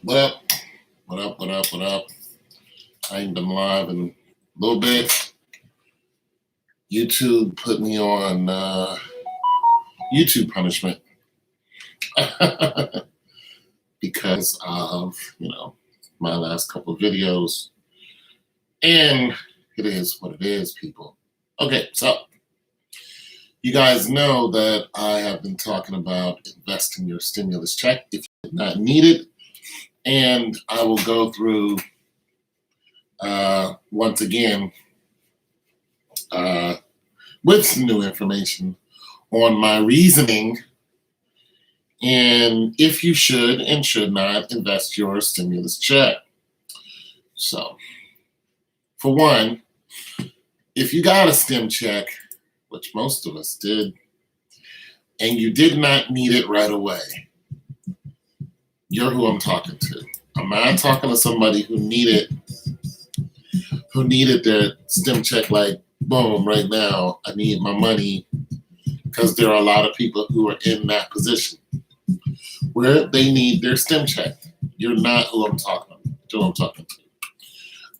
What up? What up? What up? What up? I ain't been live in a little bit. YouTube put me on YouTube punishment because of, my last couple of videos. And it is what it is, people. Okay, so you guys know that I have been talking about investing your stimulus check if you did not need it. And I will go through, once again, with some new information on my reasoning and if you should and should not invest your stimulus check. So, for one, if you got a stim check, which most of us did, and you did not need it right away, you're who I'm talking to. I'm not talking to somebody who needed their stim check like, boom, right now, I need my money, because there are a lot of people who are in that position where they need their stim check. You're not who I'm talking to.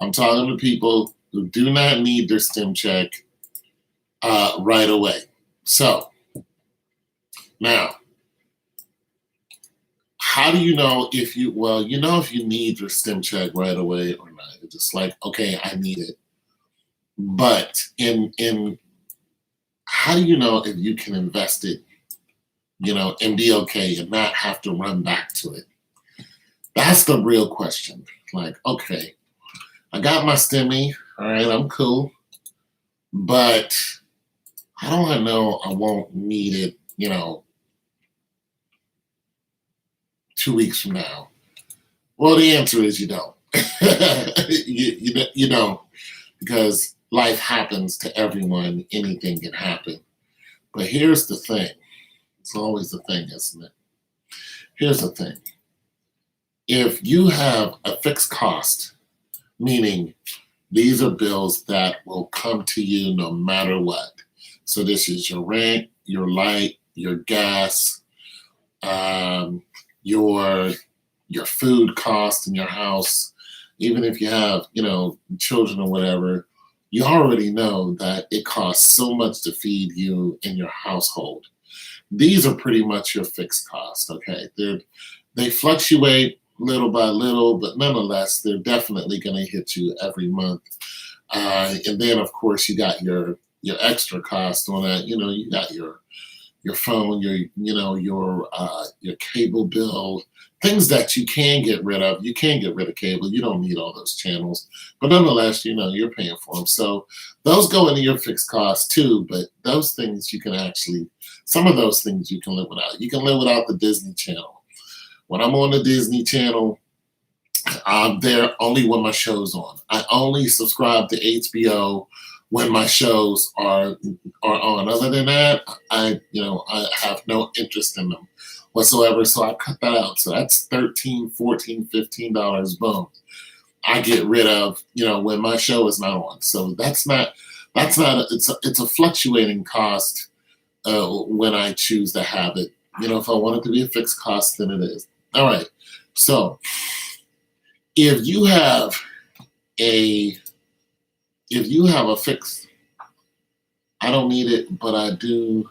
I'm talking to people who do not need their stim check right away. So, now, how do you know if you need your stim check right away or not? It's just like, okay, I need it. But in how do you know if you can invest it, and be okay and not have to run back to it? That's the real question. Like, okay, I got my stimmy, all right, I'm cool, but how do I know I won't need it, 2 weeks from now? Well, the answer is you don't. you don't, because life happens to everyone. Anything can happen. But here's the thing. It's always the thing, isn't it? Here's the thing. If you have a fixed cost, meaning these are bills that will come to you no matter what. So this is your rent, your light, your gas, your food cost in your house. Even if you have, children or whatever, you already know that it costs so much to feed you and your household. These are pretty much your fixed cost, okay? They fluctuate little by little, but nonetheless, they're definitely going to hit you every month. And then, of course, you got your extra cost on that. You got your phone, your cable bill, things that you can get rid of. You can get rid of cable. You don't need all those channels. But nonetheless, you're paying for them. So those go into your fixed costs too. But those things some of those things you can live without. You can live without the Disney Channel. When I'm on the Disney Channel, I'm there only when my show's on. I only subscribe to HBO when my shows are on. Other than that, I have no interest in them whatsoever. So I cut that out. So that's $13, $14, $15. Boom. I get rid of, when my show is not on. So it's a fluctuating cost when I choose to have it. If I want it to be a fixed cost, then it is. All right. So if you have a fixed, I don't need it, but I do,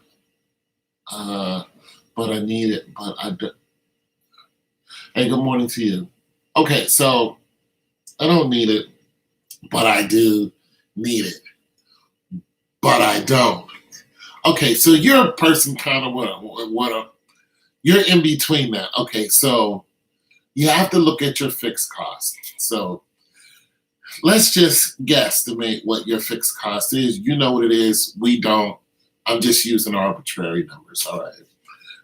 but I need it, but I do. Hey, good morning to you. Okay, so I don't need it, but I do need it, but I don't. Okay, so you're a person kind of you're in between that. Okay, so you have to look at your fixed cost. So let's just guesstimate what your fixed cost is. You know what it is. We don't. I'm just using arbitrary numbers. All right.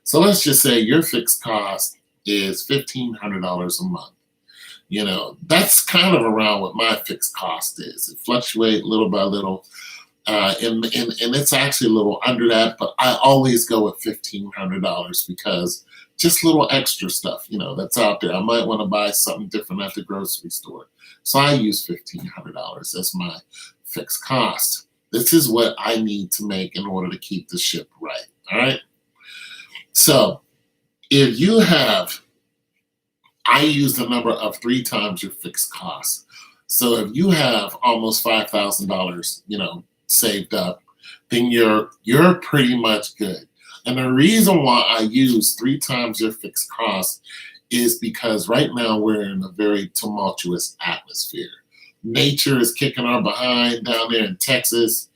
So let's just say your fixed cost is $1,500 a month. That's kind of around what my fixed cost is. It fluctuates little by little. And it's actually a little under that, but I always go with $1,500 because just little extra stuff, that's out there. I might want to buy something different at the grocery store. So I use $1,500 as my fixed cost. This is what I need to make in order to keep the ship right. All right. So if you have I use the number of 3 times your fixed cost. So if you have almost $5,000, saved up, then you're pretty much good. And the reason why I use 3 times your fixed cost is because right now we're in a very tumultuous atmosphere. Nature is kicking our behind down there in Texas.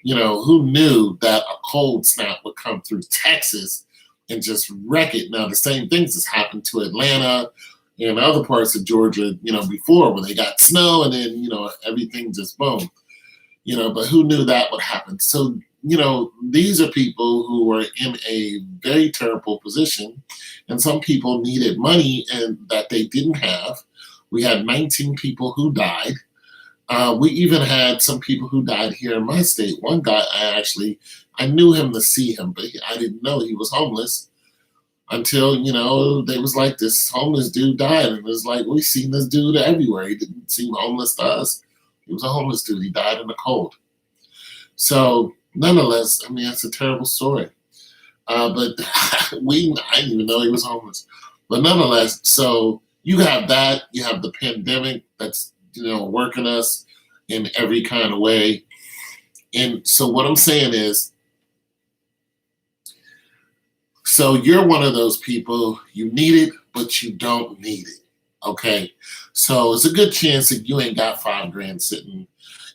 Who knew that a cold snap would come through Texas and just wreck it? Now, the same things has happened to Atlanta and other parts of Georgia, before, where they got snow and then, everything just boom. But who knew that would happen? So, these are people who were in a very terrible position, and some people needed money and that they didn't have. We had 19 people who died. We even had some people who died here in my state. One guy, I knew him to see him, but I didn't know he was homeless until, they was like, this homeless dude died. And it was like, we've seen this dude everywhere. He didn't seem homeless to us. He was a homeless dude. He died in the cold. So nonetheless, that's a terrible story. But I didn't even know he was homeless. But nonetheless, so you have that. You have the pandemic that's, working us in every kind of way. And so what I'm saying is, so you're one of those people, you need it, but you don't need it. Okay. So it's a good chance that you ain't got $5,000 sitting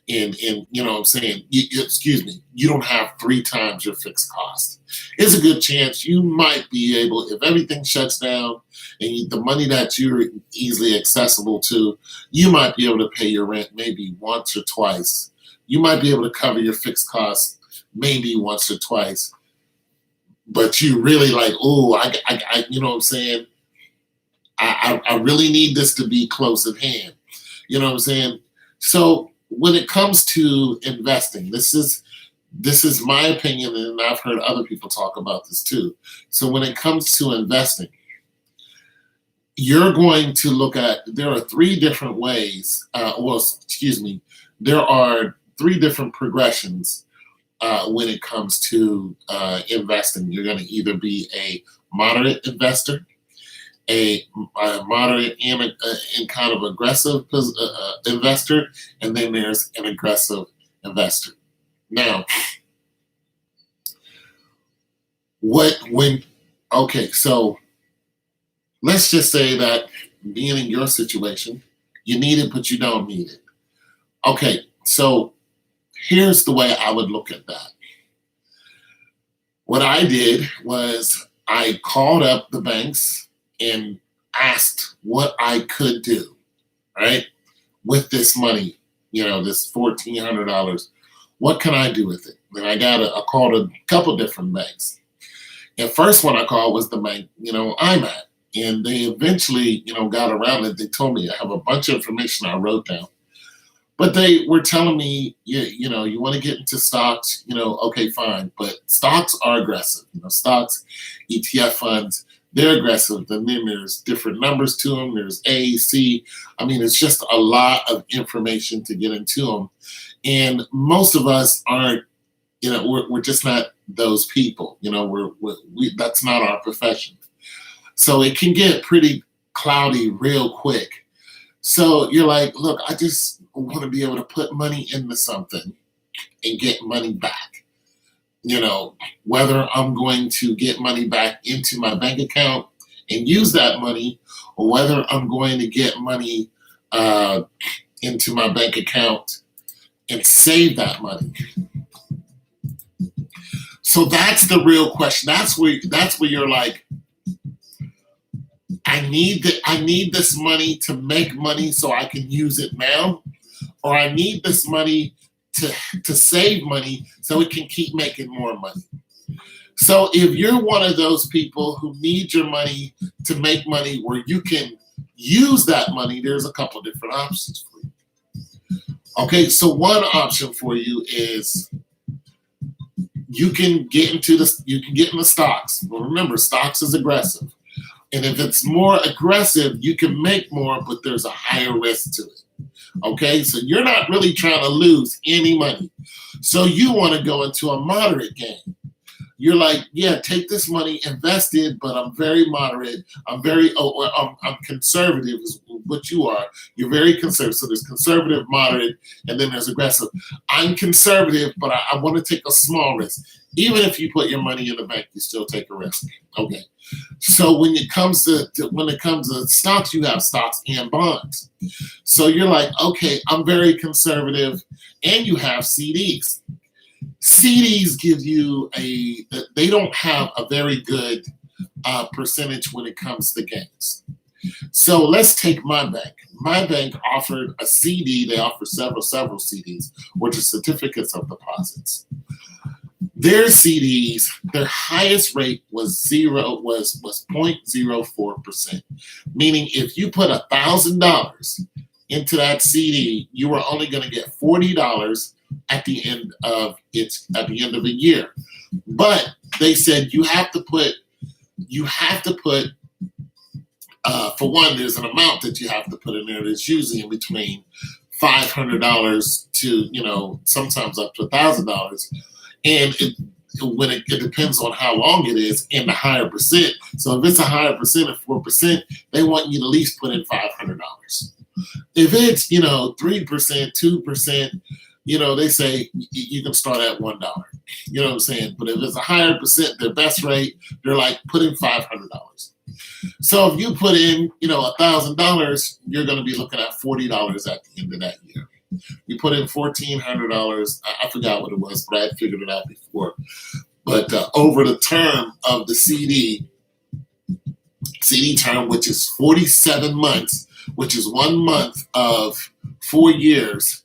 in, what I'm saying, you don't have 3 times your fixed cost. It's a good chance you might be able, if everything shuts down and the money that you're easily accessible to, you might be able to pay your rent maybe once or twice. You might be able to cover your fixed costs maybe once or twice. But you really like, oh, I you know what I'm saying? I really need this to be close at hand. You know what I'm saying? So when it comes to investing, this is my opinion, and I've heard other people talk about this too. So when it comes to investing, you're going to look at, there are 3 different ways, there are 3 different progressions when it comes to investing. You're going to either be a moderate investor, a moderate and kind of aggressive investor, and then there's an aggressive investor. Now, so let's just say that being in your situation, you need it, but you don't need it. Okay, so here's the way I would look at that. What I did was I called up the banks and asked what I could do, right, with this money, this $1,400. What can I do with it? And I called a couple different banks. And first one I called was the bank, I'm at. And they eventually, got around it. They told me, I have a bunch of information I wrote down. But they were telling me, you want to get into stocks, okay, fine. But stocks are aggressive. Stocks, ETF funds, they're aggressive. And then there's different numbers to them. There's A, C. It's just a lot of information to get into them. And most of us aren't, we're just not those people. That's not our profession. So it can get pretty cloudy real quick. So you're like, look, I just want to be able to put money into something and get money back. Whether I'm going to get money back into my bank account and use that money, or whether I'm going to get money into my bank account and save that money. So that's the real question. That's where you're like, I need this money to make money so I can use it now, or I need this money to save money so it can keep making more money. So if you're one of those people who need your money to make money where you can use that money, there's a couple different options for you. Okay, so one option for you is you can get into the stocks. Well, remember, stocks is aggressive. And if it's more aggressive, you can make more, but there's a higher risk to it. Okay, so you're not really trying to lose any money. So you want to go into a moderate game. you're like, yeah, take this money, invest it, but I'm very moderate. I'm conservative is what you are. You're very conservative. So there's conservative, moderate, and then there's aggressive. I'm conservative, but I want to take a small risk. Even if you put your money in the bank, you still take a risk. Okay. So when it comes to stocks, you have stocks and bonds. So you're like, okay, I'm very conservative, and you have CDs. CDs give you they don't have a very good percentage when it comes to gains. So let's take my bank. My bank offered a CD. They offer several CDs, which are certificates of deposits. Their CDs, their highest rate was 0.04%, meaning if you put $1,000 into that CD, you were only going to get $40 at the end of a year. But they said you have to put for one, there's an amount that you have to put in there that's usually in between $500 to sometimes up to $1,000, and it depends on how long it is and the higher percent. So if it's a higher percent of 4%, they want you to at least put in $500. If it's 3%, 2%, they say you can start at $1. You know what I'm saying? But if it's a higher percent, their best rate, they're like, put in $500. So if you put in, $1,000, you're going to be looking at $40 at the end of that year. You put in $1,400. I forgot what it was, but I had figured it out before. But over the term of the CD term, which is 47 months, which is 1 month of 4 years,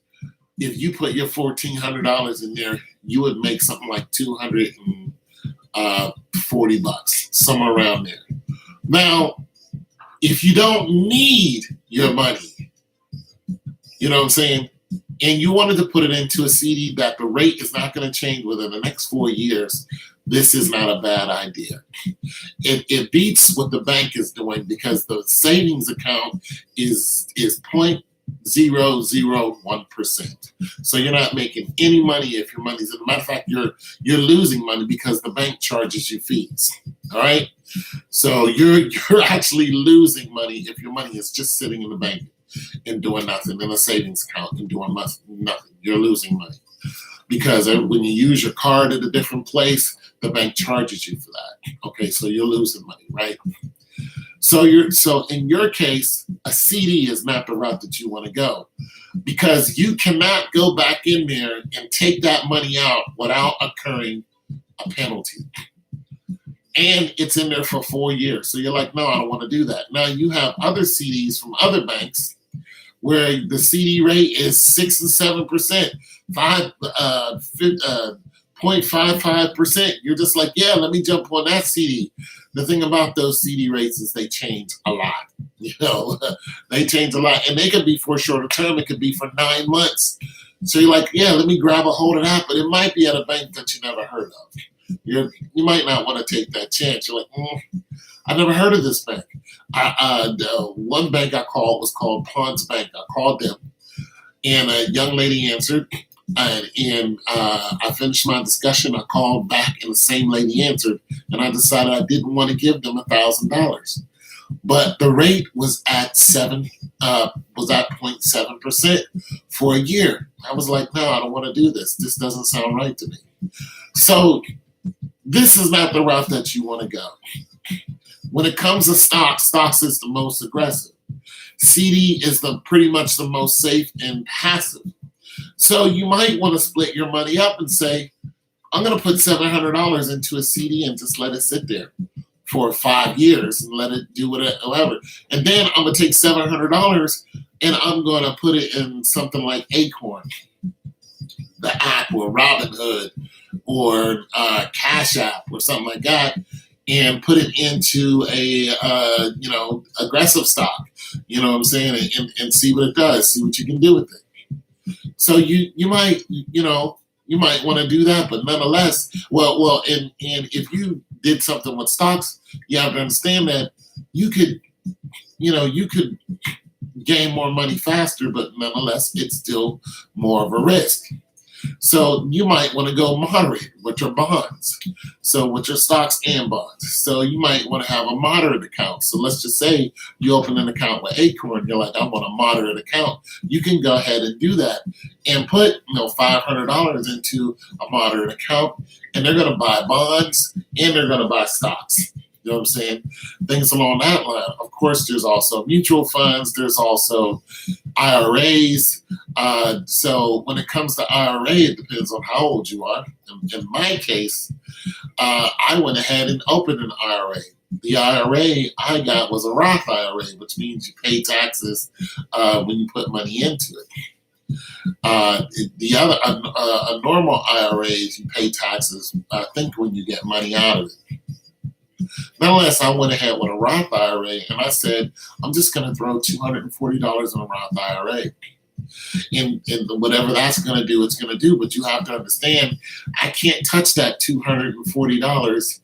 if you put your $1,400 in there, you would make something like $240, somewhere around there. Now, if you don't need your money, you know what I'm saying, and you wanted to put it into a CD that the rate is not going to change within the next 4 years, this is not a bad idea. It beats what the bank is doing because the savings account is 0.001%. So you're not making any money if your money's in. As a matter of fact, you're losing money because the bank charges you fees. All right. So you're actually losing money if your money is just sitting in the bank and doing nothing, in a savings account and doing nothing. You're losing money because when you use your card at a different place, the bank charges you for that. Okay, so you're losing money, right? So in your case, a CD is not the route that you want to go because you cannot go back in there and take that money out without incurring a penalty. And it's in there for 4 years. So you're like, no, I don't want to do that. Now you have other CDs from other banks where the CD rate is 6 and 7%, 0.55%. You're just like, yeah, let me jump on that CD. The thing about those CD rates is they change a lot. They change a lot. And they could be for a shorter term. It could be for 9 months. So you're like, yeah, let me grab a hold of that. But it might be at a bank that you never heard of. You might not want to take that chance. You're like, I never heard of this bank. The one bank I called was called Ponds Bank. I called them, and a young lady answered, and I finished my discussion. I called back, and the same lady answered, and I decided I didn't want to give them $1,000. But the rate was at 0.7% for a year. I was like, no, I don't want to do this. This doesn't sound right to me. So this is not the route that you want to go. When it comes to stocks is the most aggressive. CD is pretty much the most safe and passive. So you might want to split your money up and say, I'm going to put $700 into a CD and just let it sit there for 5 years and let it do whatever. And then I'm going to take $700 and I'm going to put it in something like Acorn, the app, or Robinhood, or Cash App, or something like that, and put it into a aggressive stock. You know what I'm saying? And see what it does. See what you can do with it. So you might want to do that, but nonetheless, and if you did something with stocks, you have to understand that you could gain more money faster, but nonetheless, it's still more of a risk. So you might want to go moderate with your bonds. So with your stocks and bonds. So you might want to have a moderate account. So let's just say you open an account with Acorn. You're like, I want a moderate account. You can go ahead and do that and put $500 into a moderate account, and they're going to buy bonds and they're going to buy stocks. You know what I'm saying? Things along that line. Of course, there's also mutual funds. There's also IRAs. So when it comes to IRA, it depends on how old you are. In my case, I went ahead and opened an IRA. The IRA I got was a Roth IRA, which means you pay taxes when you put money into it. The other, a normal IRA, you pay taxes, I think, when you get money out of it. Nonetheless, I went ahead with a Roth IRA, and I said, I'm just going to throw $240 in a Roth IRA. And whatever that's going to do, it's going to do. But you have to understand, I can't touch that $240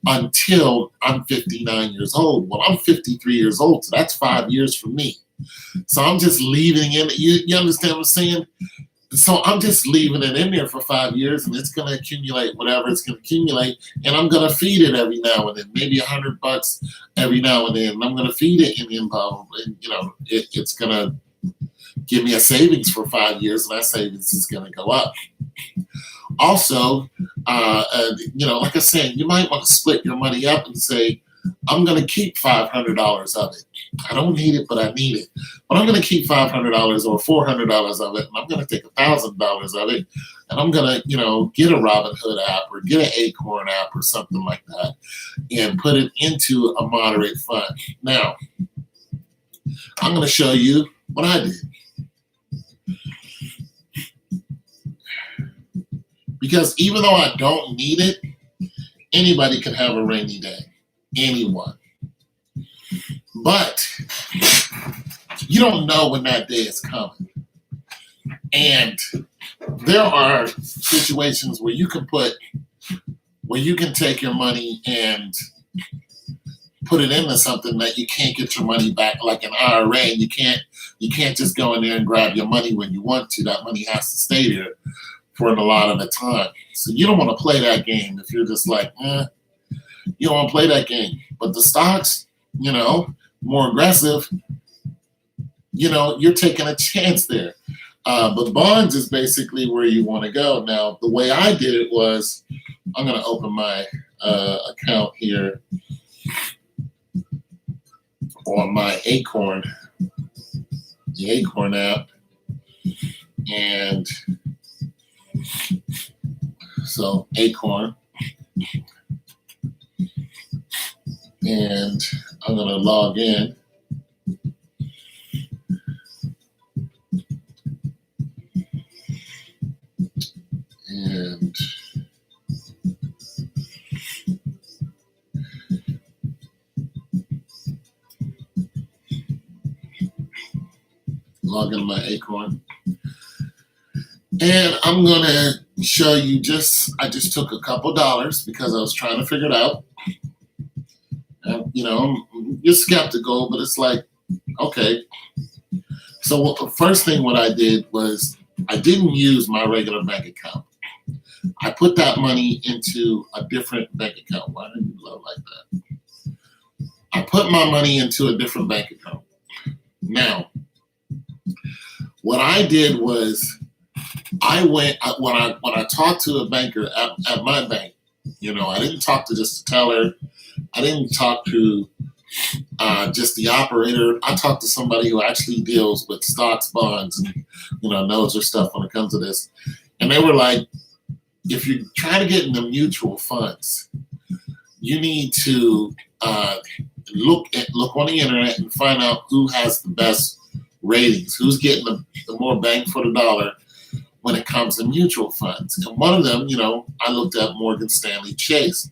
until I'm 59 years old. Well, I'm 53 years old, so that's 5 years from me. So I'm just leaving in. You understand what I'm saying? So I'm just leaving it in there for 5 years, and it's going to accumulate whatever it's going to accumulate, and I'm going to feed it every now and then, maybe $100 every now and then. And I'm going to feed it, and it's going to give me a savings for 5 years, and that savings is going to go up. Also, like I said, you might want to split your money up and say, I'm going to keep $500 of it. I don't need it, but I need it. But I'm going to keep $500 or $400 of it, and I'm going to take $1,000 of it, and I'm going to, get a Robinhood app or get an Acorn app or something like that, and put it into a moderate fund. Now, I'm going to show you what I did. Because even though I don't need it, anybody can have a rainy day. Anyone. But you don't know when that day is coming. And there are situations where you can take your money and put it into something that you can't get your money back, like an IRA. And you can't just go in there and grab your money when you want to. That money has to stay there for a lot of the time. So you don't want to play that game if you're just like, you don't want to play that game. But the stocks, more aggressive, you're taking a chance there. But bonds is basically where you want to go. Now, the way I did it was, I'm going to open my account here on my Acorn, the Acorn app. And so Acorn. And I'm going to log in. And log into my Acorn. And I'm going to show you I just took a couple dollars because I was trying to figure it out. You're skeptical, but it's like, okay. So the first thing what I did was I didn't use my regular bank account. I put that money into a different bank account. Why did you load like that? I put my money into a different bank account. Now, what I did was I went when I talked to a banker at my bank. I didn't talk to just a teller. I didn't talk to just the operator. I talked to somebody who actually deals with stocks, bonds, and knows their stuff when it comes to this. And they were like, if you're trying to get into mutual funds, you need to look on the internet and find out who has the best ratings, who's getting the more bang for the dollar when it comes to mutual funds. And one of them, I looked at Morgan Stanley Chase.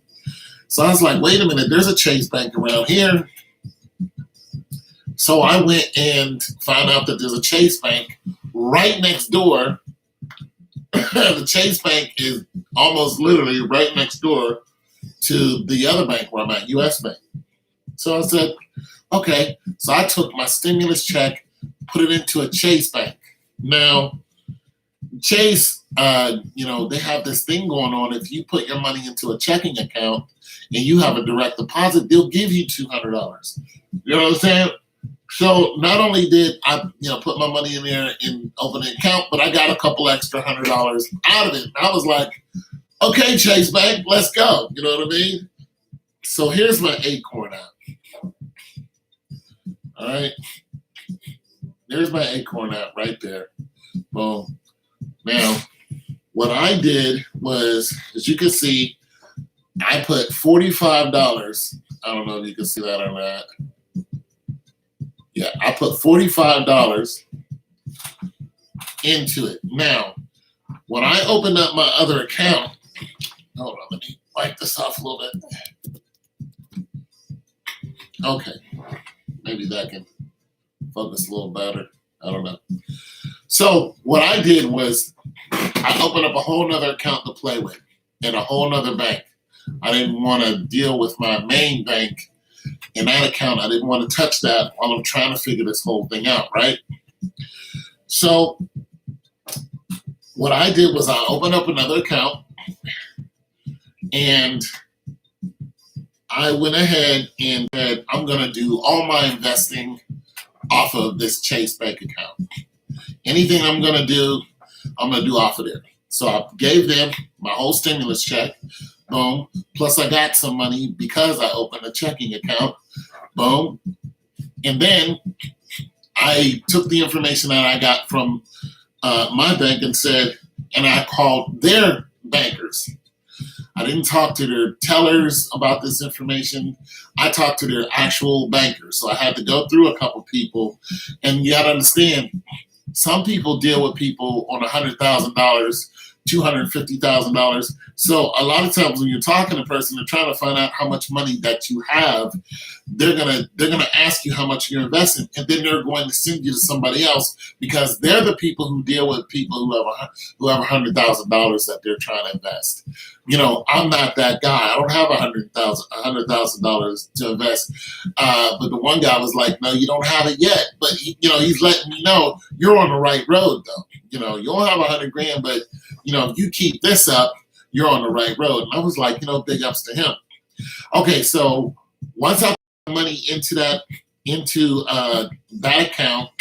So I was like, wait a minute, there's a Chase Bank around here. So I went and found out that there's a Chase Bank right next door. The Chase Bank is almost literally right next door to the other bank where I'm at, US Bank. So I said, okay. So I took my stimulus check, put it into a Chase Bank. Now, Chase, they have this thing going on. If you put your money into a checking account and you have a direct deposit, they'll give you $200. You know what I'm saying? So not only did I, put my money in there and open an account, but I got a couple extra $100 out of it. And I was like, okay, Chase Bank, let's go. You know what I mean? So here's my Acorn app. All right. There's my Acorn app right there. Boom. Now, what I did was, as you can see, I put $45. I don't know if you can see that or not. Yeah, I put $45 into it. Now, when I opened up my other account, hold on, let me wipe this off a little bit. Okay, maybe that can focus a little better. I don't know. So what I did was I opened up a whole nother account to play with in a whole nother bank. I didn't want to deal with my main bank in that account. I didn't want to touch that while I'm trying to figure this whole thing out, right? So what I did was I opened up another account and I went ahead and said, I'm going to do all my investing off of this Chase Bank account. Anything I'm going to do off of there. So I gave them my whole stimulus check. Boom. Plus I got some money because I opened a checking account. Boom. And then I took the information that I got from my bank and I called their bankers. I didn't talk to their tellers about this information. I talked to their actual bankers. So I had to go through a couple people. And you got to understand, some people deal with people on $100,000, $250,000. So a lot of times when you're talking to a person, they're trying to find out how much money that you have. They're gonna ask you how much you're investing, and then they're going to send you to somebody else because they're the people who deal with people who have $100,000 that they're trying to invest. I'm not that guy. I don't have $100,000 to invest. But the one guy was like, "No, you don't have it yet." But he's letting me know you're on the right road, though. You don't have $100,000, but if you keep this up, you're on the right road. And I was like, big ups to him. Okay, so once I put money into that account,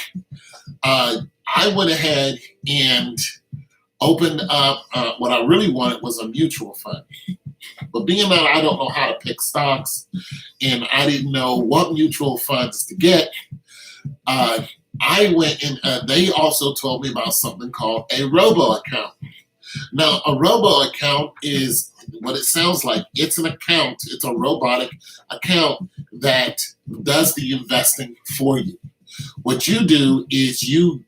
I went ahead and opened up what I really wanted was a mutual fund. But being that I don't know how to pick stocks and I didn't know what mutual funds to get, I went and they also told me about something called a robo account. Now, a robo account is what it sounds like. It's an account. It's a robotic account that does the investing for you. What you do is you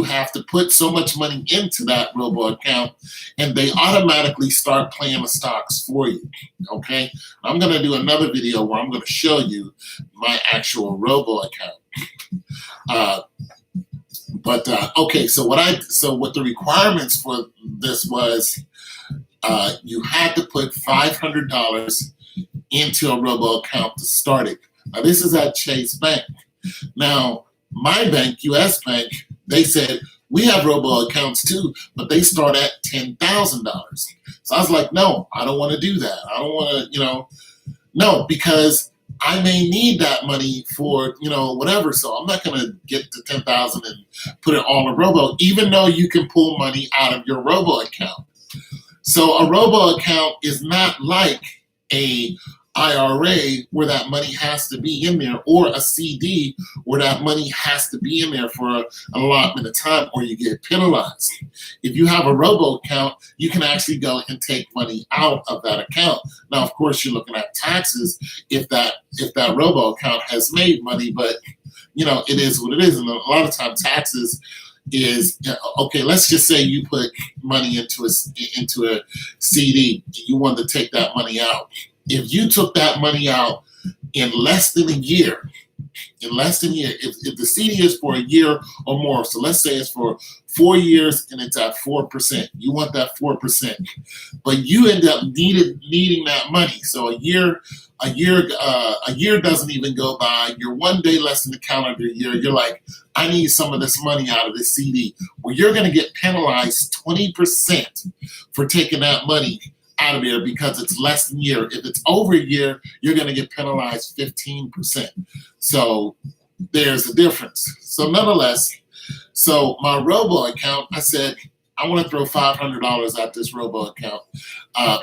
have to put so much money into that robo account, and they automatically start playing the stocks for you. Okay, I'm going to do another video where I'm going to show you my actual robo account. Okay, so what the requirements for this was, you had to put $500 into a robo account to start it. Now this is at Chase Bank. Now my bank, US Bank, they said we have robo accounts too, but they start at $10,000. So I was like, no, I don't want to do that. I don't want to, no, because I may need that money for, whatever. So I'm not going to get to 10,000 and put it all in robo, even though you can pull money out of your robo account. So a robo account is not like a IRA where that money has to be in there, or a CD where that money has to be in there for an allotment of time, or you get penalized. If you have a robo account, you can actually go and take money out of that account. Now, of course, you're looking at taxes if that robo account has made money, but it is what it is. And a lot of times taxes is, okay, let's just say you put money into a CD, you want to take that money out. If you took that money out in less than a year, in less than a year, if the CD is for a year or more, so let's say it's for 4 years and it's at 4%, you want that 4%, but you end up needing that money. So a year doesn't even go by. You're 1 day less than the calendar year. You're like, I need some of this money out of this CD. Well, you're going to get penalized 20% for taking that money out of there because it's less than a year. If it's over a year, you're going to get penalized 15%. So there's a difference. So nonetheless, so my Robo account, I said, I want to throw $500 at this Robo account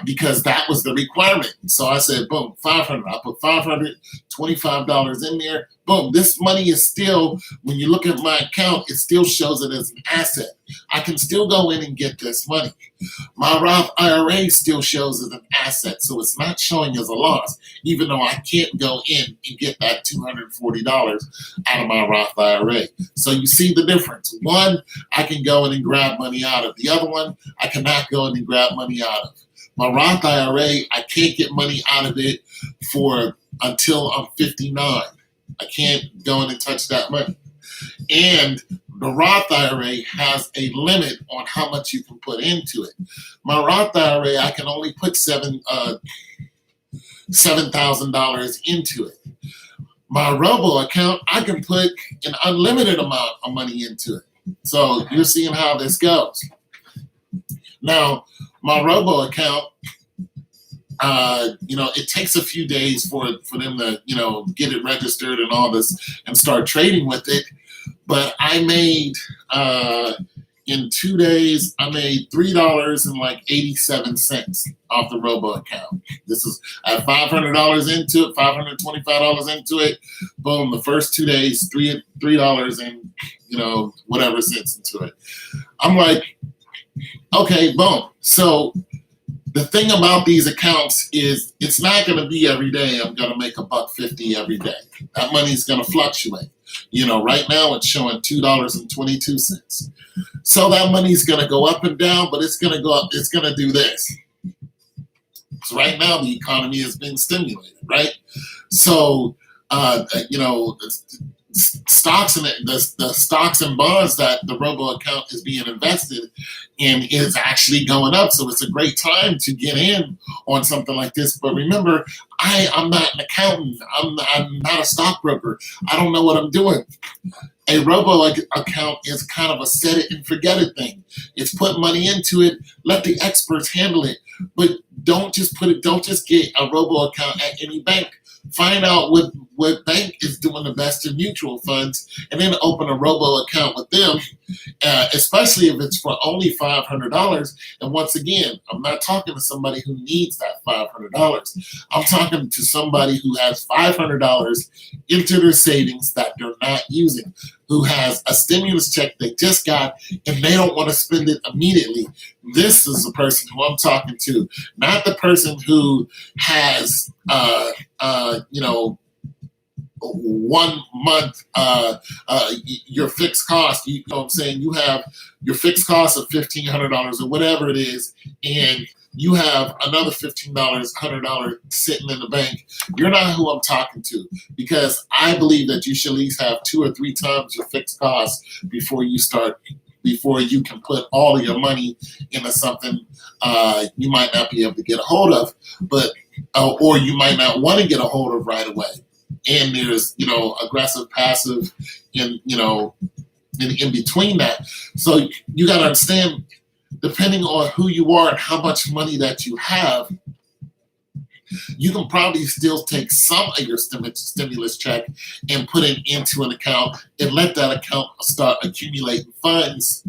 because that was the requirement. So I said, boom, 500. I put $525 in there. Boom, this money is still, when you look at my account, it still shows it as an asset. I can still go in and get this money. My Roth IRA still shows as an asset, so it's not showing as a loss, even though I can't go in and get that $240 out of my Roth IRA. So you see the difference. One, I can go in and grab money out of. The other one, I cannot go in and grab money out of. My Roth IRA, I can't get money out of it until I'm 59. I can't go in and touch that money. And the Roth IRA has a limit on how much you can put into it. My Roth IRA, I can only put $7,000 into it. My Robo account, I can put an unlimited amount of money into it. So you're seeing how this goes. Now, my Robo account, it takes a few days for them to, get it registered and all this and start trading with it. But I made, in 2 days, I made $3.87 off the Robo account. I have $500 into it, $525 into it. Boom, the first 2 days, $3 and, whatever cents into it. I'm like, okay, boom. So the thing about these accounts is it's not going to be every day I'm going to make $1.50 every day. That money's going to fluctuate. Right now it's showing $2.22. So that money's going to go up and down, but it's going to go up. It's going to do this. So right now the economy is being stimulated, right? So, stocks and the stocks and bonds that the Robo account is being invested in is actually going up. So it's a great time to get in on something like this. But remember, I'm not an accountant. I'm not a stockbroker. I don't know what I'm doing. A Robo account is kind of a set it and forget it thing. It's put money into it. Let the experts handle it. But don't just get a Robo account at any bank. Find out what bank is doing the best in mutual funds, and then open a Robo account with them, especially if it's for only $500. And once again, I'm not talking to somebody who needs that $500. I'm talking to somebody who has $500 into their savings that they're not using, who has a stimulus check they just got, and they don't want to spend it immediately. This is the person who I'm talking to, not the person who has, 1 month, your fixed cost, you know what I'm saying? You have your fixed cost of $1,500 or whatever it is, and you have another $100 sitting in the bank. You're not who I'm talking to, because I believe that you should at least have 2 or 3 times your fixed cost before you can put all of your money into something you might not be able to get a hold of, but or you might not want to get a hold of right away. And there's, aggressive, passive, in between that. So you got to understand, depending on who you are and how much money that you have, you can probably still take some of your stimulus check and put it into an account and let that account start accumulating funds,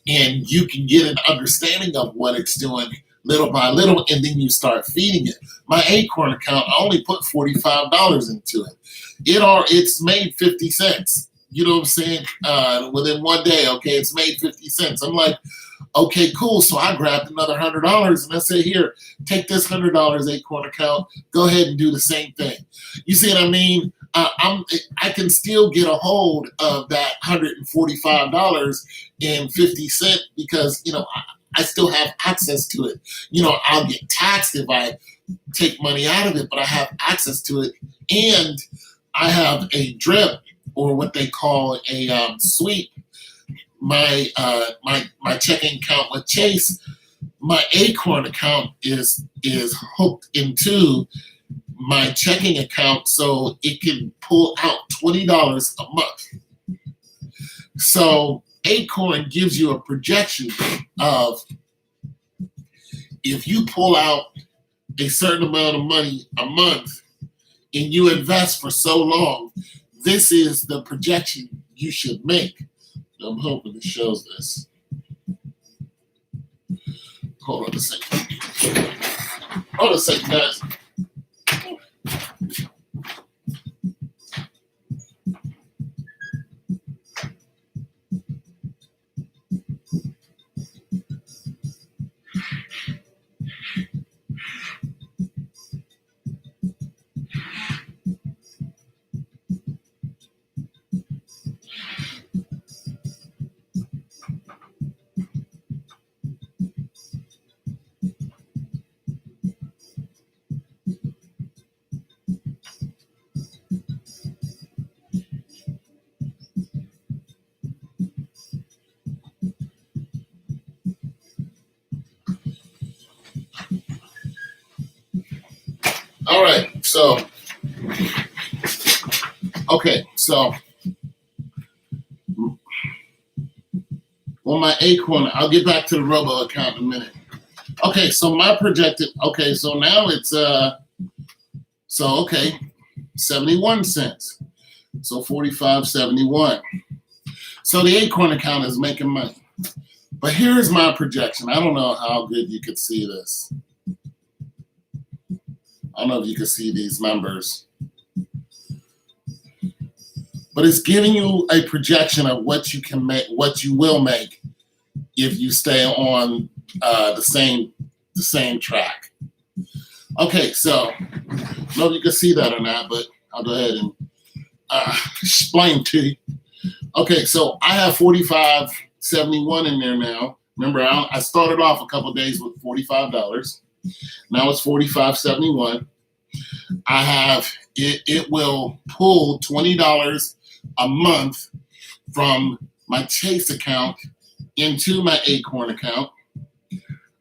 and you can get an understanding of what it's doing little by little, and then you start feeding it. My Acorn account, I only put $45 into it. It's made 50 cents. You know what I'm saying? Within 1 day, okay, it's made 50 cents. I'm like, okay, cool. So I grabbed another $100 and I said, here, take this $100 Acorn account. Go ahead and do the same thing. You see what I mean? I can still get a hold of that $145.50 because, I still have access to it. I'll get taxed if I take money out of it, but I have access to it. And I have a drip, or what they call a sweep. My checking account with Chase, my Acorn account is hooked into my checking account, so it can pull out $20 a month. So Acorn gives you a projection of, if you pull out a certain amount of money a month and you invest for so long, this is the projection you should make. I'm hoping it shows this. Hold on a second. Hold on a second, guys. All right, so on my Acorn, I'll get back to the Robo account in a minute. Okay, so my projected, so now it's 71 cents. So 45.71. So the Acorn account is making money. But here's my projection. I don't know how good you could see this. I don't know if you can see these numbers. But it's giving you a projection of what you can make, what you will make if you stay on the same track. Okay, so I don't know if you can see that or not, but I'll go ahead and explain to you. Okay, so I have 45.71 in there now. Remember, I started off a couple of days with $45. Now it's 45.71. I have it will pull $20 a month from my Chase account into my Acorn account.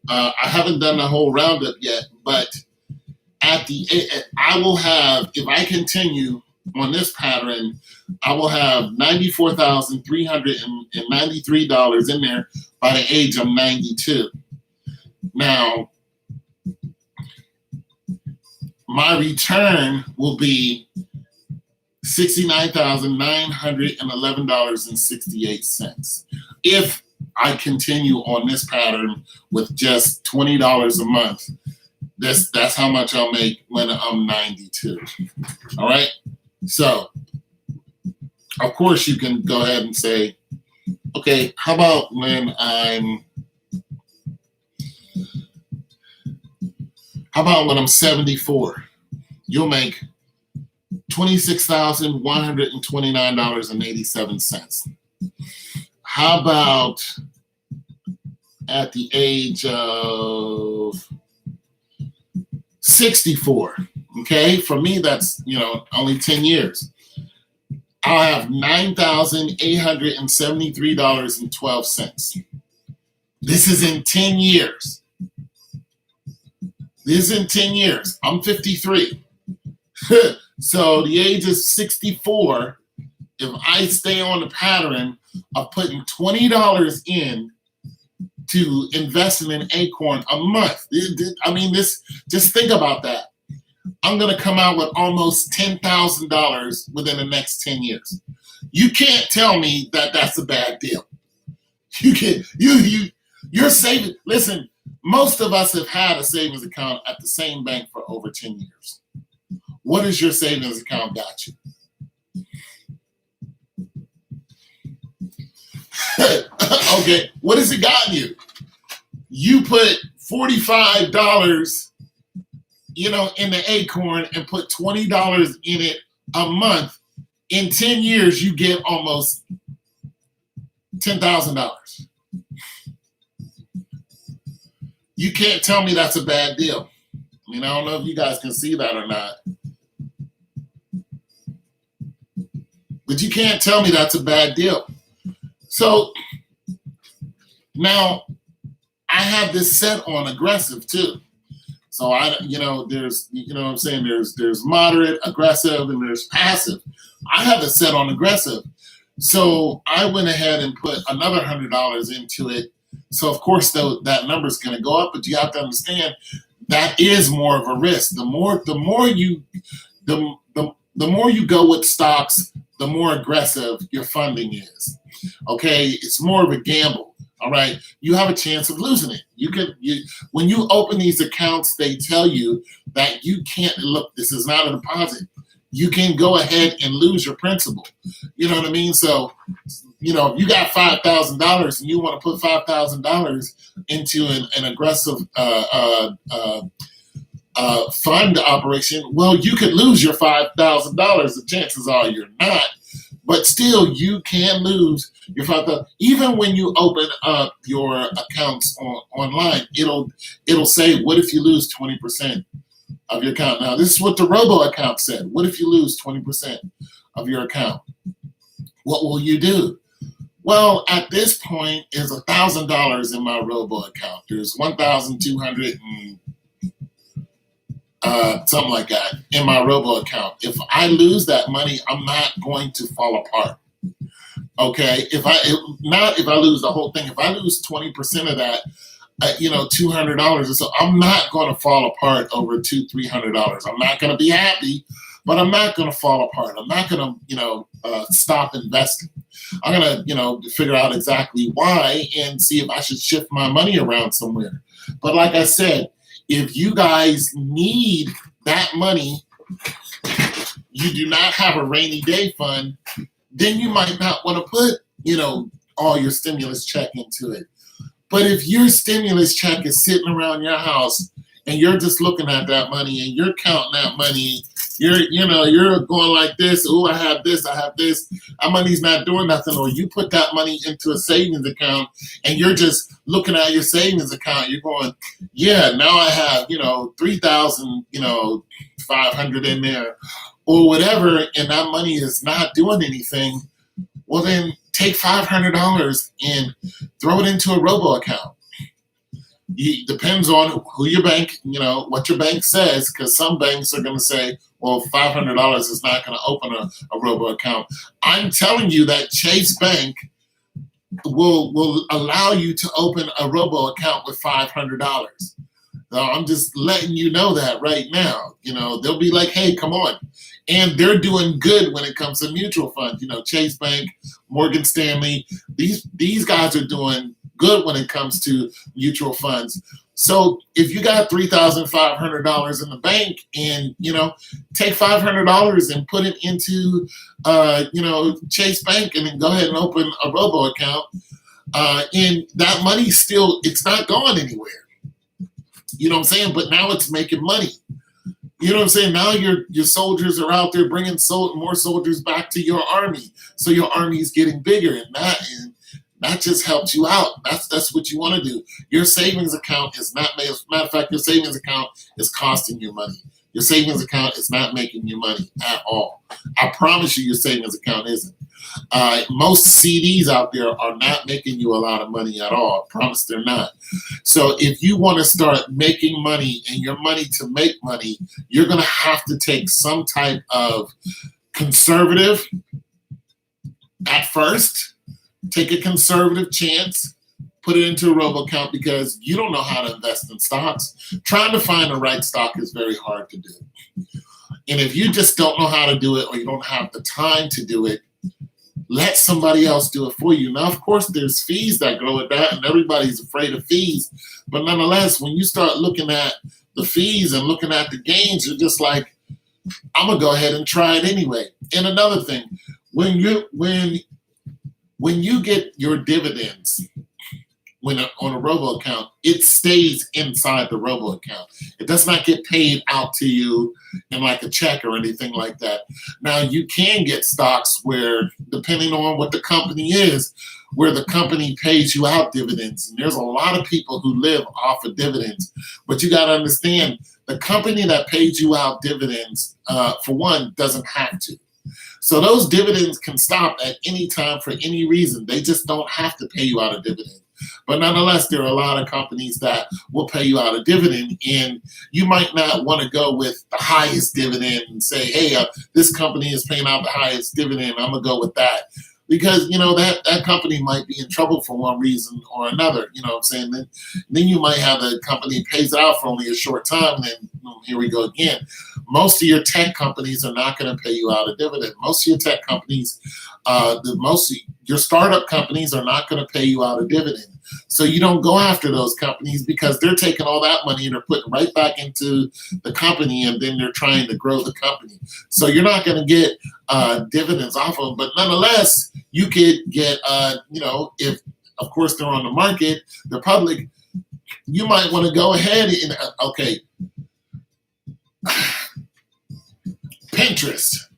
I haven't done the whole roundup yet, but I will have, if I continue on this pattern, I will have $94,393 in there by the age of 92. Now, my return will be $69,911.68 if I continue on this pattern with just $20 a month. That's how much I'll make when I'm 92. All right. So, of course, you can go ahead and say, okay, how about when I'm 74? You'll make $26,129.87. How about at the age of 64? Okay, for me, that's, only 10 years. I'll have $9,873.12. This is in 10 years. This is in 10 years. I'm 53. So the age is 64. If I stay on the pattern of putting $20 in to investing in Acorn a month, just think about that. I'm going to come out with almost $10,000 within the next 10 years. You can't tell me that that's a bad deal. You're saving. Listen, most of us have had a savings account at the same bank for over 10 years. What has your savings account got you? Okay, what has it gotten you? You put $45, in the Acorn and put $20 in it a month. In 10 years, you get almost $10,000. You can't tell me that's a bad deal. I don't know if you guys can see that or not. But you can't tell me that's a bad deal. So now I have this set on aggressive too. So there's, what I'm saying, there's moderate, aggressive, and there's passive. I have it set on aggressive. So I went ahead and put another $100 into it. So of course that number is going to go up, but you have to understand that is more of a risk. The more you go with stocks, the more aggressive your funding is. Okay, it's more of a gamble. All right, you have a chance of losing it. When you open these accounts, they tell you that you can't look. This is not a deposit. You can go ahead and lose your principal. You know what I mean? So, if you got $5,000 and you want to put $5,000 into an aggressive fund operation, well, you could lose your $5,000. The chances are you're not, but still you can lose your $5,000. Even when you open up your accounts online, it'll say, what if you lose 20% of your account? Now, this is what the robo account said. What if you lose 20% of your account? What will you do? Well, at this point, is $1,000 in my robo account. There's 1,200 and something like that in my robo account. If I lose that money, I'm not going to fall apart. Okay, if I lose the whole thing, if I lose 20% of that, $200 or so, I'm not going to fall apart over $200-300. I'm not going to be happy, but I'm not going to fall apart. I'm not going to stop investing. I'm going to figure out exactly why and see if I should shift my money around somewhere. But like I said, if you guys need that money, you do not have a rainy day fund, then you might not want to put, all your stimulus check into it. But if your stimulus check is sitting around your house and you're just looking at that money and you're counting that money, you're going like this, oh, I have this, my money's not doing nothing, or you put that money into a savings account and you're just looking at your savings account, you're going, yeah, now I have, 3,500 in there or whatever, and that money is not doing anything. Well, then take $500 and throw it into a robo account. Depends on who your bank, what your bank says, because some banks are going to say, well, $500 is not going to open a robo account. I'm telling you that Chase Bank will allow you to open a robo account with $500. So I'm just letting you know that right now. They'll be like, hey, come on. And they're doing good when it comes to mutual funds. Chase Bank, Morgan Stanley, these guys are doing good when it comes to mutual funds. So if you got $3,500 in the bank and, take $500 and put it into, Chase Bank and then go ahead and open a robo account. And that money it's not going anywhere. You know what I'm saying? But now it's making money. You know what I'm saying? Now your soldiers are out there bringing more soldiers back to your army. So your army is getting bigger, and that just helps you out. That's what you want to do. Your savings account is not, matter of fact, your savings account is costing you money. Your savings account is not making you money at all. I promise you your savings account isn't. Most CDs out there are not making you a lot of money at all. I promise they're not. So if you want to start making money and your money to make money, you're going to have to take some type of conservative at first. Take a conservative chance, put it into a robo account, because you don't know how to invest in stocks. Trying to find the right stock is very hard to do. And if you just don't know how to do it, or you don't have the time to do it, let somebody else do it for you. Now, of course, there's fees that go with that, and everybody's afraid of fees. But nonetheless, when you start looking at the fees and looking at the gains, you're just like, I'm going to go ahead and try it anyway. And another thing, when you get your dividends on a robo account, it stays inside the robo account. It does not get paid out to you in like a check or anything like that. Now, you can get stocks where, depending on what the company is, where the company pays you out dividends. And there's a lot of people who live off of dividends. But you got to understand, the company that pays you out dividends, for one, doesn't have to. So those dividends can stop at any time for any reason. They just don't have to pay you out a dividend. But nonetheless, there are a lot of companies that will pay you out a dividend, and you might not want to go with the highest dividend and say, "Hey, this company is paying out the highest dividend. I'm gonna go with that," because that company might be in trouble for one reason or another. You know what I'm saying? Then you might have a company pays it out for only a short time, and then here we go again. Most of your tech companies are not going to pay you out a dividend. Most of your tech companies, most of your startup companies are not going to pay you out a dividend. So you don't go after those companies because they're taking all that money and they're putting right back into the company, and then they're trying to grow the company. So you're not going to get dividends off of them. But nonetheless, you could get, if of course they're on the market, they're public, you might want to go ahead and, okay, Pinterest.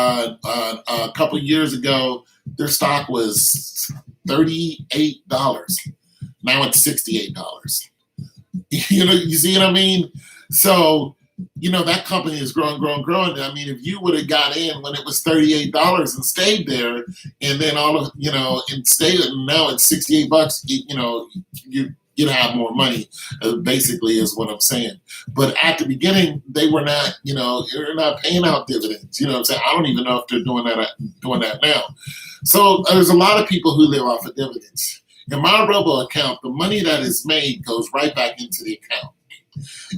A couple years ago, their stock was $38. Now it's $68. You see what I mean? So, that company is growing. I mean, if you would have got in when it was $38 and stayed there, and then and stayed, and now it's $68, you'd have more money, basically is what I'm saying. But at the beginning, they were not, they're not paying out dividends. You know what I'm saying? I don't even know if they're doing that now. So there's a lot of people who live off of dividends. In my Robo account, the money that is made goes right back into the account.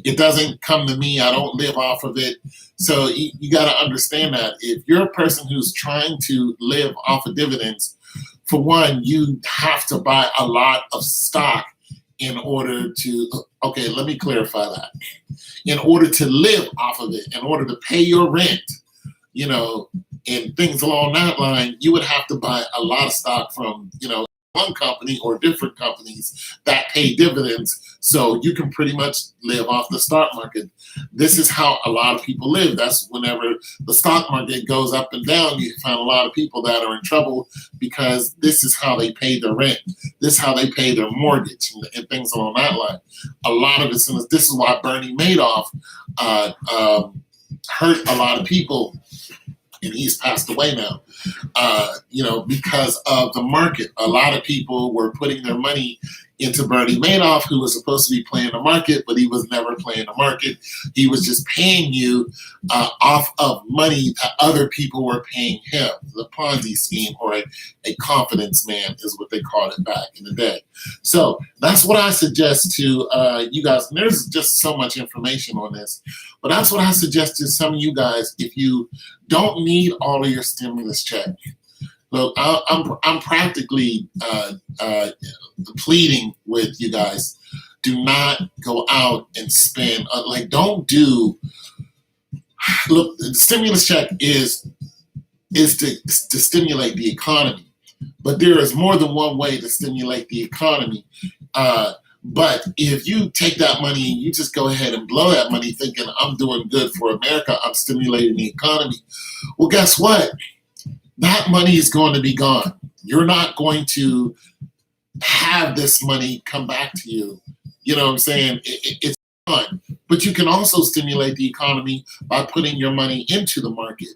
It doesn't come to me. I don't live off of it. So you got to understand that if you're a person who's trying to live off of dividends, for one, you have to buy a lot of stock in order to, okay, let me clarify that. In order to live off of it, in order to pay your rent, and things along that line, you would have to buy a lot of stock from, one company or different companies that pay dividends, so you can pretty much live off the stock market. This is how a lot of people live. That's whenever the stock market goes up and down, you find a lot of people that are in trouble because this is how they pay their rent. This is how they pay their mortgage and things along that line. A lot of this is why Bernie Madoff hurt a lot of people, and he's passed away now, because of the market. A lot of people were putting their money into Bernie Madoff, who was supposed to be playing the market, but he was never playing the market. He was just paying you off of money that other people were paying him. The Ponzi scheme, or a confidence man is what they called it back in the day. So that's what I suggest to you guys. And there's just so much information on this, but that's what I suggest to some of you guys. If you don't need all of your stimulus check, look, I'm practically pleading with you guys: do not go out and spend. Don't do. Look, the stimulus check is to stimulate the economy, but there is more than one way to stimulate the economy. But if you take that money and you just go ahead and blow that money, thinking I'm doing good for America, I'm stimulating the economy, well, guess what? That money is going to be gone. You're not going to have this money come back to you. You know what I'm saying? It's gone. But you can also stimulate the economy by putting your money into the market.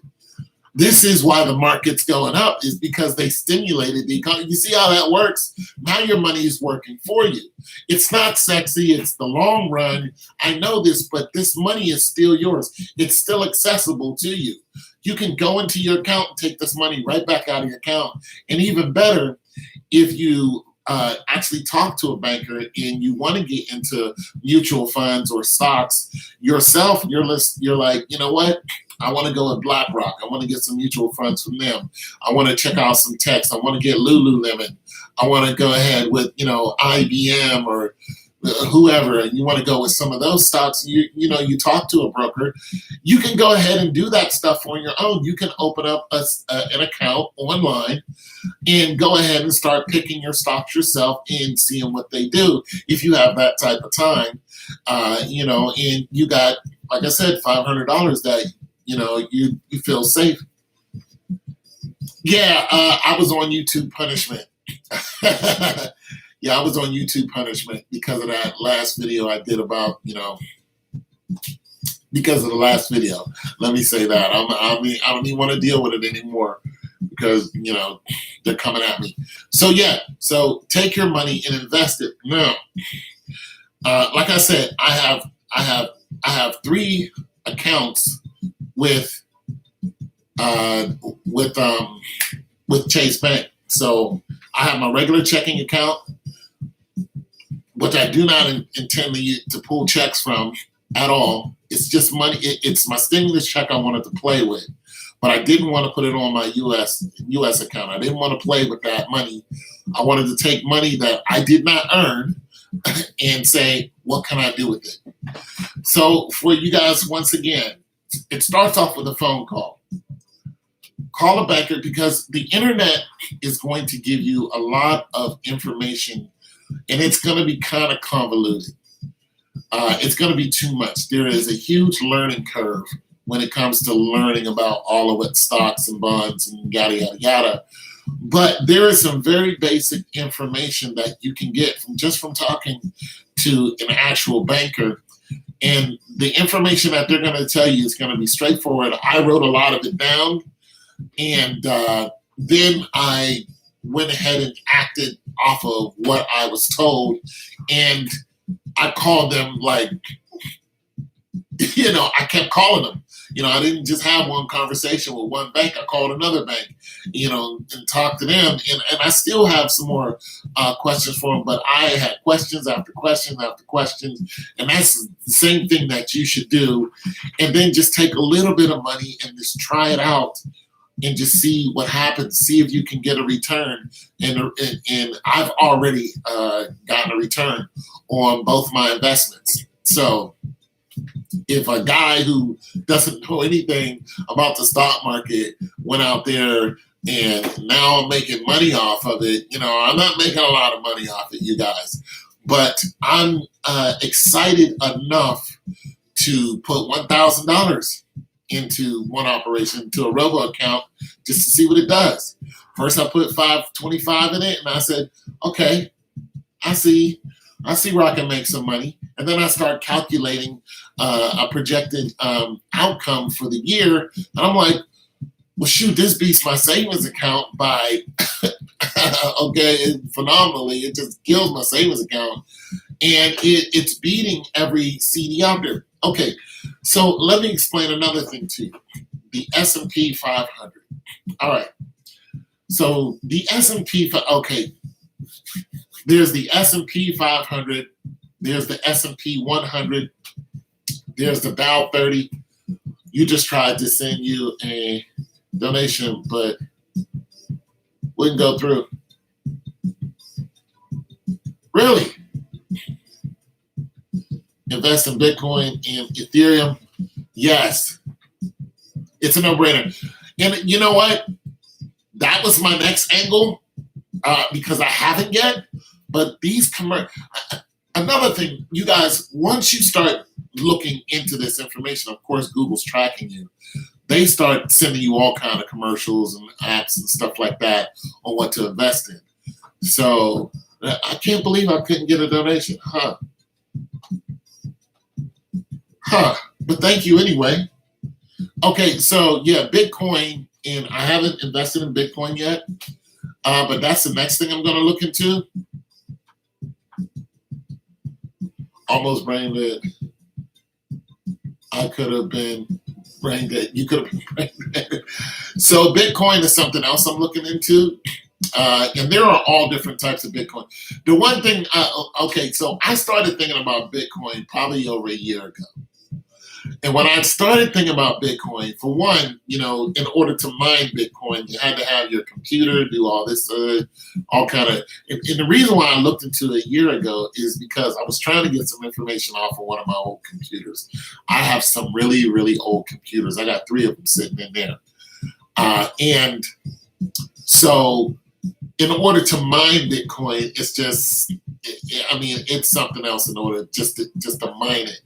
This is why the market's going up, is because they stimulated the economy. You see how that works? Now your money is working for you. It's not sexy. It's the long run. I know this, but this money is still yours. It's still accessible to you. You can go into your account and take this money right back out of your account. And even better, if you actually talk to a banker and you want to get into mutual funds or stocks yourself, you're like, you know what? I want to go with BlackRock. I want to get some mutual funds from them. I want to check out some techs. I want to get Lululemon. I want to go ahead with, IBM or whoever, and you want to go with some of those stocks. You talk to a broker. You can go ahead and do that stuff on your own. You can open up an account online and go ahead and start picking your stocks yourself and seeing what they do if you have that type of time. And you got, like I said, $500 that you feel safe. Yeah, I was on YouTube punishment. Yeah, I was on YouTube punishment because of that last video I did about, because of the last video. Let me say that. I don't even want to deal with it anymore because, they're coming at me. So yeah, so take your money and invest it. Now, like I said, I have 3 accounts with with Chase Bank. So I have my regular checking account, which I do not intend to pull checks from at all. It's just money. It's my stimulus check I wanted to play with, but I didn't want to put it on my U.S. account. I didn't want to play with that money. I wanted to take money that I did not earn and say, what can I do with it? So for you guys, once again, it starts off with a phone call. Call a banker because the internet is going to give you a lot of information and it's going to be kind of convoluted. It's going to be too much. There is a huge learning curve when it comes to learning about all of what stocks and bonds and yada, yada, yada. But there is some very basic information that you can get from talking to an actual banker. And the information that they're going to tell you is going to be straightforward. I wrote a lot of it down. And then I went ahead and acted off of what I was told. And I called them I kept calling them. I didn't just have one conversation with one bank. I called another bank, and talked to them. And I still have some more questions for them, but I had questions after questions after questions. And that's the same thing that you should do. And then just take a little bit of money and just try it out and just see what happens, see if you can get a return. And I've already gotten a return on both my investments. So if a guy who doesn't know anything about the stock market went out there and now I'm making money off of it, I'm not making a lot of money off it, you guys, but I'm excited enough to put $1,000 into one operation, to a robo account, just to see what it does. First, I put $525 in it, and I said, okay, I see where I can make some money. And then I start calculating a projected outcome for the year. And I'm like, well, shoot, this beats my savings account by, phenomenally. It just kills my savings account. And it's beating every CD out there. Okay, so let me explain another thing to you. The S&P 500. All right. So the S&P, okay, there's the S&P 500. There's the S&P 100. There's the Dow 30. You just tried to send you a donation, but wouldn't go through. Really? Invest in Bitcoin and Ethereum? Yes. It's a no-brainer. And you know what? That was my next angle because I haven't yet. But these another thing, you guys, once you start looking into this information, of course, Google's tracking you. They start sending you all kind of commercials and apps and stuff like that on what to invest in. So I can't believe I couldn't get a donation. But thank you anyway. Okay, so yeah, Bitcoin, and I haven't invested in Bitcoin yet, but that's the next thing I'm going to look into. Almost brain dead. I could have been brain dead. You could have been brain dead. So Bitcoin is something else I'm looking into. And there are all different types of Bitcoin. The one thing, so I started thinking about Bitcoin probably over a year ago. And when I started thinking about Bitcoin, for one, in order to mine Bitcoin, you had to have your computer, do all this, all kind of, and the reason why I looked into it a year ago is because I was trying to get some information off of one of my old computers. I have some really, really old computers. I got 3 of them sitting in there. And so in order to mine Bitcoin, it's just, it's something else in order just to mine it.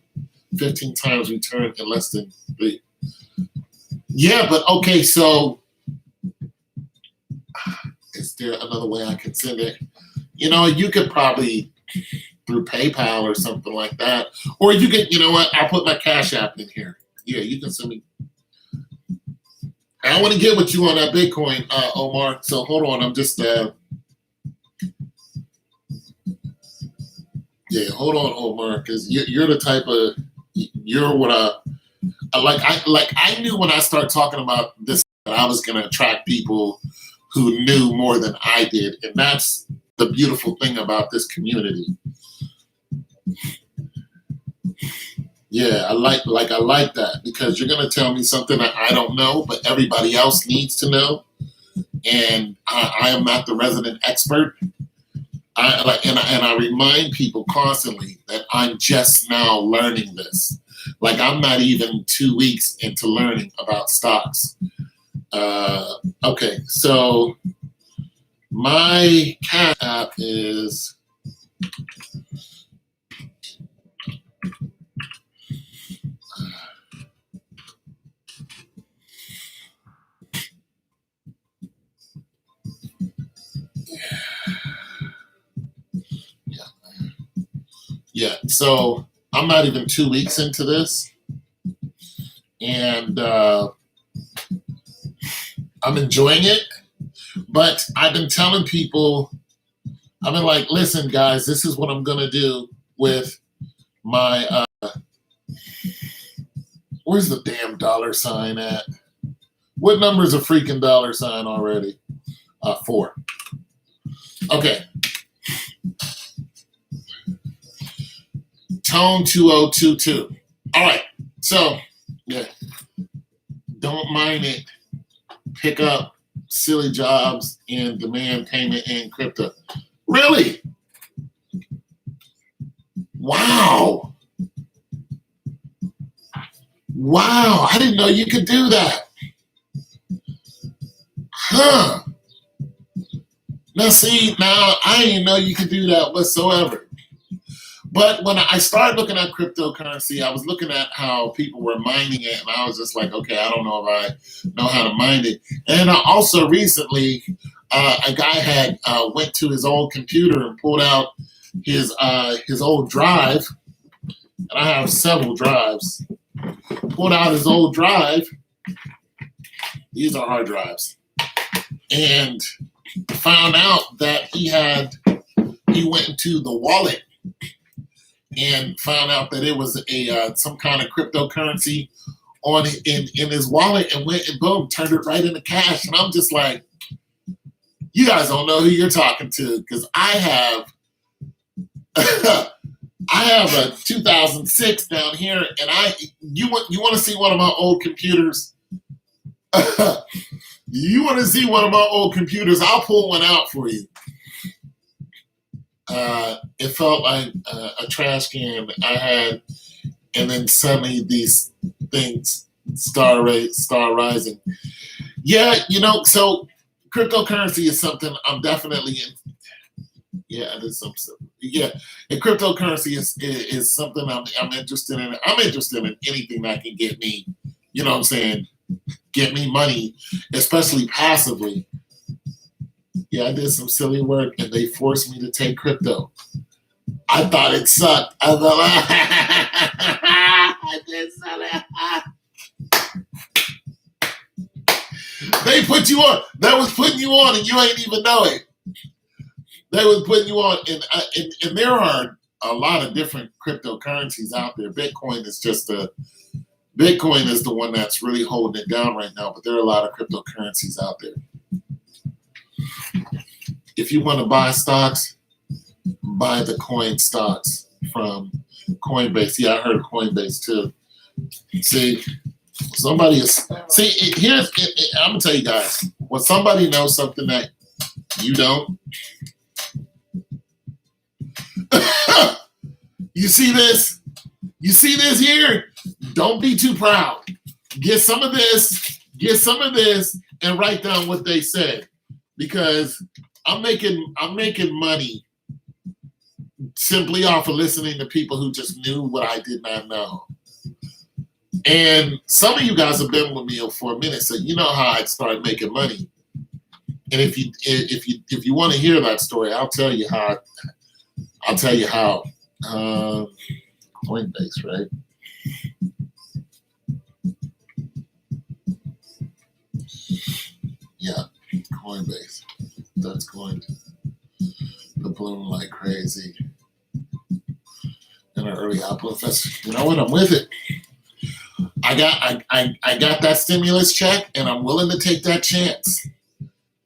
15 times return in less than 3. Yeah, but okay, so is there another way I can send it? You could probably through PayPal or something like that. Or you can, you know what? I'll put my Cash App in here. Yeah, you can send me. I want to get with you on that Bitcoin, Omar. So hold on. I'm just, yeah, hold on, Omar, because you're the type of, you're what I knew when I started talking about this that I was going to attract people who knew more than I did. And that's the beautiful thing about this community. Yeah, I like that because you're gonna tell me something that I don't know, but everybody else needs to know, and I am not the resident expert. And I remind people constantly that I'm just now learning this. Like I'm not even 2 weeks into learning about stocks. Okay, so my Cash App is. Yeah, so I'm not even 2 weeks into this, and I'm enjoying it. But I've been telling people, I've been like, listen, guys, this is what I'm gonna do with my. Where's the damn dollar sign at? What number is a freaking dollar sign already? 4. Okay. Tone 2022. All right. So, yeah. Don't mind it. Pick up silly jobs and demand payment in crypto. Really? Wow. Wow. I didn't know you could do that. Huh. Now, see, now I didn't know you could do that whatsoever. But when I started looking at cryptocurrency, I was looking at how people were mining it, and I was just like, okay, I don't know if I know how to mine it. And also recently, a guy had went to his old computer and pulled out his old drive, and I have several drives. Pulled out his old drive. These are hard drives, and found out that he went into the wallet and found out that it was some kind of cryptocurrency in his wallet, and went and boom, turned it right into cash. And I'm just like, you guys don't know who you're talking to, because I have a 2006 down here, and you want to see one of my old computers? You want to see one of my old computers? I'll pull one out for you. It felt like a trash can I had, and then suddenly these things start rising. Yeah, so cryptocurrency is something I'm definitely in. Yeah, there's some stuff. Yeah, and cryptocurrency is something I'm interested in. I'm interested in anything that can get me, you know what I'm saying, get me money, especially passively. Yeah, I did some silly work, and they forced me to take crypto. I thought it sucked. I thought I did something. They put you on. That was putting you on, and you ain't even know it. They was putting you on, and there are a lot of different cryptocurrencies out there. Bitcoin is the one that's really holding it down right now, but there are a lot of cryptocurrencies out there. If you want to buy stocks, buy the coin stocks from Coinbase. Yeah, I heard of Coinbase too. See, I'm gonna tell you guys, when somebody knows something that you don't, you see this here? Don't be too proud. Get some of this, and write down what they said, because I'm making money simply off of listening to people who just knew what I did not know. And some of you guys have been with me for a minute, so you know how I started making money. And if you want to hear that story, I'll tell you how. Uh, Coinbase, right? Yeah, Coinbase. That's going to bloom like crazy in an early Apple investment. You know what? I'm with it. I got that stimulus check, and I'm willing to take that chance.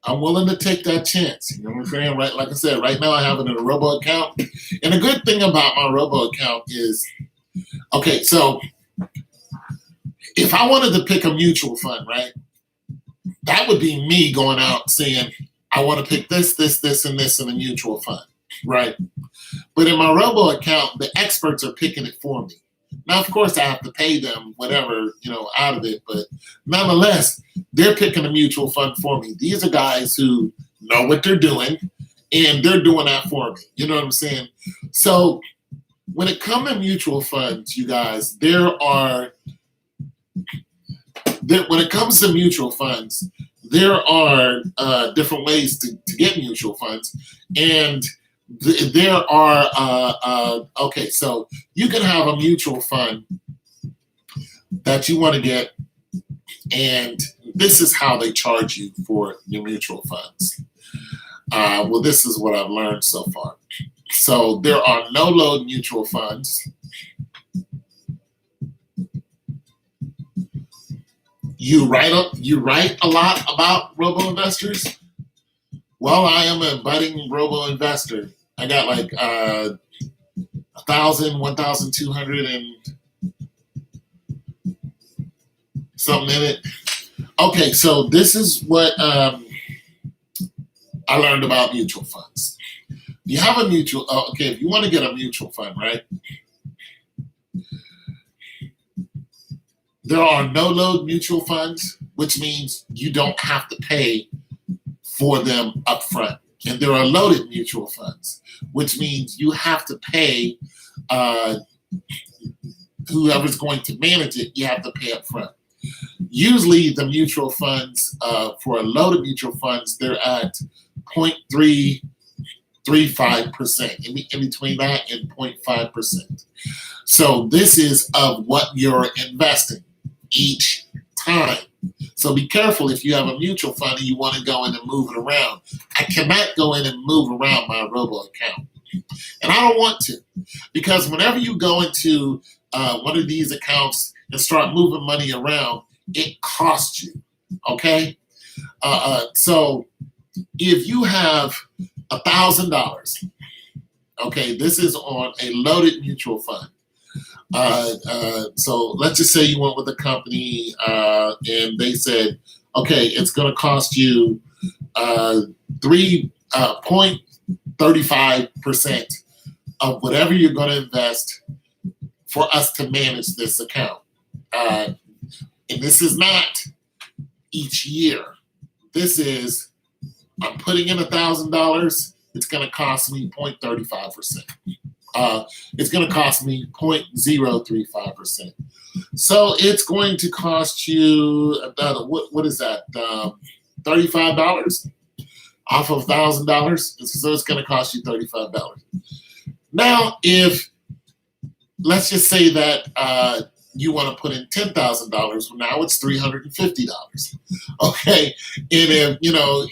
I'm willing to take that chance. You know what I'm saying? Right, like I said, right now I have it in a robo account. And the good thing about my robo account is, okay, so if I wanted to pick a mutual fund, right, that would be me going out saying, I want to pick this, this, this, and this in a mutual fund, right? But in my robo account, the experts are picking it for me. Now, of course, I have to pay them whatever, out of it, but nonetheless, they're picking a mutual fund for me. These are guys who know what they're doing, and they're doing that for me. You know what I'm saying? So when it comes to mutual funds, you guys, when it comes to mutual funds, there are different ways to get mutual funds, and there are okay, so you can have a mutual fund that you want to get, and this is how they charge you for your mutual funds. Well, this is what I've learned so far. So there are no load mutual funds. You write a lot about robo investors. Well, I am a budding robo investor. I got like 1,200 and something in it. Okay, so this is what I learned about mutual funds. You have a mutual. Okay, if you want to get a mutual fund, right? There are no load mutual funds, which means you don't have to pay for them up front. And there are loaded mutual funds, which means you have to pay whoever's going to manage it, you have to pay up front. Usually the mutual funds, for a loaded mutual funds, they're at 0.335%, in between that and 0.5%. So this is of what you're investing each time. So be careful if you have a mutual fund and you want to go in and move it around. I cannot go in and move around my robo account. And I don't want to, because whenever you go into one of these accounts and start moving money around, it costs you, okay? So if you have $1,000, okay, this is on a loaded mutual fund. So let's just say you went with a company and they said, okay, it's going to cost you 3.35% of whatever you're going to invest for us to manage this account. And this is not each year. This is, I'm putting in $1,000. It's going to cost me 0.35%. It's going to cost me 0.035%. So it's going to cost you what is that? $35 off of $1,000. So it's going to cost you $35. Now, if let's just say that you want to put in $10,000, well, now it's $350. Okay, and if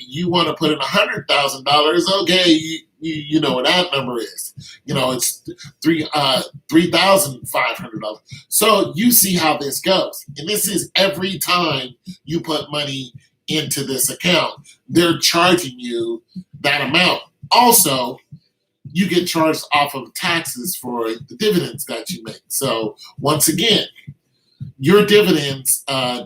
you want to put in $100,000, okay, you know what that number is. It's $3,500. So you see how this goes, and this is every time you put money into this account, they're charging you that amount. Also, you get charged off of taxes for the dividends that you make. So once again, your dividends are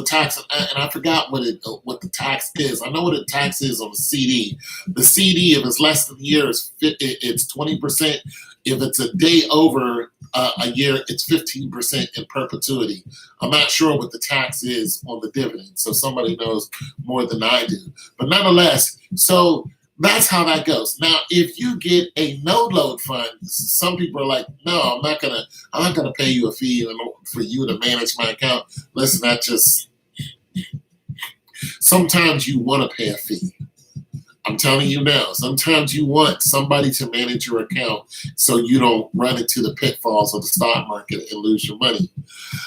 taxed, and I forgot what the tax is. I know what the tax is on the CD. The CD, if it's less than a year, it's 20%. If it's a day over a year, it's 15% in perpetuity. I'm not sure what the tax is on the dividend, so somebody knows more than I do. But nonetheless, so that's how that goes. Now, if you get a no-load fund, some people are like, "No, I'm not gonna pay you a fee for you to manage my account." Listen, sometimes you want to pay a fee. I'm telling you now, sometimes you want somebody to manage your account so you don't run into the pitfalls of the stock market and lose your money.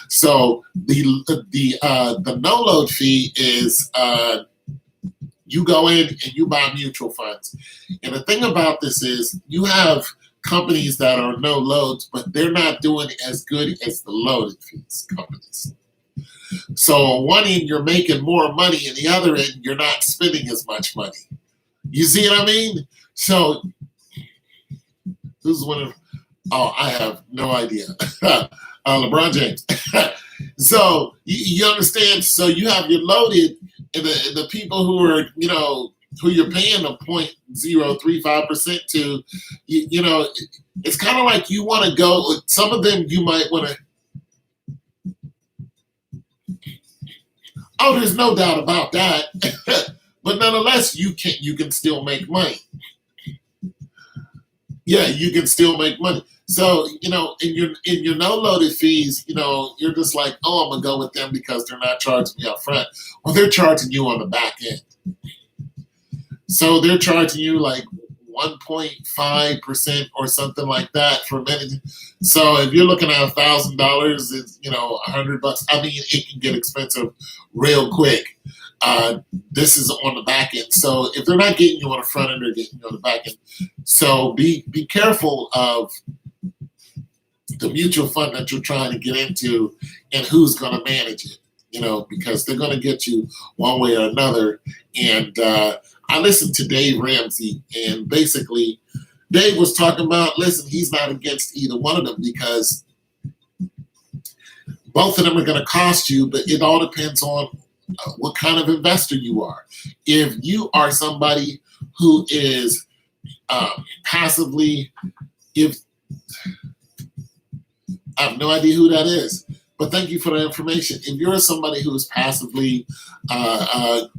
So the no load fee is you go in and you buy mutual funds. And the thing about this is you have companies that are no loads, but they're not doing as good as the loaded fees companies. So on one end, you're making more money, and the other end, you're not spending as much money. You see what I mean? So who's winning? Oh, I have no idea. LeBron James. So you understand? So you have your loaded, and the people who are, who you're paying a 0.035% to, it's kind of like you want to go. Some of them you might want to. Oh, there's no doubt about that. But nonetheless, you can still make money. Yeah, you can still make money. So, in your no loaded fees, you're just like, oh, I'm gonna go with them because they're not charging me up front. Well, they're charging you on the back end. So they're charging you like 1.5% or something like that for a minute. So if you're looking at $1,000, it's $100. I mean, it can get expensive real quick. This is on the back end. So if they're not getting you on the front end, they're getting you on the back end. So be careful of the mutual fund that you're trying to get into and who's going to manage it. Because they're going to get you one way or another. And I listened to Dave Ramsey, and basically Dave was talking about, listen, he's not against either one of them because both of them are going to cost you, but it all depends on what kind of investor you are. If you are somebody who is passively, I have no idea who that is, but thank you for the information. If you're somebody who is passively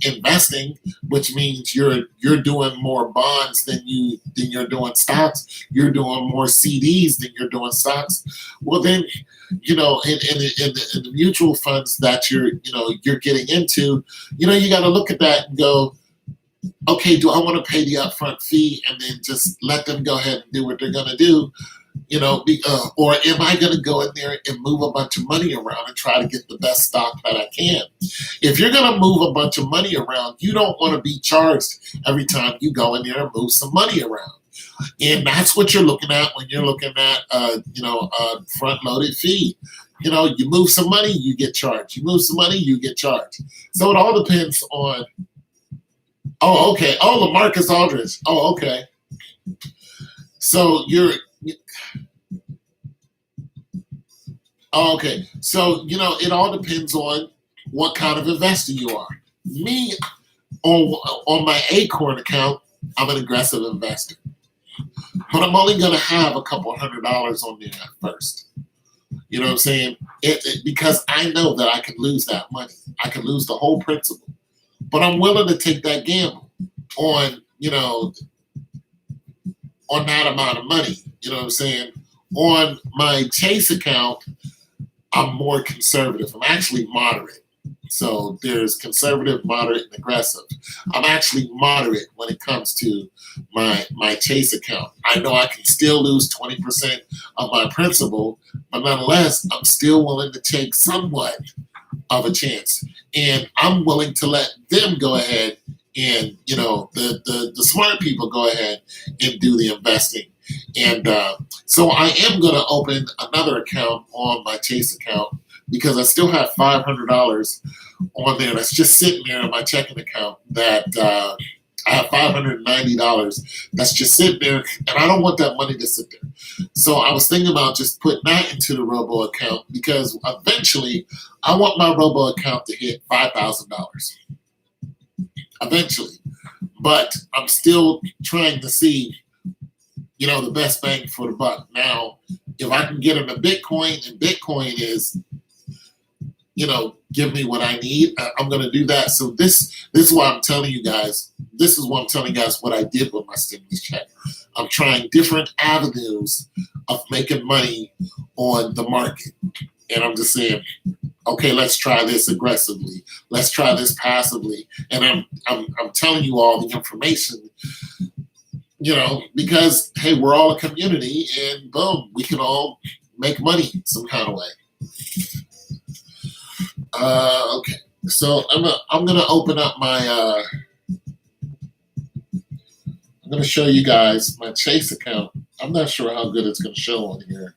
investing, which means you're doing more bonds than you're doing stocks, you're doing more CDs than you're doing stocks. Well, then, in the mutual funds that you're getting into, you got to look at that and go, okay, do I want to pay the upfront fee and then just let them go ahead and do what they're going to do? Or am I going to go in there and move a bunch of money around and try to get the best stock that I can? If you're going to move a bunch of money around, you don't want to be charged every time you go in there and move some money around. And that's what you're looking at when you're looking at, a front-loaded fee. You move some money, you get charged. You move some money, you get charged. So it all depends on. Oh, okay. Oh, LaMarcus Aldridge. Oh, okay. So okay. So, it all depends on what kind of investor you are. Me, on my Acorn account, I'm an aggressive investor. But I'm only going to have a couple $100 on there at first. You know what I'm saying? Because I know that I could lose that money. I could lose the whole principal. But I'm willing to take that gamble on, on that amount of money. You know what I'm saying? On my Chase account, I'm more conservative. I'm actually moderate. So there's conservative, moderate, and aggressive. I'm actually moderate when it comes to my Chase account. I know I can still lose 20% of my principal, but nonetheless, I'm still willing to take somewhat of a chance. And I'm willing to let them go ahead and, the smart people go ahead and do the investing. And so I am going to open another account on my Chase account because I still have $500 on there that's just sitting there in my checking account that I have $590 that's just sitting there, and I don't want that money to sit there. So I was thinking about just putting that into the Robo account because eventually I want my Robo account to hit $5,000. Eventually. But I'm still trying to see, the best bang for the buck. Now, if I can get into Bitcoin, and Bitcoin is, give me what I need, I'm going to do that. So this is why I'm telling you guys, what I did with my stimulus check. I'm trying different avenues of making money on the market. And I'm just saying, Okay, let's try this aggressively. Let's try this passively. And I'm telling you all the information, because hey, we're all a community, and boom, we can all make money some kind of way. Okay, so I'm gonna open up my. I'm gonna show you guys my Chase account. I'm not sure how good it's gonna show on here,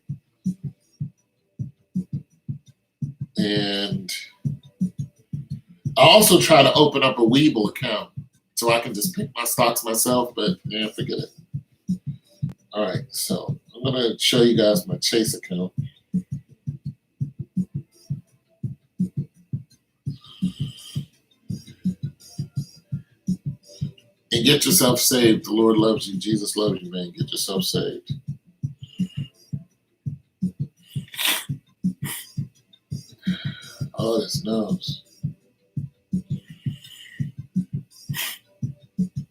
and I also try to open up a Webull account so I can just pick my stocks myself. But yeah, forget it. All right, so I'm gonna show you guys my Chase account. And get yourself saved. The Lord loves you. Jesus loves you, man. Get yourself saved. Oh, this nose.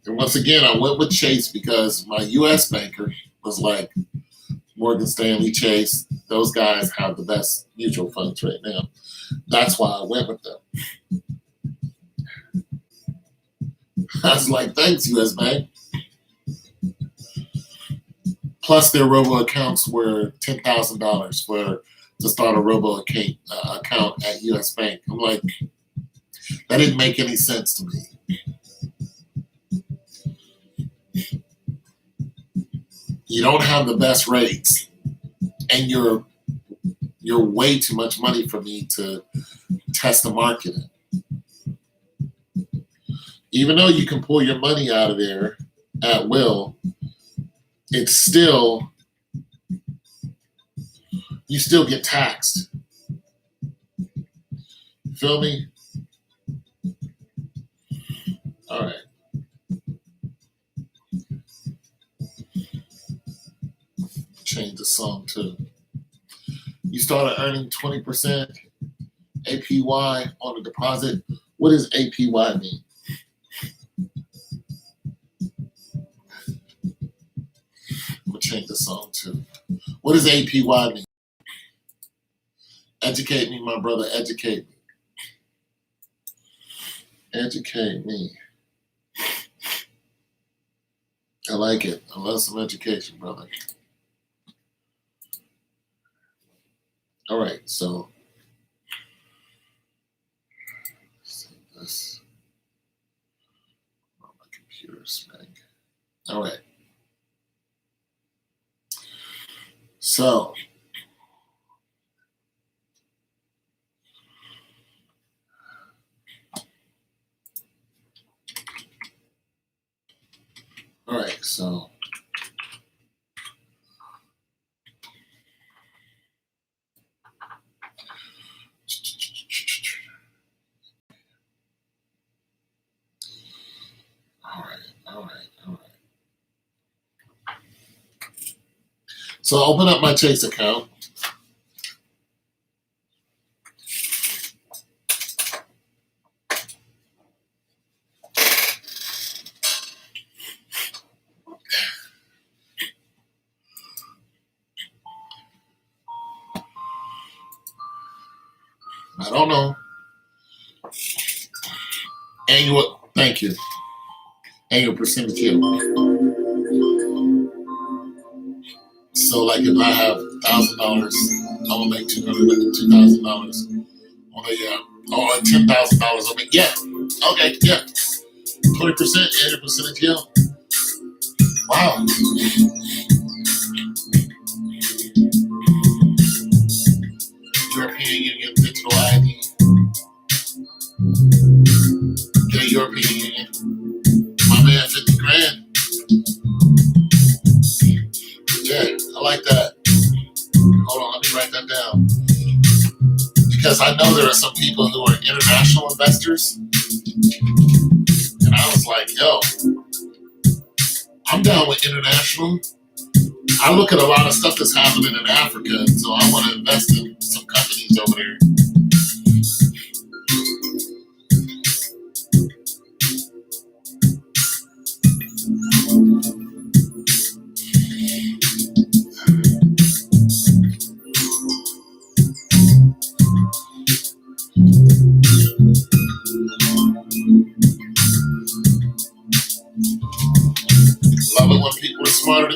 And once again, I went with Chase because my U.S. banker was like, Morgan Stanley, Chase, those guys have the best mutual funds right now. That's why I went with them. I was like, thanks, U.S. Bank. Plus, their robo accounts were $10,000 to start a robo account at U.S. Bank. I'm like, that didn't make any sense to me. You don't have the best rates, and you're way too much money for me to test the market in. Even though you can pull your money out of there at will, it's still, you still get taxed. Feel me? All right. Change the song too. You started earning 20% APY on a deposit. What does APY mean? I'm gonna change the song too. What does APY mean? Educate me, my brother. Educate me. Educate me. I like it. I love some education, brother. All right, so this on my computer spinning. All right. So all right, so all right. So open up my Chase account. I don't know. Annual, thank you. Annual percentage yield. So like if I have $1,000, I will make $2,000 on or $10,000. I'll make, yeah. Okay, yeah. 20% annual percentage yield. Wow. European Union digital ID. Get a European Union. My man, 50 grand. Yeah, I like that. Hold on, let me write that down. Because I know there are some people who are international investors. And I was like, yo, I'm down with international. I look at a lot of stuff that's happening in Africa, so I want to invest in some companies over there.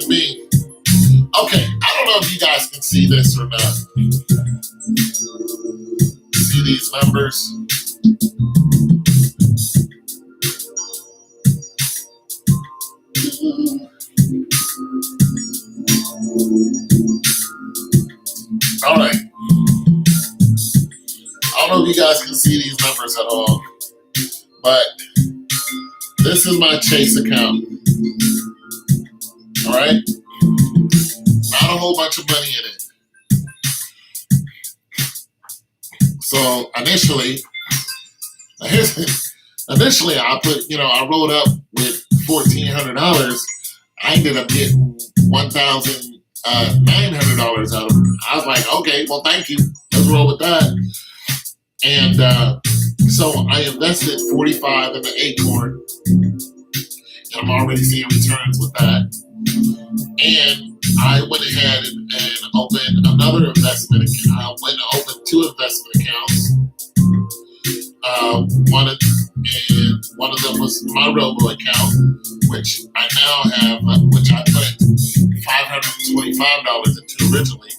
than me. Okay, I don't know if you guys can see this or not. See these numbers? All right. I don't know if you guys can see these numbers at all, but this is my Chase account. All right? Not a whole bunch of money in it. So initially I put, I rolled up with $1,400. I ended up getting $1,900 out of it. I was like, okay, well, thank you. Let's roll with that. And so I invested 45 in the Acorn. I'm already seeing returns with that. And I went ahead and opened another investment account. I went and opened 2 investment accounts. One of them was my Robo account, which I now have, which I put $525 into originally.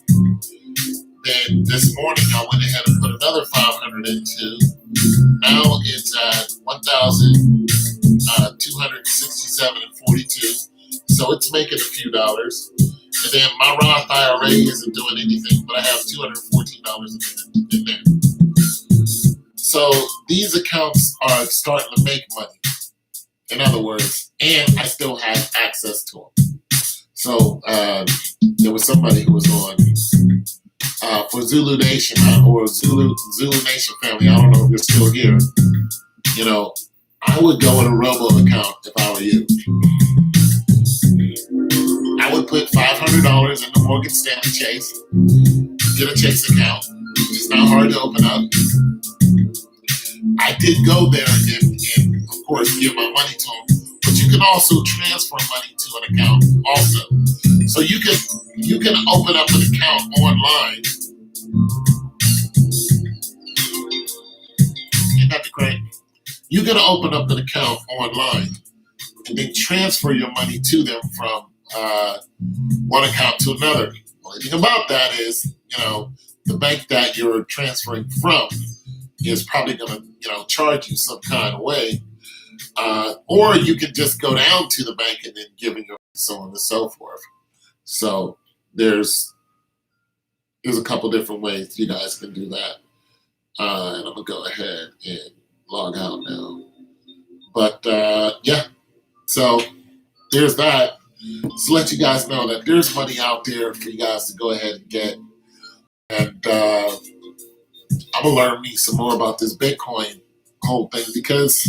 Then this morning I went ahead and put another $500 into. Now it's at $1,267.42. So it's making a few dollars. And then my Roth IRA isn't doing anything, but I have $214 in there. So these accounts are starting to make money, in other words, and I still have access to them. So there was somebody who was on for Zulu Nation or Zulu Nation family. I don't know if you're still here. I would go with a Robo account if I were you. I would put $500 in the Morgan Stanley Chase, get a Chase account. It's not hard to open up. I did go there and of course, give my money to them. But you can also transfer money to an account also. So you can open up an account online. Ain't that the crazy? You can open up an account online and then transfer your money to them from one account to another. The only thing about that is, the bank that you're transferring from is probably going to, charge you some kind of way. Or you can just go down to the bank and then give it, so on and so forth. So there's a couple different ways you guys can do that. And I'm going to go ahead and log out now. But yeah, so there's that. So let you guys know that there's money out there for you guys to go ahead and get. And I'm going to learn me some more about this Bitcoin whole thing because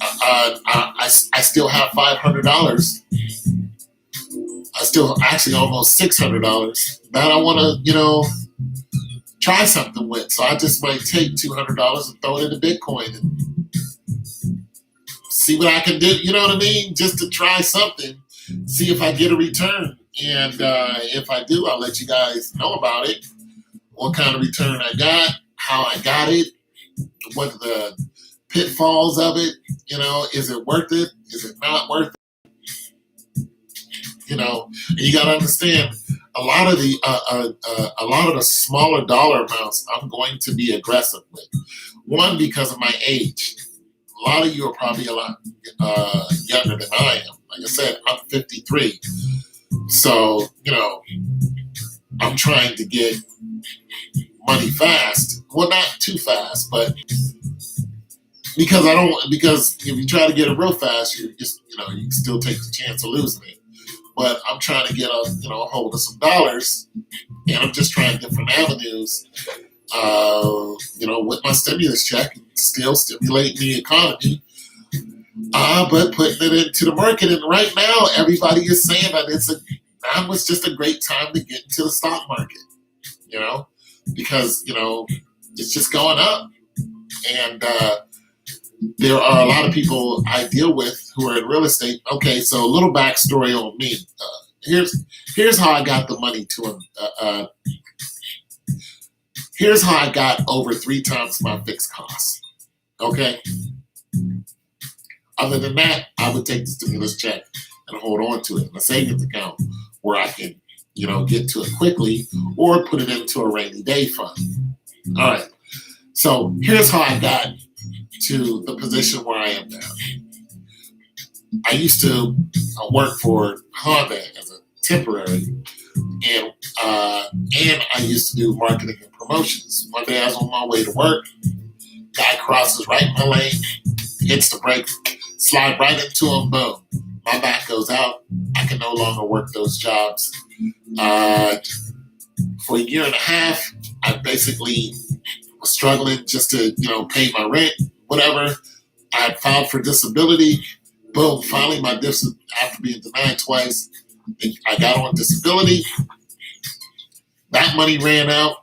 I still have $500. I still actually almost $600 that I want to, try something with. So I just might take $200 and throw it into Bitcoin and see what I can do. You know what I mean? Just to try something, see if I get a return. And if I do, I'll let you guys know about it. What kind of return I got, how I got it, what are the pitfalls of it. Is it worth it? Is it not worth it? And you got to understand a lot of the smaller dollar amounts I'm going to be aggressive with. One, because of my age. A lot of you are probably a lot younger than I am. Like I said, I'm 53. So, I'm trying to get money fast. Well, not too fast, but because if you try to get it real fast, you just, you can still take the chance of losing it. But I'm trying to get a hold of some dollars, and I'm just trying different avenues, with my stimulus check, still stimulating the economy, but putting it into the market. And right now, everybody is saying that now was just a great time to get into the stock market, because, it's just going up. And there are a lot of people I deal with who are in real estate. Okay, so a little backstory on me. Here's how I got the money to him. Here's how I got over 3 times my fixed costs. Okay? Other than that, I would take the stimulus check and hold on to it in a savings account where I can, get to it quickly or put it into a rainy day fund. All right. So here's how I got to the position where I am now. I used to work for Honda as a temporary, and I used to do marketing and promotions. One day I was on my way to work. Guy crosses right in my lane, hits the brake, slide right into him, boom. My back goes out. I can no longer work those jobs. For a year and a half, I basically was struggling just to, pay my rent, whatever. I had filed for disability. Boom, finally after being denied twice, I got on disability. That money ran out.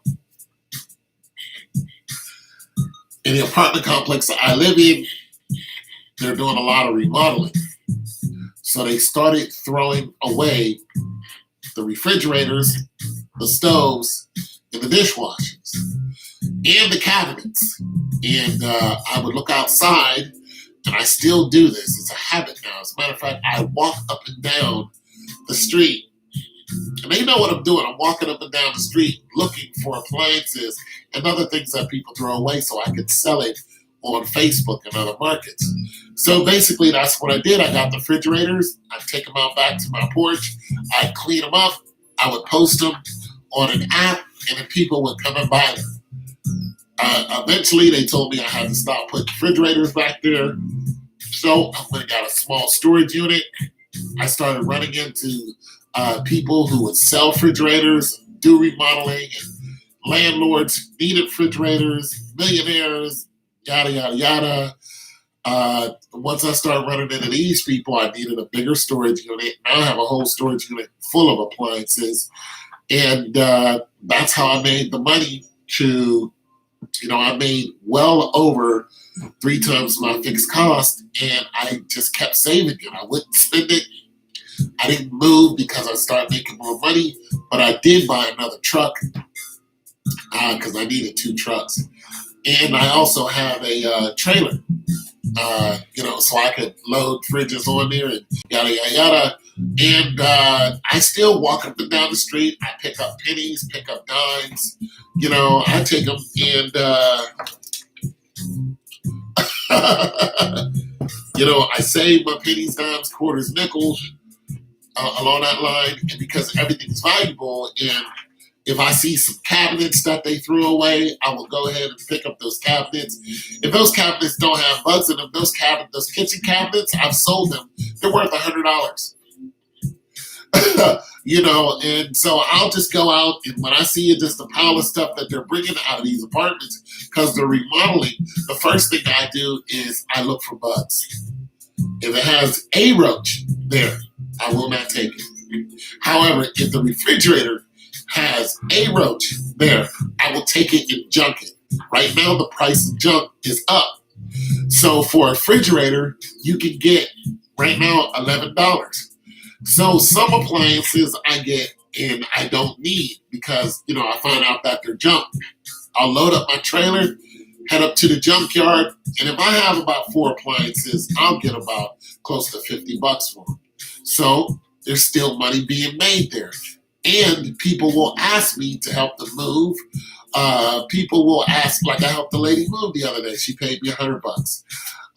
In the apartment complex that I live in, they're doing a lot of remodeling. So they started throwing away the refrigerators, the stoves, and the dishwashers, and the cabinets. And I would look outside, and I still do this. It's a habit now. As a matter of fact, I walk up and down the street. And they know what I'm doing. I'm walking up and down the street looking for appliances and other things that people throw away so I could sell it on Facebook and other markets. So basically, that's what I did. I got the refrigerators. I'd take them out back to my porch. I'd clean them up. I would post them on an app, and then people would come and buy them. Eventually, they told me I had to stop putting refrigerators back there. So I went and got a small storage unit. I started running into people who would sell refrigerators, do remodeling, and landlords needed refrigerators, millionaires, yada, yada, yada. Once I started running into these people, I needed a bigger storage unit. Now I have a whole storage unit full of appliances. And that's how I made the money to, I made well over 3 times my fixed cost, and I just kept saving it. I wouldn't spend it. I didn't move because I started making more money, but I did buy another truck because I needed 2 trucks. And I also have a trailer, so I could load fridges on there and yada, yada, yada. And I still walk up and down the street. I pick up pennies, pick up dimes. I take them and, I save my pennies, dimes, quarters, nickels along that line. And because everything's valuable, and if I see some cabinets that they threw away, I will go ahead and pick up those cabinets. If those cabinets don't have bugs in them, those kitchen cabinets, I've sold them. They're worth $100. And so I'll just go out, and when I see just a pile of stuff that they're bringing out of these apartments because they're remodeling, the first thing I do is I look for bugs. If it has a roach there, I will not take it. However, if the refrigerator has a roach there, I will take it and junk it. Right now, the price of junk is up. So for a refrigerator, you can get right now $11. So some appliances I get and I don't need because, I find out that they're junk. I'll load up my trailer, head up to the junkyard, and if I have about 4 appliances, I'll get about close to $50 for them. So there's still money being made there. And people will ask me to help them move. People will ask, like I helped the lady move the other day. She paid me $100.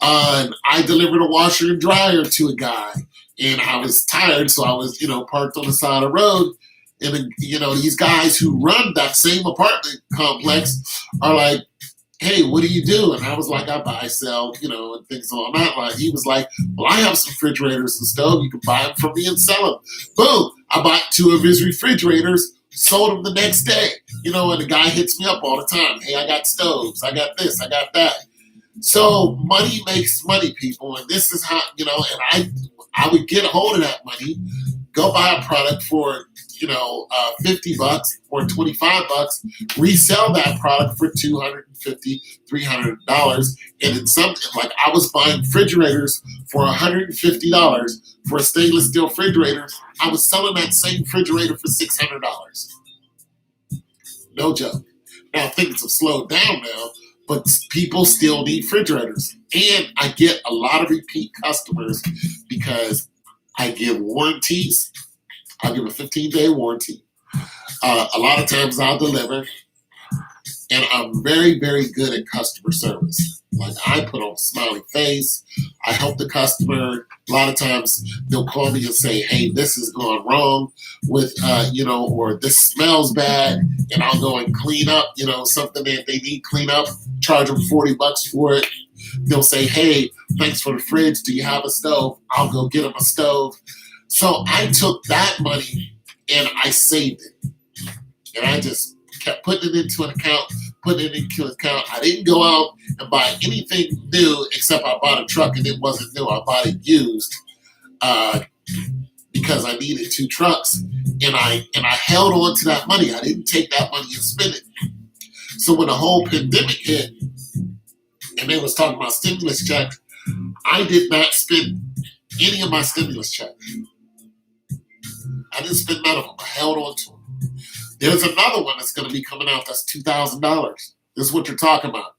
And I delivered a washer and dryer to a guy. And I was tired, so I was, parked on the side of the road. And, these guys who run that same apartment complex are like, hey, what do you do? And I was like, I buy, sell, and things along that line. He was like, well, I have some refrigerators and stuff. You can buy them from me and sell them. Boom. I bought 2 of his refrigerators, sold them the next day. And the guy hits me up all the time. Hey, I got stoves. I got this. I got that. So money makes money, people. And this is how, and I would get a hold of that money, go buy a product for, $50 or $25, resell that product for $250, $300. And in something like I was buying refrigerators for $150 for a stainless steel refrigerator. I was selling that same refrigerator for $600. No joke. Now things have slowed down now, but people still need refrigerators. And I get a lot of repeat customers because I give warranties. I'll give a 15-day warranty. A lot of times I'll deliver. And I'm very, very good at customer service. Like, I put on a smiley face. I help the customer. A lot of times they'll call me and say, hey, this has gone wrong with, or this smells bad. And I'll go and clean up, something that they need clean up, charge them $40 for it. They'll say, hey, thanks for the fridge. Do you have a stove? I'll go get them a stove. So I took that money and I saved it. And I just kept putting it into an account. I didn't go out and buy anything new except I bought a truck and it wasn't new. I bought it used because I needed 2 trucks, and I held on to that money. I didn't take that money and spend it. So when the whole pandemic hit and they was talking about stimulus check, I did not spend any of my stimulus check. I didn't spend none of them. I held on to them. There's another one that's going to be coming out that's $2,000. This is what you're talking about.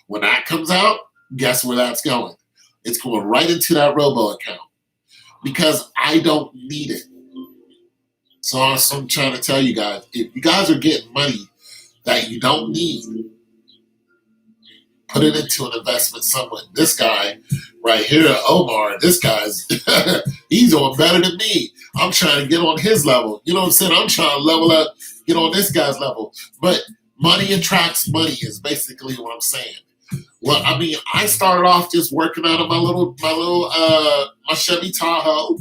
When that comes out, guess where that's going? It's going right into that robo account because I don't need it. So I'm trying to tell you guys, if you guys are getting money that you don't need, put it into an investment somewhere. This guy right here, Omar, this guy's, he's doing better than me. I'm trying to get on his level. You know what I'm saying? I'm trying to level up, get on this guy's level. But money attracts money is basically what I'm saying. Well, I mean, I started off just working out of my Chevy Tahoe,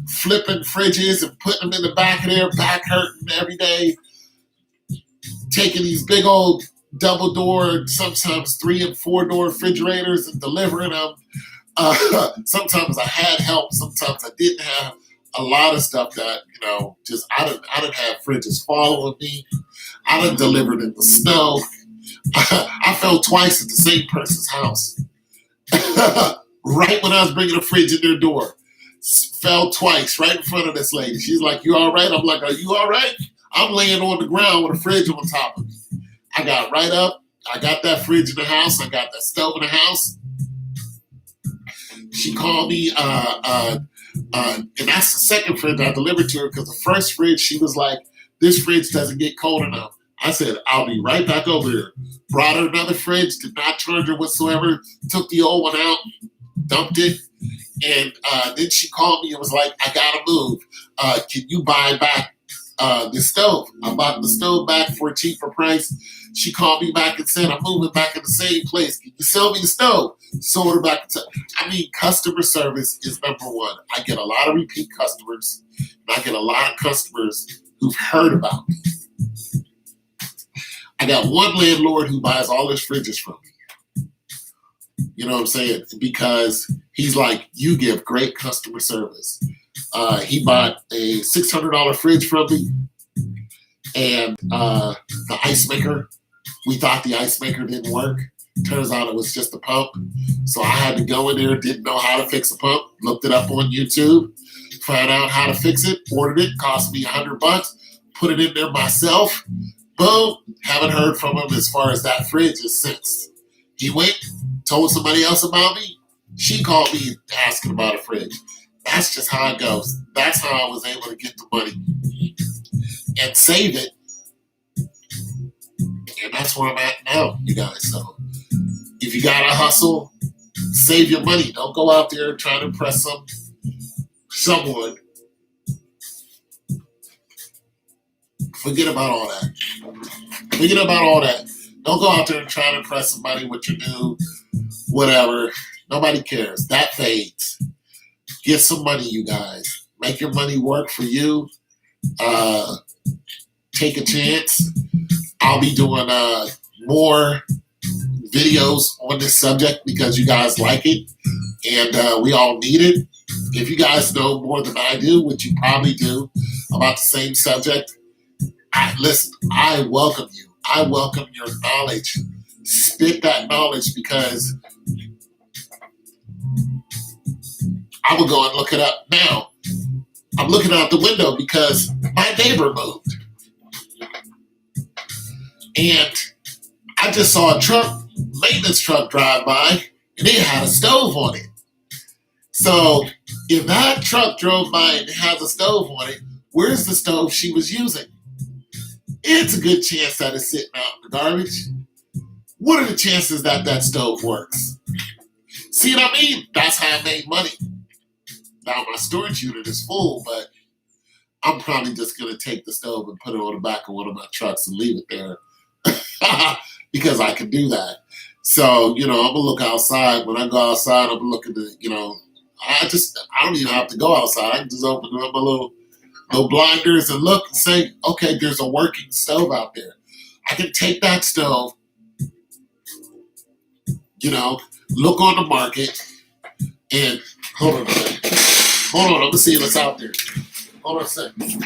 flipping fridges and putting them in the back of there, back hurting every day, taking these big old double door, sometimes 3 and 4 door refrigerators and delivering them. Sometimes I had help, sometimes I didn't have. A lot of stuff that, just I didn't have fridges following me. I done delivered in the snow. I fell twice at the same person's house. Right when I was bringing a fridge in their door. Fell twice right in front of this lady. She's like, you all right? I'm like, are you all right? I'm laying on the ground with a fridge on top of me. I got right up. I got that fridge in the house. I got that stove in the house. She called me, and that's the second fridge I delivered to her, because the first fridge, she was like, this fridge doesn't get cold enough. I said, I'll be right back over here. Brought her another fridge, did not charge her whatsoever, took the old one out, dumped it, and then she called me and was like, I gotta move. Can you buy back the stove? I bought the stove back for a cheaper price. She called me back and said, I'm moving back in the same place. Can you sell me the stove? Sold her back. Customer service is number one. I get a lot of repeat customers, and I get a lot of customers who've heard about me. I got one landlord who buys all his fridges from me. You know what I'm saying? Because he's like, you give great customer service. He bought a $600 fridge from me, and the ice maker. We thought the ice maker didn't work. Turns out it was just a pump. So I had to go in there, didn't know how to fix a pump, looked it up on YouTube, found out how to fix it, ordered it, cost me $100, put it in there myself. Boom, haven't heard from him as far as that fridge is since. He went, told somebody else about me. She called me asking about a fridge. That's just how it goes. That's how I was able to get the money and save it. And that's where I'm at now, you guys. So if you gotta hustle, save your money. Don't go out there trying to impress someone. Forget about all that. Forget about all that. Don't go out there and try to impress somebody with your new whatever. Nobody cares. That fades. Get some money, you guys. Make your money work for you. Take a chance. I'll be doing more videos on this subject because you guys like it, and we all need it. If you guys know more than I do, which you probably do, about the same subject, listen, I welcome you. I welcome your knowledge. Spit that knowledge, because I will go and look it up now. I'm looking out the window because my neighbor moved. And I just saw a maintenance truck drive by, and it had a stove on it. So if that truck drove by and has a stove on it, where's the stove she was using? It's a good chance that it's sitting out in the garbage. What are the chances that that stove works? See what I mean? That's how I made money. Now my storage unit is full, but I'm probably just gonna take the stove and put it on the back of one of my trucks and leave it there because I can do that. So, I'm gonna look outside. When I go outside, I'm gonna look at I don't even have to go outside. I can just open up my little blinders and look and say, okay, there's a working stove out there. I can take that stove, look on the market and hold on a second. Hold on, I'm gonna see what's out there. Hold on a second.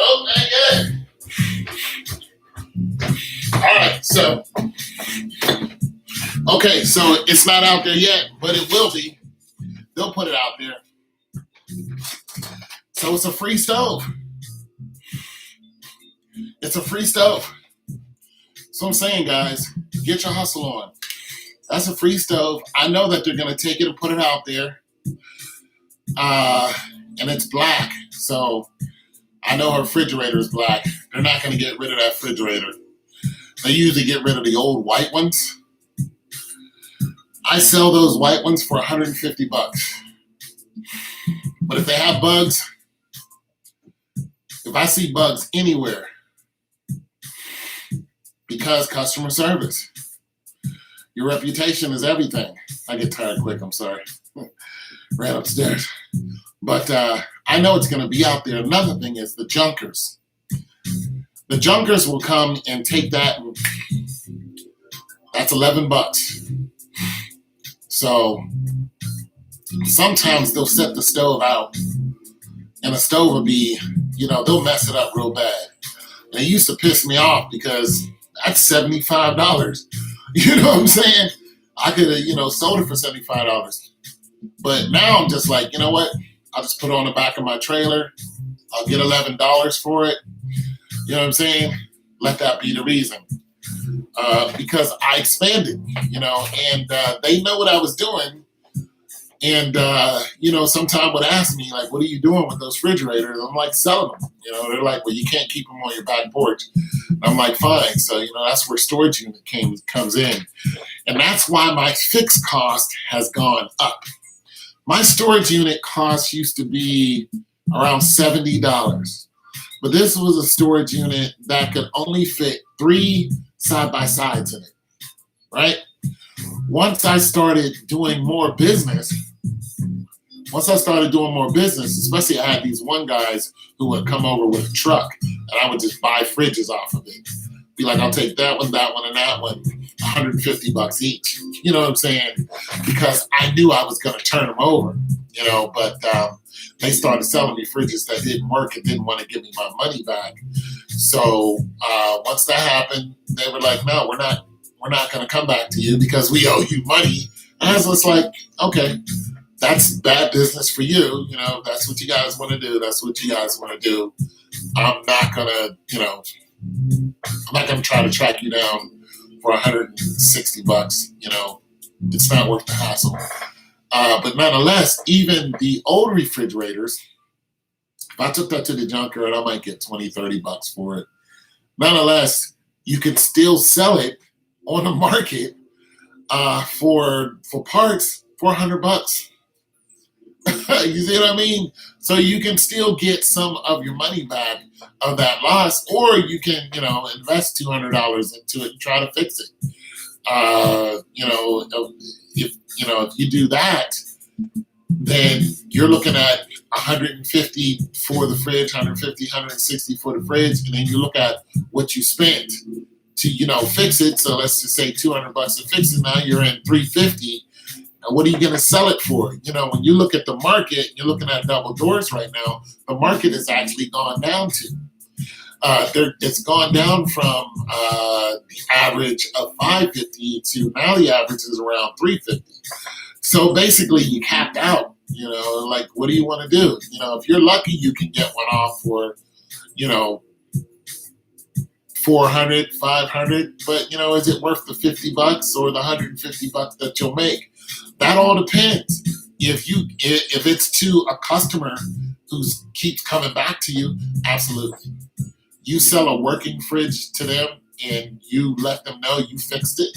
Oh, not yet. All right, so it's not out there yet, but it will be. They'll put it out there. So it's a free stove. It's a free stove. So I'm saying, guys, get your hustle on. That's a free stove. I know that they're going to take it and put it out there. And it's black. So I know her refrigerator is black. They're not going to get rid of that refrigerator. They usually get rid of the old white ones. I sell those white ones for $150. But if they have bugs, if I see bugs anywhere, because customer service, your reputation is everything. I get tired quick, I'm sorry. Ran upstairs. But I know it's going to be out there. Another thing is the junkers. The junkers will come and take that. That's $11. So sometimes they'll set the stove out, and the stove will be, they'll mess it up real bad. And it used to piss me off because that's $75. You know what I'm saying? I could have, sold it for $75. But now I'm just like, you know what? I'll just put it on the back of my trailer. I'll get $11 for it. You know what I'm saying? Let that be the reason. Because I expanded, and they know what I was doing. And, sometimes would ask me, like, what are you doing with those refrigerators? I'm like, selling them. They're like, well, you can't keep them on your back porch. And I'm like, fine. So, that's where storage unit comes in. And that's why my fixed cost has gone up. My storage unit cost used to be around $70. But this was a storage unit that could only fit 3 side-by-sides in it, right? Once I started doing more business, especially I had these one guys who would come over with a truck, and I would just buy fridges off of it. Be like, I'll take that one, and that one, $150 each. You know what I'm saying? Because I knew I was going to turn them over, but they started selling me fridges that didn't work and didn't want to give me my money back. So once that happened, they were like, no, we're not going to come back to you because we owe you money. And I was just like, okay, that's bad business for you. That's what you guys want to do. That's what you guys want to do. I'm not going to try to track you down for $160. It's not worth the hassle. But nonetheless, even the old refrigerators, if I took that to the junkyard, I might get $20, $30 for it. Nonetheless, you could still sell it on the market for parts for $100. You see what I mean? So you can still get some of your money back of that loss, or you can, invest $200 into it and try to fix it. If you do that, then you're looking at 150 for the fridge, 150, 160 for the fridge, and then you look at what you spent to, fix it. So let's just say $200 to fix it. Now you're in 350. And what are you going to sell it for? When you look at the market, you're looking at double doors right now. The market has actually gone down to. It's gone down from the average of 550 to now the average is around 350. So basically, you capped out. Like, what do you want to do? If you're lucky, you can get one off for, 400, 500. But is it worth the $50 or the $150 that you'll make? That all depends. If it's to a customer who keeps coming back to you, absolutely. You sell a working fridge to them and you let them know you fixed it.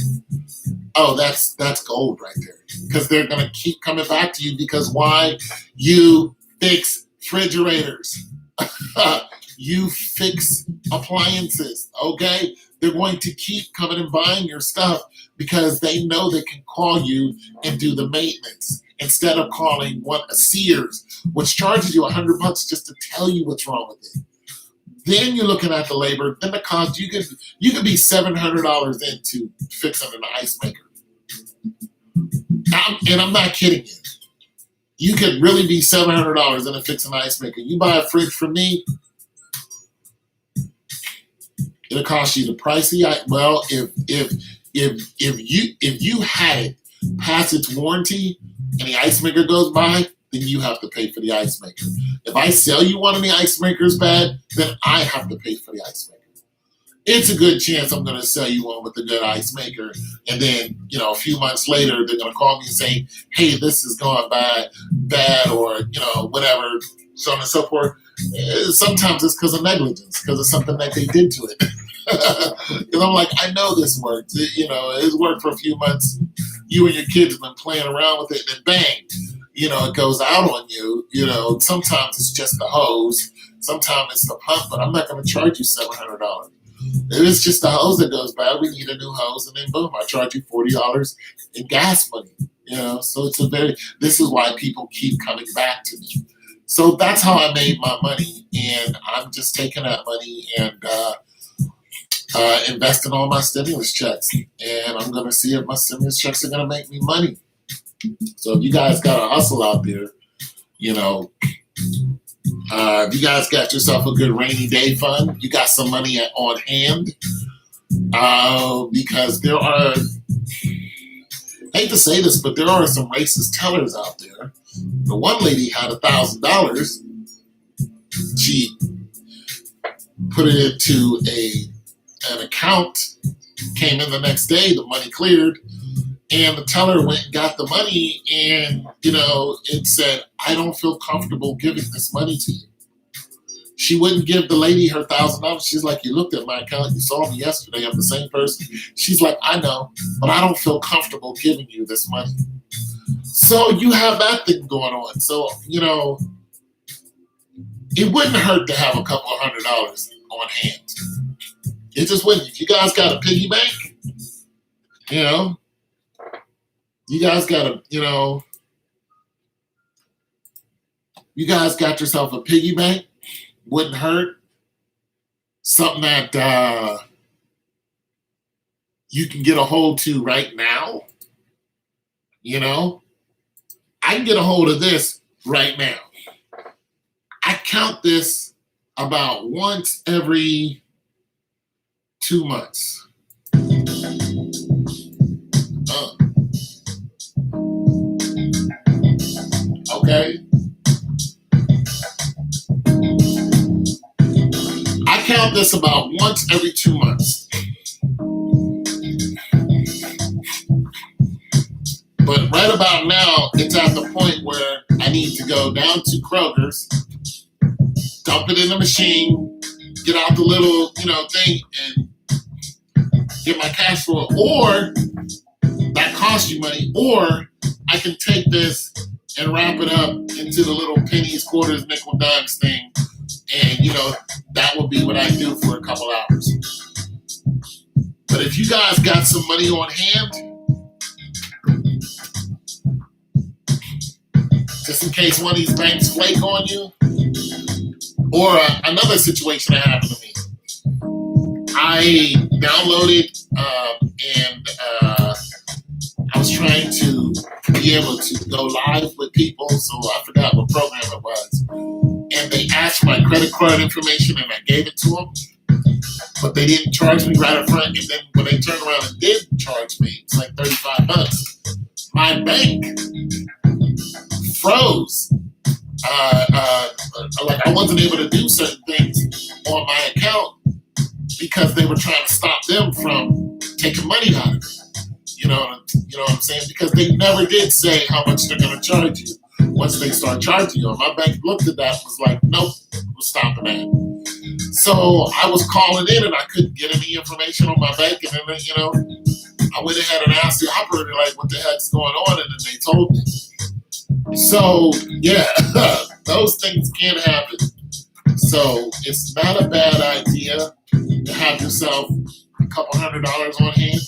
Oh, that's gold right there. Because they're gonna keep coming back to you because why? You fix refrigerators. You fix appliances, okay? They're going to keep coming and buying your stuff because they know they can call you and do the maintenance instead of calling a Sears, which charges you $100 just to tell you what's wrong with it. Then you're looking at the labor. Then the cost you could be $700 into fixing an ice maker. And I'm not kidding you. You could really be $700 into fixing an ice maker. You buy a fridge from me, it'll cost you the pricey. Well, if you had it past its warranty and the ice maker goes by, then you have to pay for the ice maker. If I sell you one of the ice makers bad, then I have to pay for the ice maker. It's a good chance I'm going to sell you one with a good ice maker, and then a few months later they're going to call me and say, "Hey, this has gone bad, or whatever, so on and so forth." Sometimes it's because of negligence, because of something that they did to it. Because I'm like, I know this worked. It's worked for a few months. You and your kids have been playing around with it, and then bang, it goes out on you. Sometimes it's just the hose, sometimes it's the pump, but I'm not going to charge you $700. If it's just the hose that goes bad, we need a new hose, and then boom, I charge you $40 in gas money. So this is why people keep coming back to me. So that's how I made my money, and I'm just taking that money and investing all my stimulus checks, and I'm going to see if my stimulus checks are going to make me money. So if you guys got a hustle out there, if you guys got yourself a good rainy day fund, you got some money on hand, because there are, I hate to say this, but there are some racist tellers out there. The one lady had $1,000. She put it into an account, came in the next day, the money cleared, and the teller went and got the money, and it said, "I don't feel comfortable giving this money to you." She wouldn't give the lady her $1,000. She's like, "You looked at my account, you saw me yesterday, I'm the same person." She's like, "I know, but I don't feel comfortable giving you this money." So you have that thing going on. So, it wouldn't hurt to have a couple of $100 on hand. It just wouldn't. If you guys got a piggy bank, you guys got you guys got yourself a piggy bank, wouldn't hurt. Something that you can get a hold to right now. I can get a hold of this right now. I count this about once every 2 months. Okay? I count this about once every 2 months. But right about now, it's at the point where I need to go down to Kroger's, dump it in the machine, get out the little, thing, and get my cash flow. Or that costs you money. Or I can take this and wrap it up into the little pennies, quarters, nickel, dimes thing. And, that will be what I do for a couple hours. But if you guys got some money on hand, just in case one of these banks flake on you. Or another situation that happened to me. I downloaded and I was trying to be able to go live with people, so I forgot what program it was. And they asked for my credit card information, and I gave it to them. But they didn't charge me right up front. And then when they turned around and did charge me, it's like $35. My bank froze. Like I wasn't able to do certain things on my account because they were trying to stop them from taking money out of it. You know what I'm saying? Because they never did say how much they're going to charge you once they start charging you. And my bank looked at that and was like, nope, we're stopping that. So I was calling in and I couldn't get any information on my bank. And then, I went ahead and asked the operator, like, what the heck's going on? And then they told me. So, yeah, those things can happen. So it's not a bad idea to have yourself a couple $100 on hand.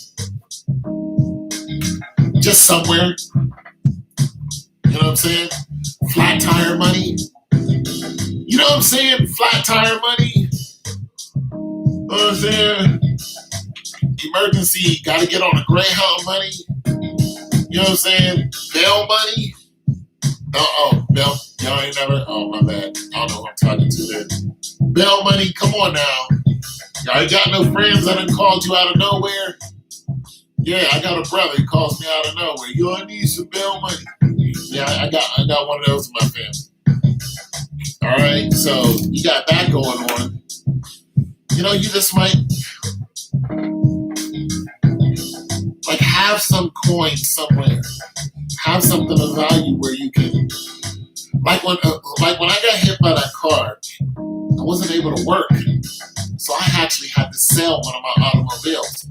Just somewhere. You know what I'm saying? Flat tire money. You know what I'm saying? Flat tire money. You know what I'm saying? Emergency, gotta get on a Greyhound money. You know what I'm saying? Bail money. Bail. Y'all ain't never. Oh, my bad. I don't know who I'm talking to there. Bail money, come on now. Y'all ain't got no friends that done called you out of nowhere. Yeah, I got a brother. He calls me out of nowhere. You all need some bail money. Yeah, I got one of those in my family. All right, so you got that going on. You just might like have some coin somewhere. Have something of value where you can. Like when I got hit by that car, I wasn't able to work, so I actually had to sell one of my automobiles.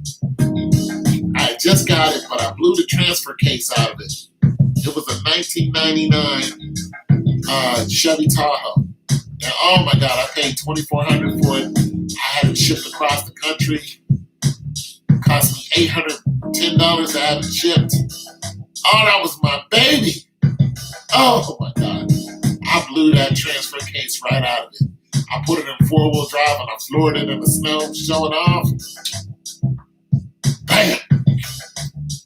I just got it, but I blew the transfer case out of it. It was a 1999 Chevy Tahoe. And oh my God, I paid $2,400 for it. I had it shipped across the country. It cost me $810 to have it shipped. Oh, that was my baby. Oh my God. I blew that transfer case right out of it. I put it in four-wheel drive and I floored it in the snow, showing off. Bam!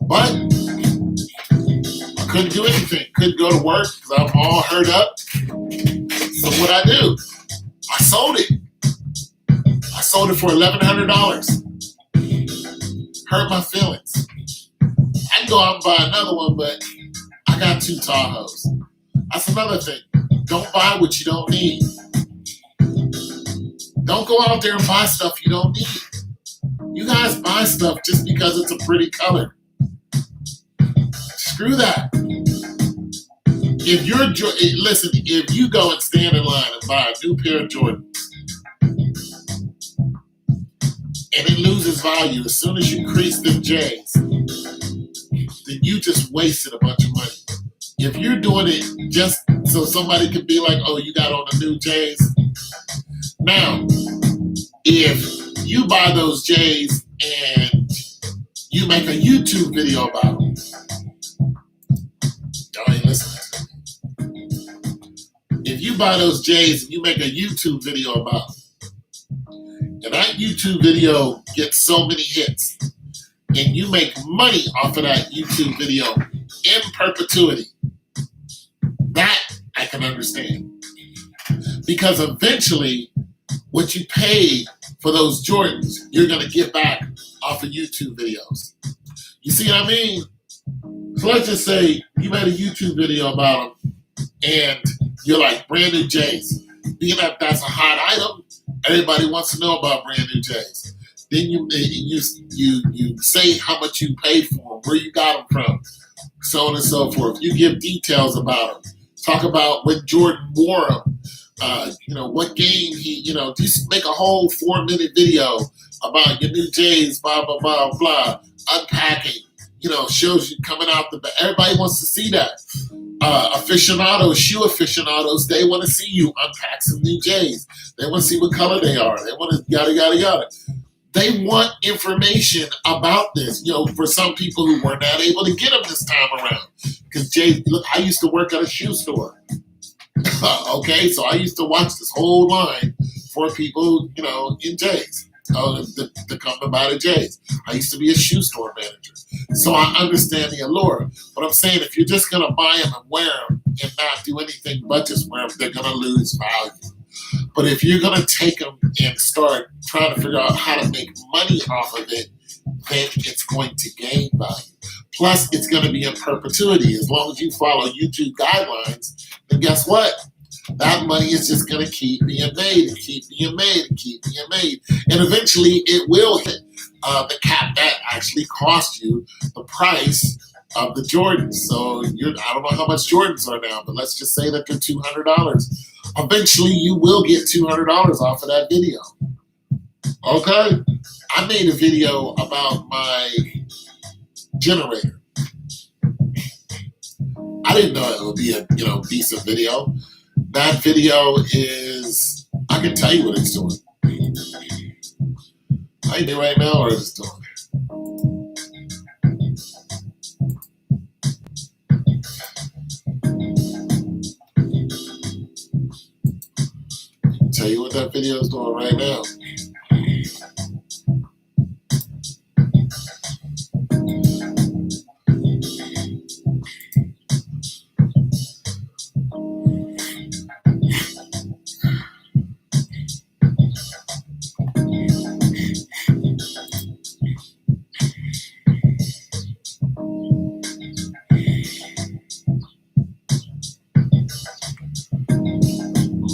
But I couldn't do anything. Couldn't go to work because I'm all hurt up. So what I do? I sold it. I sold it for $1,100. Hurt my feelings. I can go out and buy another one, but I got 2 Tahoes. That's another thing. Don't buy what you don't need. Don't go out there and buy stuff you don't need. You guys buy stuff just because it's a pretty color. Screw that. If you go and stand in line and buy a new pair of Jordans and it loses value as soon as you crease them J's, then you just wasted a bunch of money. If you're doing it just so somebody can be like, oh, you got on the new J's. Now, if you buy those J's and you make a YouTube video about them, y'all ain't listening to me. If you buy those J's and you make a YouTube video about them, and that YouTube video gets so many hits, and you make money off of that YouTube video in perpetuity, that I can understand. Because eventually, what you paid for those Jordans, you're going to get back off of YouTube videos. You see what I mean? So let's just say you made a YouTube video about them, and you're like, brand new J's. Being that that's a hot item, everybody wants to know about brand new J's. Then you say how much you paid for them, where you got them from, so on and so forth. You give details about them. Talk about when Jordan wore them. What game he, just make a whole 4-minute video about your new J's, blah, blah, blah, blah, unpacking, shows you coming out the back. Everybody wants to see that. Shoe aficionados, they want to see you unpack some new J's. They want to see what color they are. They want to yada, yada, yada. They want information about this, for some people who were not able to get them this time around. Because Jay, look, I used to work at a shoe store. Okay, so I used to watch this whole line for people, in Jay's, to come to buy the J's. I used to be a shoe store manager, so I understand the allure. But I'm saying if you're just gonna buy them and wear them and not do anything but just wear them, they're gonna lose value. But if you're gonna take them and start trying to figure out how to make money off of it, then it's going to gain value. Plus, it's going to be in perpetuity. As long as you follow YouTube guidelines, then guess what? That money is just going to keep being made and keep being made and keep being made. And eventually, it will hit the cap that actually cost you the price of the Jordans. So I don't know how much Jordans are now, but let's just say that they're $200. Eventually, you will get $200 off of that video. Okay? I made a video about my generator. I didn't know it would be a decent video. That video is, I can tell you what it's doing. I do right now, or is it doing? Tell you what that video is doing right now.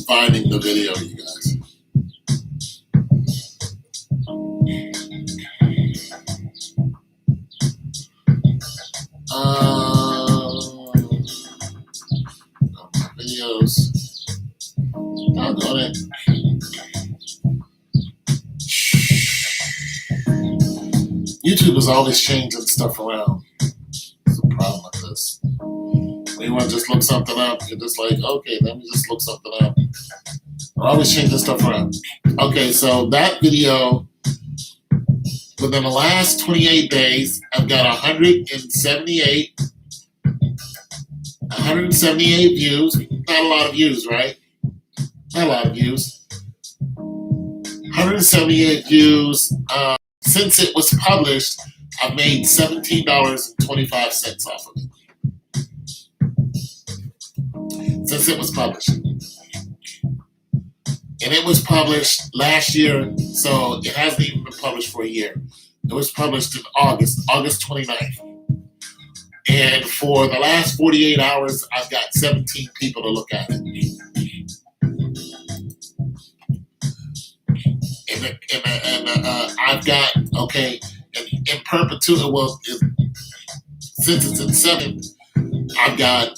Finding the video, you guys. Videos. Doggone it. YouTube is always changing stuff around. That's the problem with this. When you want to just look something up, you're just like, okay, let me just look something up. They're always changing stuff around. Okay, so that video, within the last 28 days, I've got 178 views. Not a lot of views, right? Not a lot of views. 178 views. Since it was published, I've made $17.25 off of it. Since it was published. And it was published last year, so it hasn't even been published for a year. It was published in August 29th. And for the last 48 hours, I've got 17 people to look at it. And I've got, okay, in perpetuity, well, since it's in 7, I've got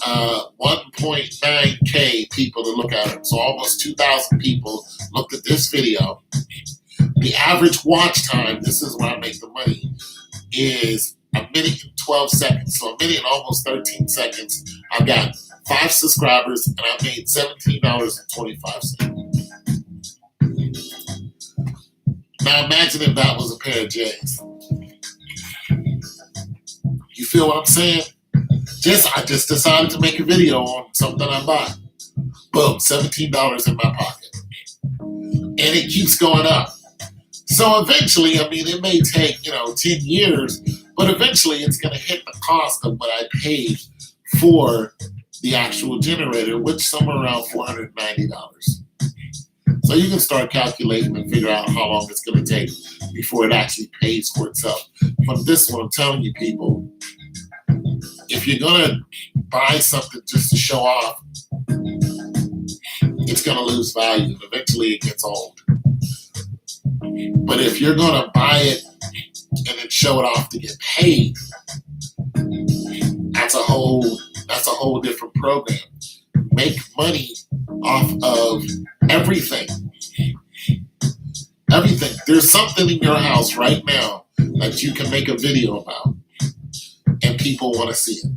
1.9K people to look at it. So almost 2,000 people looked at this video. The average watch time, this is where I make the money, is a minute and 12 seconds. So a minute and almost 13 seconds. I've got 5 subscribers and I made $17.25. Now imagine if that was a pair of J's. You feel what I'm saying? I just decided to make a video on something I bought. Boom, $17 in my pocket. And it keeps going up. So eventually, it may take, 10 years, but eventually it's going to hit the cost of what I paid for the actual generator, which is somewhere around $490. So you can start calculating and figure out how long it's going to take before it actually pays for itself. But this one, I'm telling you people, if you're going to buy something just to show off, it's going to lose value. And eventually it gets old. But if you're going to buy it and then show it off to get paid, that's a whole different program. Make money off of everything. Everything. There's something in your house right now that you can make a video about, and people want to see it.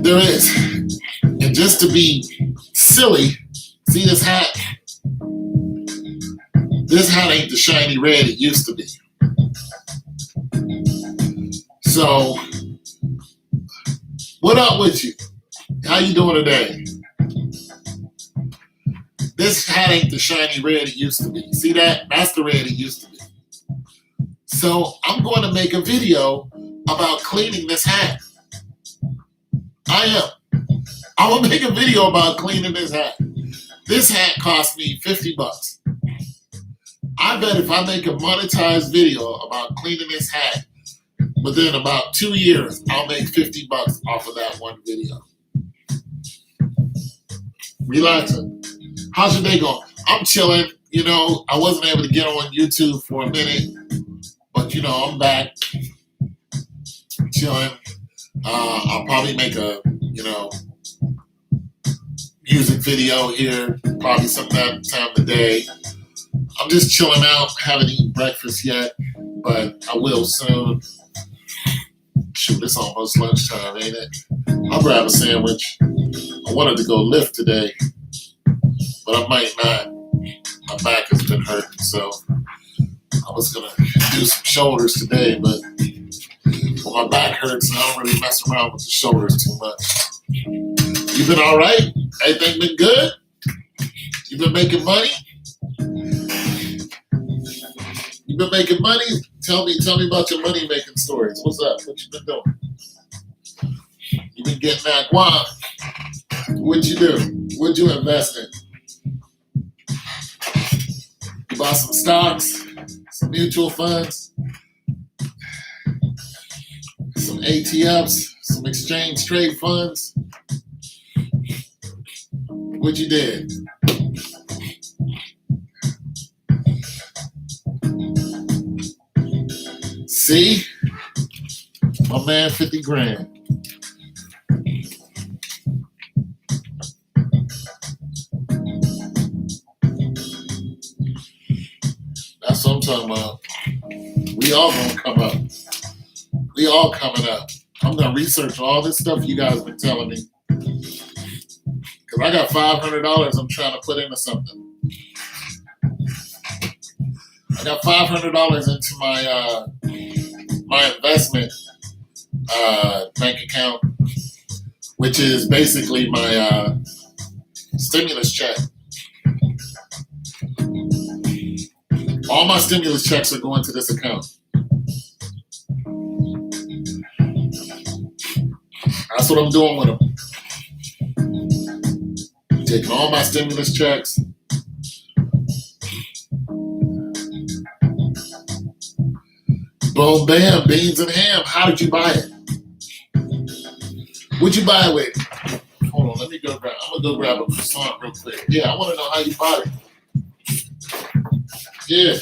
There is. And just to be silly, see this hat? This hat ain't the shiny red it used to be. So, what up with you? How you doing today? This hat ain't the shiny red it used to be. See that? That's the red it used to be. So I'm going to make a video about cleaning this hat. I am. I'm going to make a video about cleaning this hat. This hat cost me $50. I bet if I make a monetized video about cleaning this hat, within about 2 years, I'll make $50 off of that one video. Relaxing. How's your day going? I'm chilling. I wasn't able to get on YouTube for a minute, but I'm back chilling. I'll probably make a music video here, probably sometime of the day. I'm just chilling out, haven't eaten breakfast yet, but I will soon. Shoot, it's almost lunchtime, ain't it? I'll grab a sandwich. I wanted to go lift today, but I might not. My back has been hurting, so I was going to do some shoulders today, but my back hurts, and I don't really mess around with the shoulders too much. You been all right? Everything been good? You been making money? You been making money? Tell me about your money making stories. What's up? What you been doing? You been getting that guan? What'd you do? What'd you invest in? You bought some stocks, some mutual funds, some ATFs, some exchange trade funds. What you did? See? My man, 50 grand. That's what I'm talking about. We all gonna come up. We all coming up. I'm gonna research all this stuff you guys been telling me. Cause I got $500 I'm trying to put into something. I got $500 into my investment bank account, which is basically my stimulus check. All my stimulus checks are going to this account. That's what I'm doing with them. Taking all my stimulus checks. Boom, bam, beans and ham. How did you buy it? What'd you buy it with? Hold on, I'm gonna go grab a croissant real quick. Yeah, I want to know how you bought it. Yeah.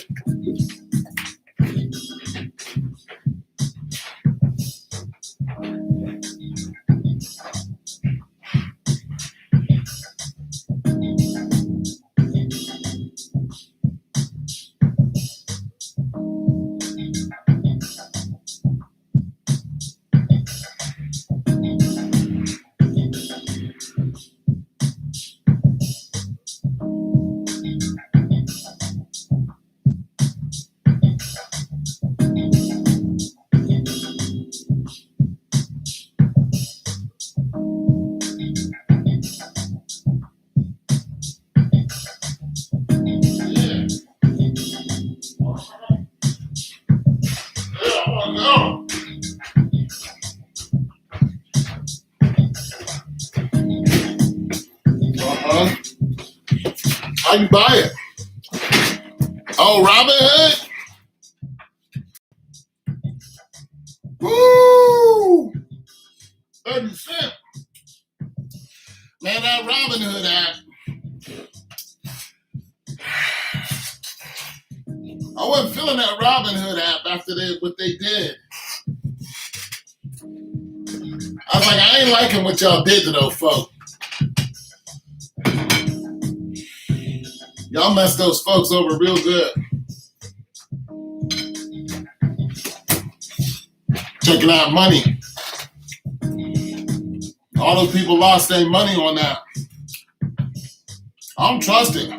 How you buy it? Oh, Robinhood? Woo! 30 cents. Man, that Robinhood app. I wasn't feeling that Robinhood app after what they did. I was like, I ain't liking what y'all did to those folks. Y'all messed those folks over real good. Taking out money. All those people lost their money on that. I don't trust it.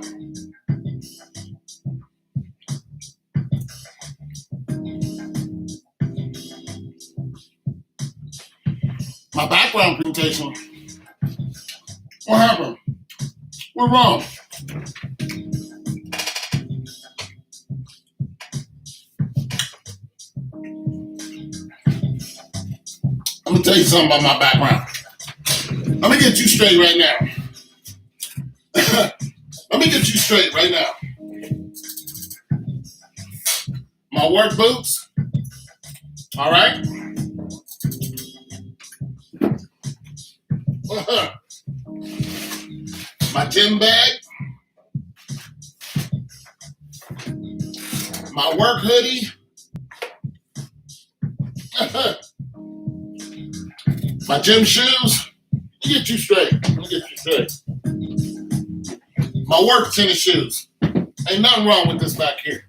My background presentation. What happened? What's wrong? I'm gonna tell you something about my background. Let me get you straight right now. Let me get you straight right now. My work boots, all right? My gym bag, my work hoodie, my gym shoes. Let me get you straight. My work tennis shoes. Ain't nothing wrong with this back here.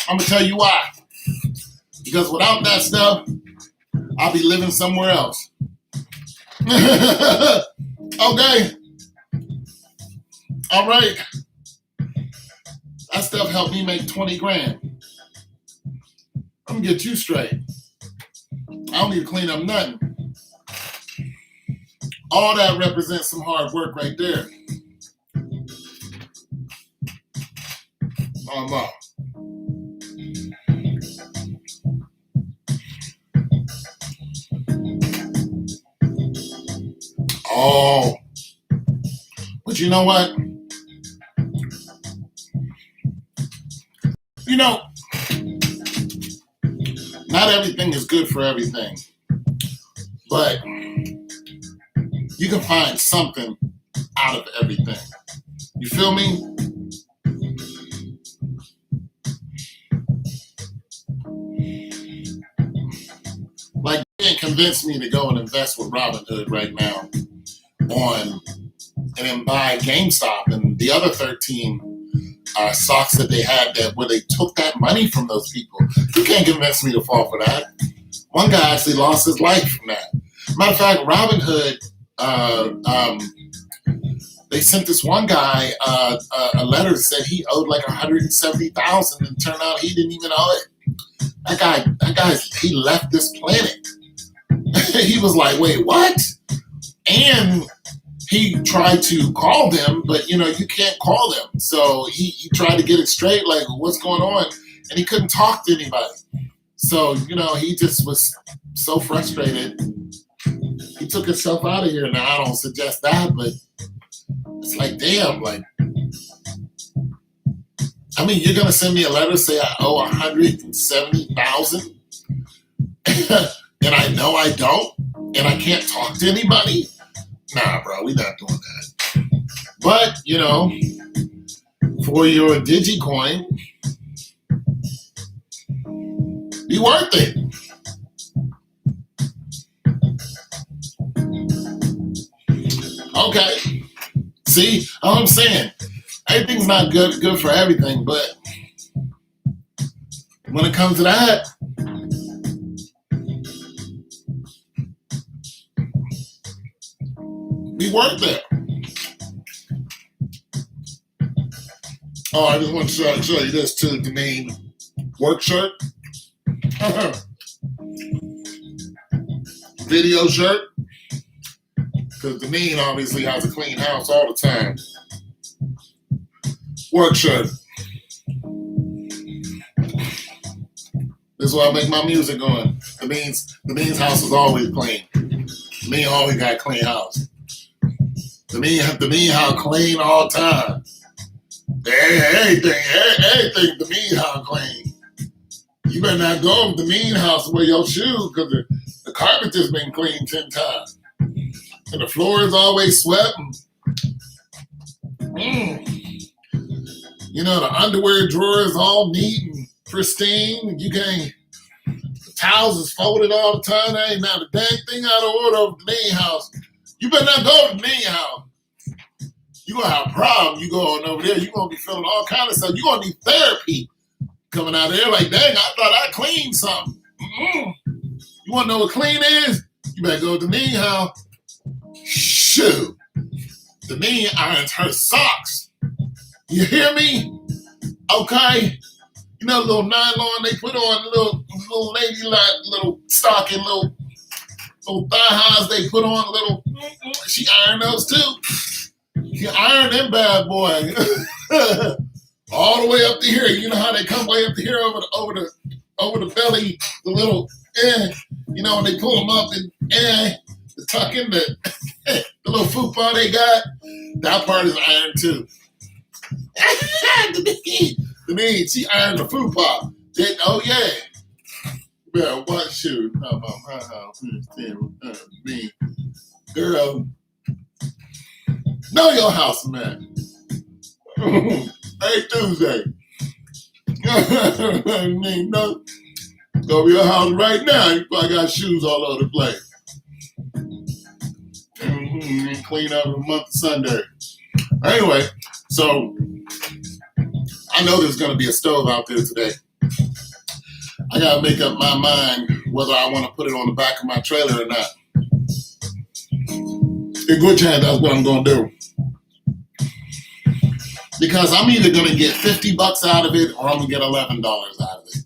I'm gonna tell you why. Because without that stuff, I'll be living somewhere else. Okay. All right. That stuff helped me make 20 grand. I'm gonna get you straight. I don't need to clean up nothing. All that represents some hard work right there. Oh, but you know what? You know, not everything is good for everything, but you can find something out of everything. You feel me? Like, you can't convince me to go and invest with Robinhood right now and then buy GameStop and the other 13 stocks that they had that where they took that money from those people. You can't convince me to fall for that. One guy actually lost his life from that. Matter of fact, Robinhood, they sent this one guy a letter that said he owed like $170,000, and it turned out he didn't even owe it. That guy, he left this planet. He was like, wait, what? And he tried to call them, but you can't call them. So he tried to get it straight, like, what's going on? And he couldn't talk to anybody. So, he just was so frustrated. He took himself out of here. Now, I don't suggest that, but it's like, damn, like, I mean, you're going to send me a letter say I owe $170,000 and I know I don't, and I can't talk to anybody? Nah, bro, we're not doing that. But, for your Digicoin, be worth it. Okay. See, all I'm saying, everything's not good for everything, but when it comes to that, be worth it. Oh, I just want to show you this too, the main work shirt. Video shirt. Because Deneen obviously has a clean house all the time. Work shirt. This is why I make my music on. Deneen's house is always clean. Deneen always got a clean house. Deneen house clean all the time. Everything Deneen house clean. You better not go to Deneen house and wear your shoes because the carpet just been cleaned 10 times. And the floor is always swept. The underwear drawer is all neat and pristine. The towels is folded all the time. There ain't not a dang thing out of order over the main house. You better not go to the main house. You're going to have a problem. You going over there, you're going to be feeling all kind of stuff. You're going to need therapy coming out of there like, dang, I thought I cleaned something. You want to know what clean is? You better go to the main house. Shoot. Deneen irons her socks. You hear me? Okay? You know, little nylon they put on, little lady little stocking, little thigh highs they put on, little. She ironed those too. She ironed them bad boy. All the way up to here. You know how they come way up to here over the belly, the little, you know, when they pull them up and to tuck in the little fupa they got. That part is ironed too. Denise, she ironed the fupa. Oh yeah. Well, what shoe? Me, girl. Know your house, man. Hey, Tuesday. No, go to your house right now. You probably got shoes all over the place. Clean up the month of Sunday. Anyway, so I know there's going to be a stove out there today. I got to make up my mind whether I want to put it on the back of my trailer or not. A good chance that's what I'm going to do. Because I'm either going to get $50 out of it or I'm going to get $11 out of it.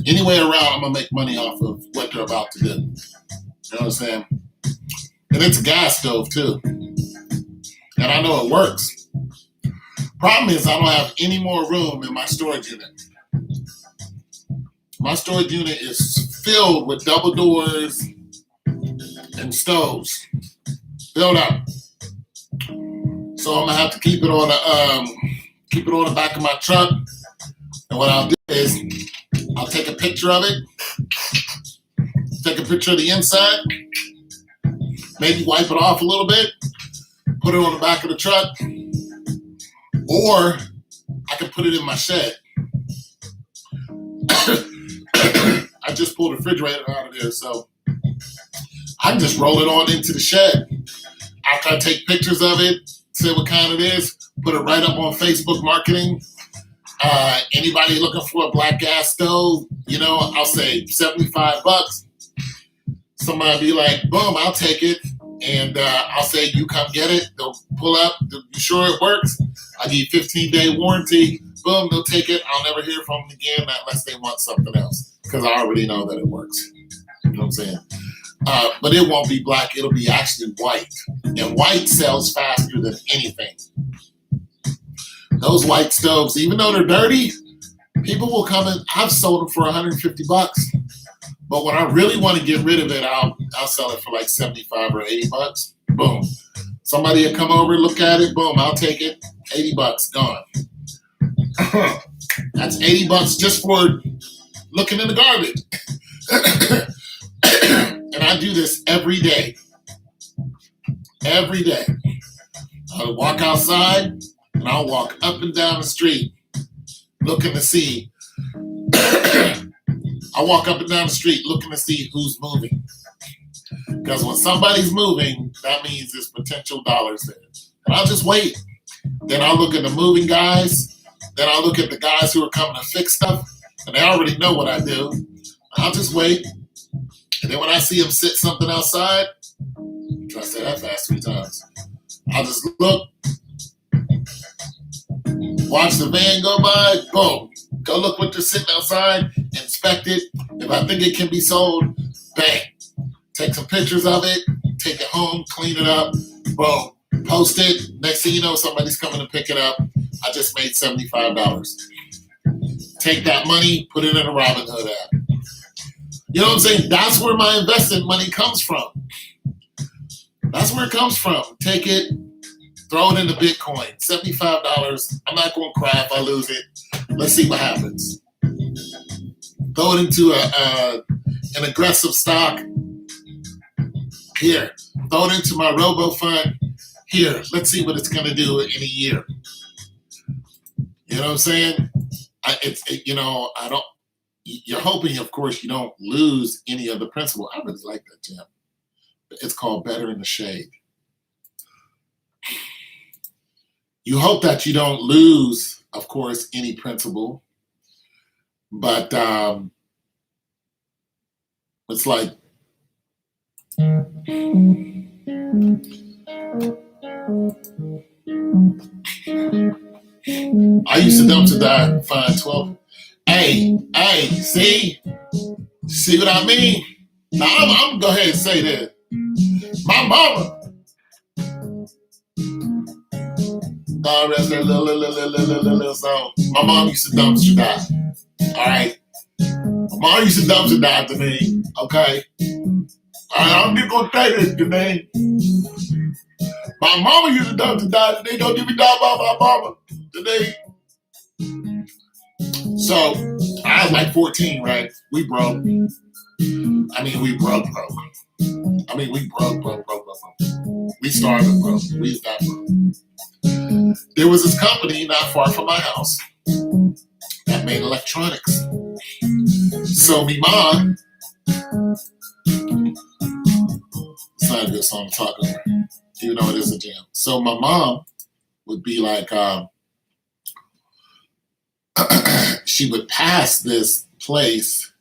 Anyway around, I'm going to make money off of what they're about to do. You know what I'm saying? And it's a gas stove too. And I know it works. Problem is I don't have any more room in my storage unit. My storage unit is filled with double doors and stoves. Filled up. So I'm gonna have to keep it on the back of my truck. And what I'll do is I'll take a picture of it, take a picture of the inside, maybe wipe it off a little bit, put it on the back of the truck, or I can put it in my shed. I just pulled the refrigerator out of there, so I can just roll it on into the shed. After I take pictures of it, say what kind it is, put it right up on Facebook Marketing. Anybody looking for a black gas stove, you know, I'll say $75. Somebody be like, boom, I'll take it. And I'll say, you come get it. They'll pull up. They'll be sure it works. I give 15-day warranty. Boom, they'll take it. I'll never hear from them again unless they want something else, because I already know that it works. You know what I'm saying? But it won't be black. It'll be actually white. And white sells faster than anything. Those white stoves, even though they're dirty, people will come in. I've sold them for $150. But when I really want to get rid of it, I'll sell it for like $75 or $80. Boom. Somebody will come over, look at it. Boom, I'll take it. $80, gone. That's $80 just for looking in the garbage. And I do this every day. Every day. I'll walk outside and I'll walk up and down the street looking to see. I walk up and down the street looking to see who's moving. Because when somebody's moving, that means there's potential dollars there. And I'll just wait. Then I'll look at the moving guys. Then I'll look at the guys who are coming to fix stuff. And they already know what I do. I'll just wait. And then when I see them sit something outside, try to say that fast 3 times. I'll just look, watch the van go by, boom. Go look what they're sitting outside, inspect it. If I think it can be sold, bang. Take some pictures of it, take it home, clean it up, boom. Post it. Next thing you know, somebody's coming to pick it up. I just made $75. Take that money, put it in a Robinhood app. You know what I'm saying? That's where my investment money comes from. That's where it comes from. Take it, throw it into Bitcoin. $75. I'm not going to cry if I lose it. Let's see what happens. Throw it into an aggressive stock. Here. Throw it into my robo fund. Here. Let's see what it's going to do in a year. You know what I'm saying? You're hoping, of course, you don't lose any of the principal. I really like that, Jim. It's called Better in the Shade. You hope that you don't lose, of course, any principal. But it's like, I used to dump to die, find 12. Hey, see what I mean? Now I'm gonna go ahead and say this. My mama, God rest her little song. My mom used to dumpster dive. All right, my mom used to dumpster dive to me. Okay, I'm just gonna say this, Janine. My mama used to dumpster dive. Today, don't give me down about my mama today. So I was like 14, right? We broke. I mean, we broke. I mean, we broke. We started broke. We was that broke. There was this company not far from my house that made electronics. So me mom, it's not a good song to talk over, even though it is a jam. So my mom would be like, she would pass this place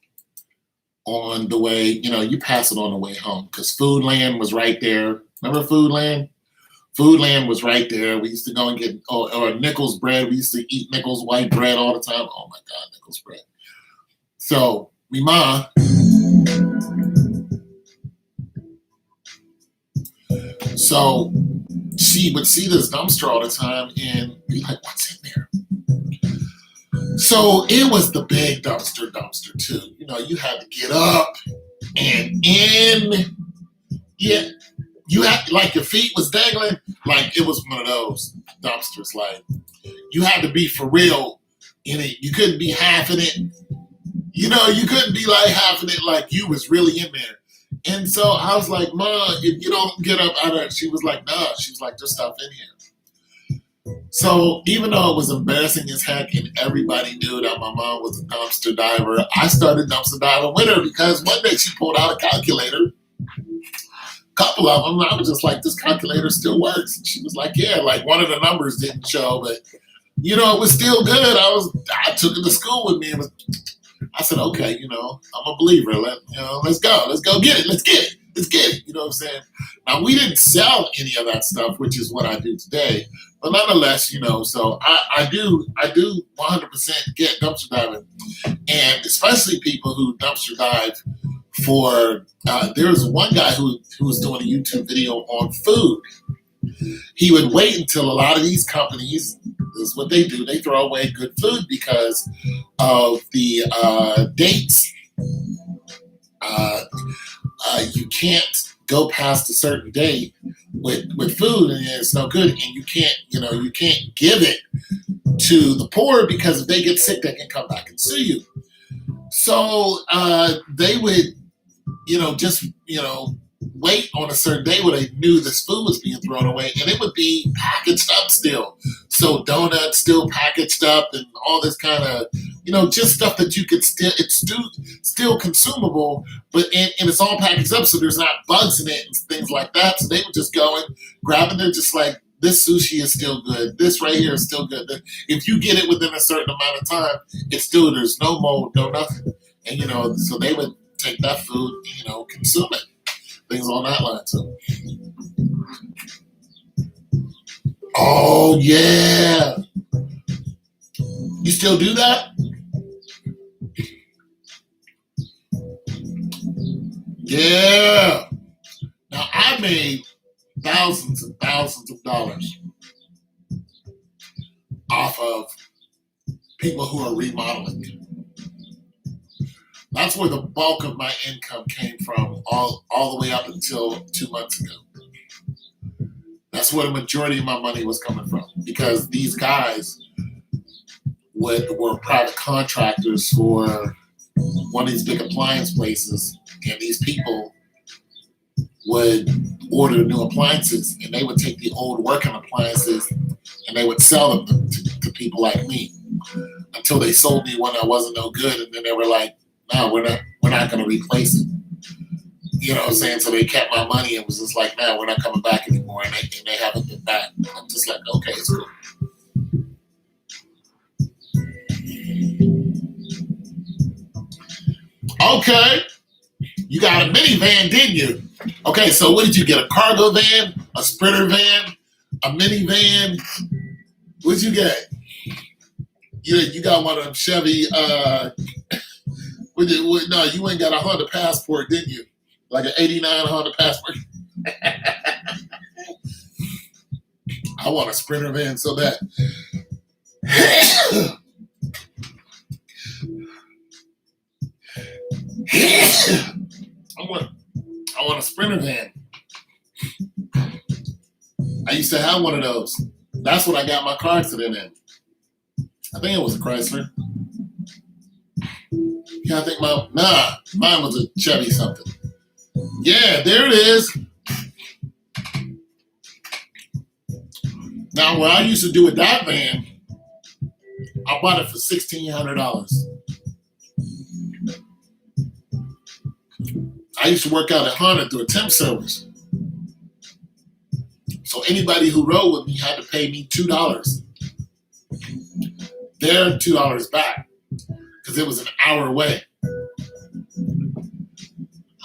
on the way, you pass it on the way home because Foodland was right there. Remember Foodland? Foodland was right there. We used to go and get, or Nichols bread. We used to eat Nichols white bread all the time. Oh my God, Nichols bread. So, me ma, so she would see this dumpster all the time and be like, what's in there? So it was the big dumpster too. You had to get up and in. Yeah, you had, like, your feet was dangling. Like, it was one of those dumpsters. Like, you had to be for real in it. You couldn't be half in it. You couldn't be like half in it like you was really in there. And so I was like, Ma, if you don't get up out of it, she was like, nah. She was like, there's stuff in here. So even though it was embarrassing as heck and everybody knew that my mom was a dumpster diver, I started dumpster diving with her because one day she pulled out a calculator, couple of them. I was just like, this calculator still works. And she was like, yeah, like one of the numbers didn't show, but it was still good. I took it to school with me. I said, okay, I'm a believer. Let's go get it. Let's get it. You know what I'm saying? Now, we didn't sell any of that stuff, which is what I do today. But nonetheless, so I do 100% get dumpster diving. And especially people who dumpster dive for, there was one guy who was doing a YouTube video on food. He would wait until a lot of these companies, this is what they do, they throw away good food because of the dates. You can't go past a certain date with food and it's no good, and you can't give it to the poor because if they get sick they can come back and sue you. So they would just wait on a certain day where they knew this food was being thrown away, and it would be packaged up still. So donuts still packaged up and all this kind of, just stuff that you could still consumable, but and it's all packaged up so there's not bugs in it and things like that. So they would just go and grab it. They're just like, this sushi is still good. This right here is still good. If you get it within a certain amount of time, there's no mold, no nothing. And, so they would take that food, consume it. Things on that line too. Oh yeah. You still do that? Yeah. Now I made thousands and thousands of dollars off of people who are remodeling. That's where the bulk of my income came from all the way up until 2 months ago. That's where the majority of my money was coming from because these guys were private contractors for one of these big appliance places, and these people would order new appliances and they would take the old working appliances and they would sell them to people like me until they sold me one that wasn't no good, and then they were like, no, we're not going to replace it. You know what I'm saying? So they kept my money and was just like, no, we're not coming back anymore. And they haven't been back. I'm just like, okay, it's cool. Okay. You got a minivan, didn't you? Okay, so what did you get? A cargo van? A sprinter van? A minivan? What'd you get? You got one of them Chevy. No, you ain't got a Honda Passport, didn't you? Like an '89 Honda Passport. I want a Sprinter van so bad. I want a Sprinter van. I used to have one of those. That's what I got my car accident in. I think it was a Chrysler. Yeah, I think mine was a Chevy something. Yeah, there it is. Now, what I used to do with that van, I bought it for $1,600. I used to work out at Honda through a temp service. So anybody who rode with me had to pay me $2. Their $2 back, because it was an hour away.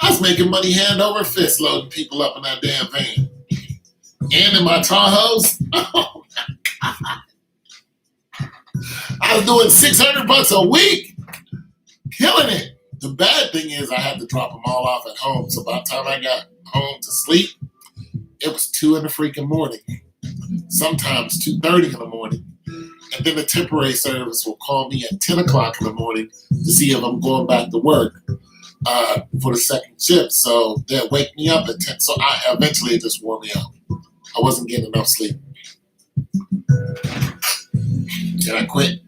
I was making money hand over fist loading people up in that damn van. And in my Tahoes, oh my God. I was doing $600 a week, killing it. The bad thing is I had to drop them all off at home. So by the time I got home to sleep, it was 2 in the freaking morning. Sometimes 2:30 in the morning. And then the temporary service will call me at 10 o'clock in the morning to see if I'm going back to work for the second shift. So they'll wake me up at 10. So eventually it just wore me out. I wasn't getting enough sleep. And I quit.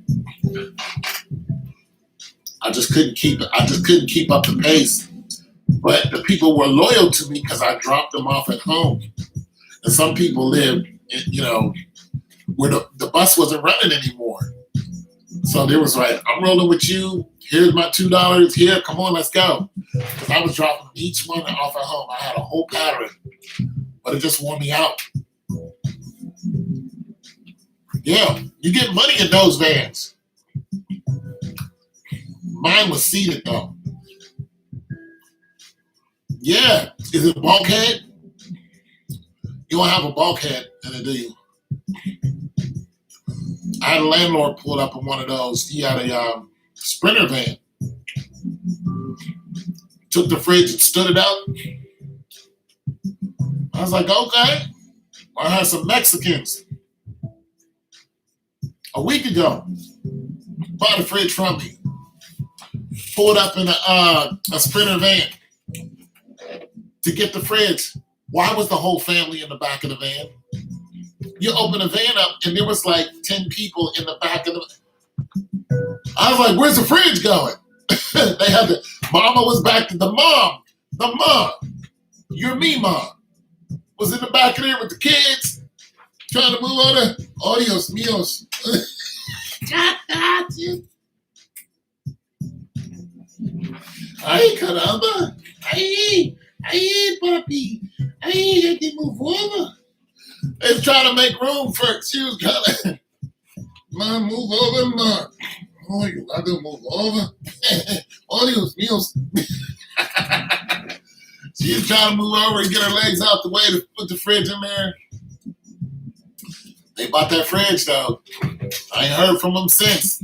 I just couldn't keep it. I just couldn't keep up the pace. But the people were loyal to me because I dropped them off at home. And some people lived, where the bus wasn't running anymore. So they was like, I'm rolling with you. Here's my $2. Here, come on, let's go. Because I was dropping each one off at home. I had a whole pattern. But it just wore me out. Yeah, you get money in those vans. Mine was seated though. Yeah, is it bulkhead? You don't have a bulkhead in it, do you? I had a landlord pull up in one of those. He had a Sprinter van. Took the fridge and stood it out. I was like, okay. I had some Mexicans a week ago. Bought a fridge from me. Pulled up in a Sprinter van to get the fridge. Why was the whole family in the back of the van? You open the van up and there was like 10 people in the back of the. I was like, where's the fridge going? They had mama was back to the mom, your me mom, was in the back of there with the kids, trying to move on the audios, mios. Ay, caramba. Ay, papi. Ay, I can move over. They was trying to make room for it. She was kind of, Mom, move over, Mom. Oh, you got to move over. Audios, mios. She was trying to move over and get her legs out the way to put the fridge in there. They bought that fridge, though. I ain't heard from them since.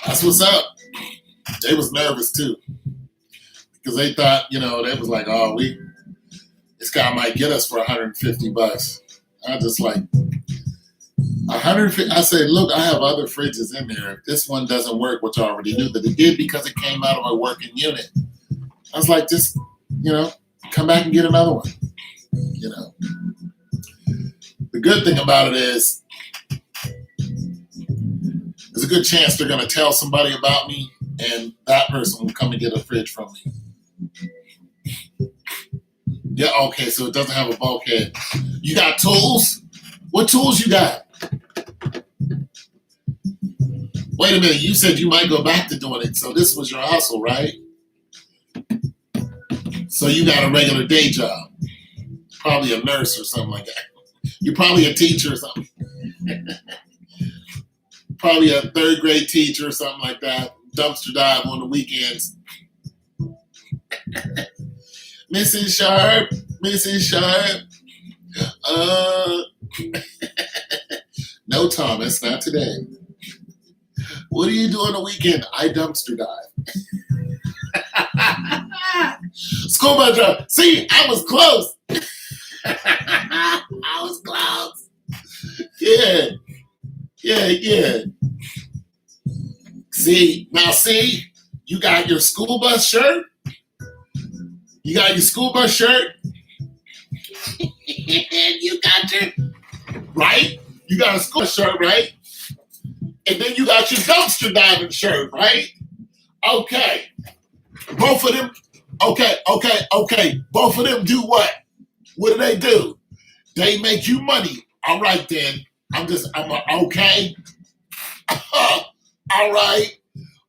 That's what's up. They was nervous, too. Because they thought, they was like, oh, this guy might get us for $150. I just like, 150. I said, look, I have other fridges in there. If this one doesn't work, which I already knew that it did because it came out of a working unit. I was like, just, come back and get another one. The good thing about it is, there's a good chance they're going to tell somebody about me, and that person will come and get a fridge from me. Yeah, okay, so it doesn't have a bulkhead. You got tools? What tools you got? Wait a minute, you said you might go back to doing it, so this was your hustle, right? So you got a regular day job. Probably a nurse or something like that. You're probably a teacher or something. Probably a third grade teacher or something like that. Dumpster dive on the weekends. Mrs. Sharp. No, Thomas, not today. What do you do on the weekend? I dumpster dive. School bus driver. See, I was close. I was close. Yeah, yeah. See, you got your school bus shirt. You got your school bus shirt. And you got your, right? You got a school shirt, right? And then you got your dumpster diving shirt, right? Okay. Both of them, okay. Both of them do what? What do? They make you money. All right, then. Okay. All right.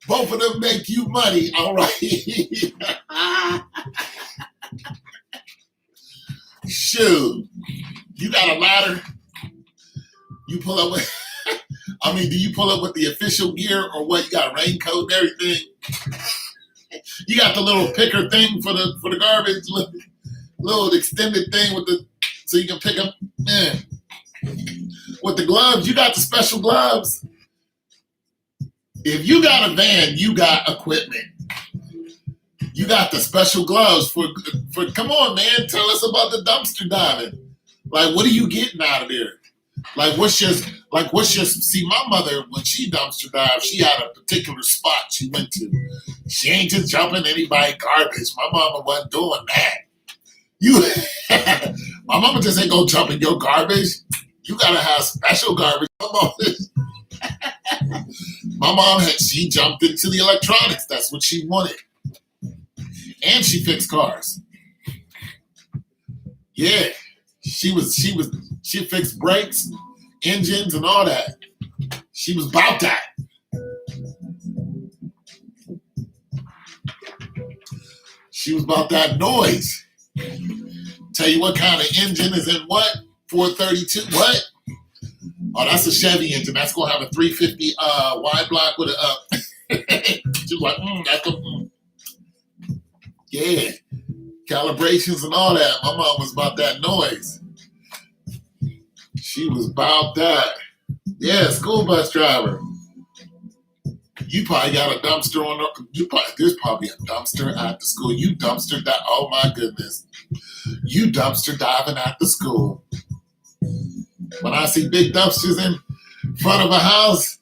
Both of them make you money. All right. Shoot. You got a ladder? You pull up with, do you pull up with the official gear or what? You got a raincoat and everything? You got the little picker thing for the garbage, little extended thing so you can pick up, man. With the gloves, you got the special gloves. If you got a van, you got equipment. You got the special gloves for come on, man, tell us about the dumpster diving. Like, what are you getting out of there? See, my mother, when she dumpster dived, she had a particular spot she went to. She ain't just jumping anybody's garbage. My mama wasn't doing that. My mama just ain't gonna jump in your garbage. You gotta have special garbage. My mom she jumped into the electronics. That's what she wanted. And she fixed cars. Yeah. She fixed brakes, engines, and all that. She was about that. She was about that noise. Tell you what kind of engine is in what? 432. What? Oh, that's a Chevy engine. That's gonna have a 350 wide block with a She's like, yeah. Calibrations and all that. My mom was about that noise. She was about that. Yeah, school bus driver. You probably got a dumpster there's probably a dumpster at the school. You dumpster dive. Oh my goodness. You dumpster diving at the school. When I see big dumpsters in front of a house,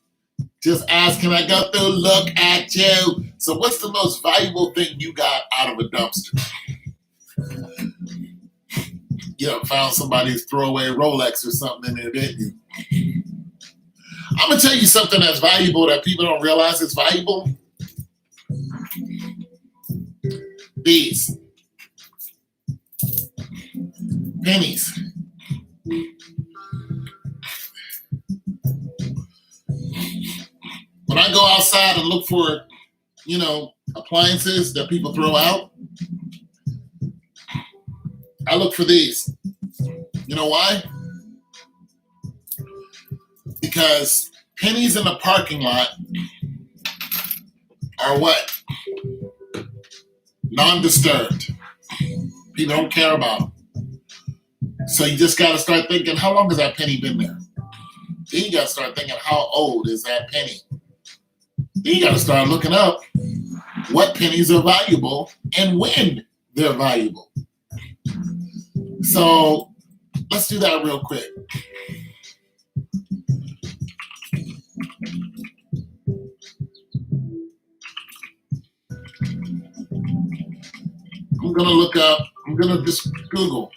just ask, can I go through, look at you? So what's the most valuable thing you got out of a dumpster? You found somebody's throwaway Rolex or something in there, didn't you? I'm going to tell you something that's valuable that people don't realize is valuable. These. Pennies. When I go outside and look for, appliances that people throw out, I look for these. You know why? Because pennies in the parking lot are what? Non-disturbed. People don't care about them. So you just got to start thinking, how long has that penny been there? Then you got to start thinking, how old is that penny? Then you got to start looking up what pennies are valuable and when they're valuable. So let's do that real quick. I'm going to just Google.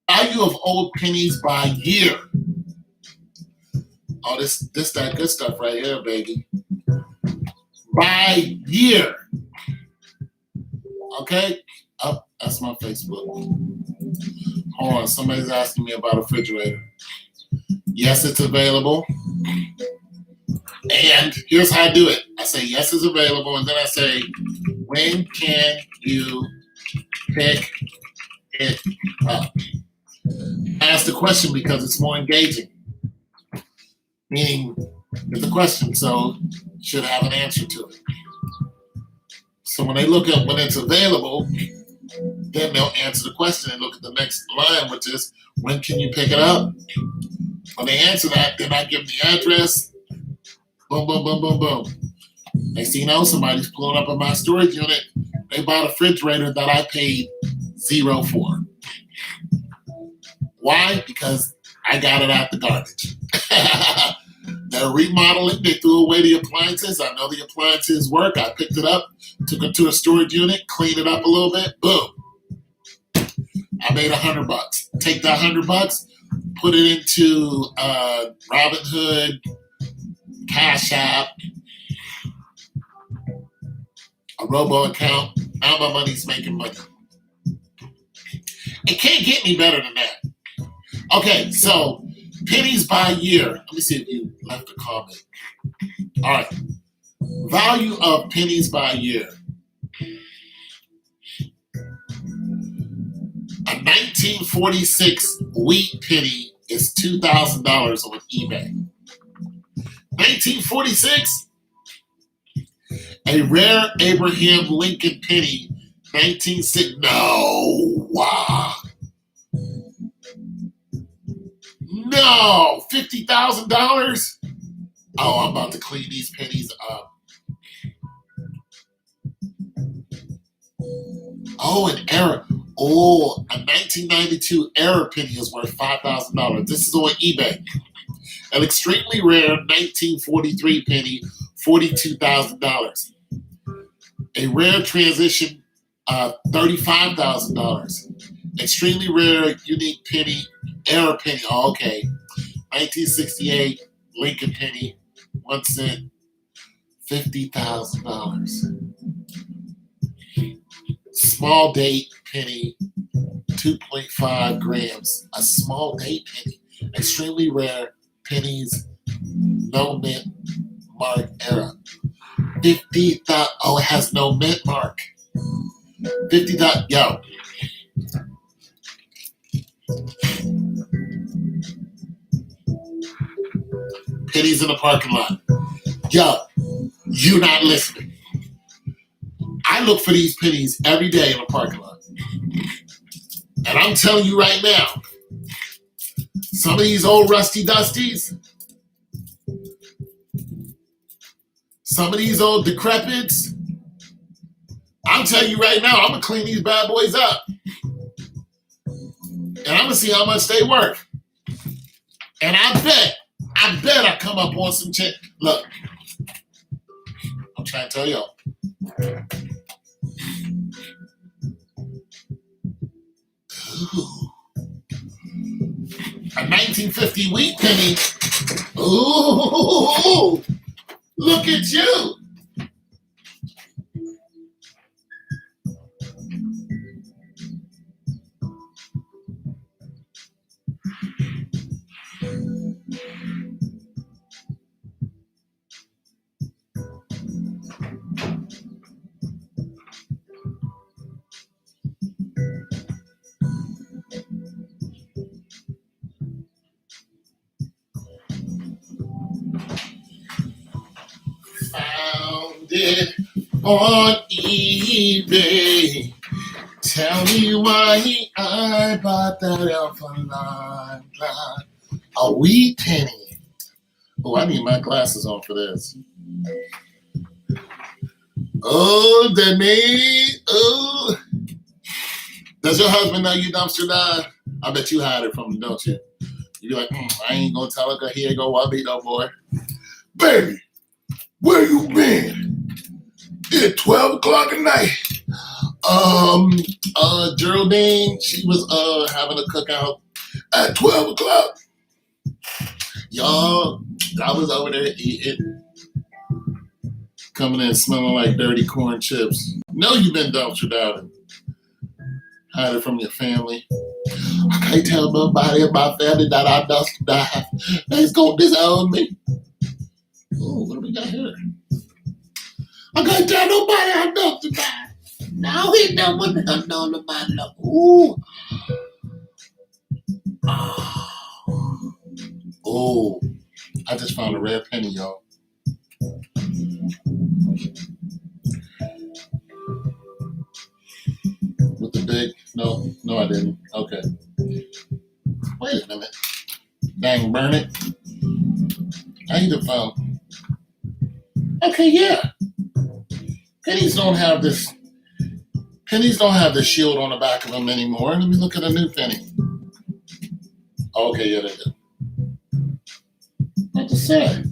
Value of old pennies by year. Oh, this that good stuff right here, baby. By year. Okay? Oh, that's my Facebook. Hold on, somebody's asking me about a refrigerator. Yes, it's available. And here's how I do it. I say, yes, it's available. And then I say, when can you pick it up? I ask the question because it's more engaging. Meaning, it's a question, so you should have an answer to it. So when they look up when it's available, then they'll answer the question and look at the next line, which is, when can you pick it up? When they answer that, then I give them the address. Boom, boom, boom, boom, boom. Next thing you know, somebody's pulling up in my storage unit. They bought a refrigerator that I paid $0 for. Why? Because I got it out the garbage. They're remodeling. They threw away the appliances. I know the appliances work. I picked it up, took it to a storage unit, cleaned it up a little bit. Boom. I made $100. Take that $100, put it into Robinhood, Cash App, a robo account. Now my money's making money. It can't get any better than that. Okay, so pennies by year. Let me see if you left a comment. All right. Value of pennies by year. A 1946 wheat penny is $2,000 on eBay. 1946? A rare Abraham Lincoln penny, 1960. No. Wow. No. $50,000? Oh, I'm about to clean these pennies up. Oh, an error. Oh, a 1992 error penny is worth $5,000. This is on eBay. An extremely rare 1943 penny, $42,000. A rare transition, $35,000. Extremely rare, unique penny, error penny. Oh, okay. 1968 Lincoln penny, 1 cent, $50,000. Small date penny, 2.5 grams. A small date penny. Extremely rare pennies, no mint mark era. 50,000. Oh, it has no mint mark. 50,000. Yo. Pennies in the parking lot. Yo, you not listening. I look for these pennies every day in the parking lot. And I'm telling you right now, some of these old rusty dusties, some of these old decrepits, I'm telling you right now, I'm going to clean these bad boys up. And I'm going to see how much they worth. And I bet I come up on some check. Look, I'm trying to tell y'all. Ooh. A 1950 wheat penny. Ooh, look at you. Found it on eBay. Tell me why I bought that Alpha Line. A wheat penny. Oh, I need my glasses on for this. Oh, Denise. Oh. Does your husband know you dumpster dive? I bet you hide it from him, don't you? You be like, I ain't gonna tell her, 'cause he ain't gonna want me no more. Baby, where you been? It's 12 o'clock at night. Geraldine, she was having a cookout at 12 o'clock. Y'all, I was over there eating, coming in smelling like dirty corn chips. No, you've been dumpster diving. Hide it from your family. I can't tell nobody in my family that I dumpster dive. They's gonna disown me. Oh, what do we got here? I can't tell nobody I dumpster dive. Now he never know nobody. Ooh. Oh, I just found a rare penny, y'all. With the big, no, I didn't. Okay. Wait a minute. Dang, burn it. I need the phone. Okay, yeah. Pennies don't have this. Pennies don't have the shield on the back of them anymore. Let me look at a new penny. Okay, yeah, they do. What to say?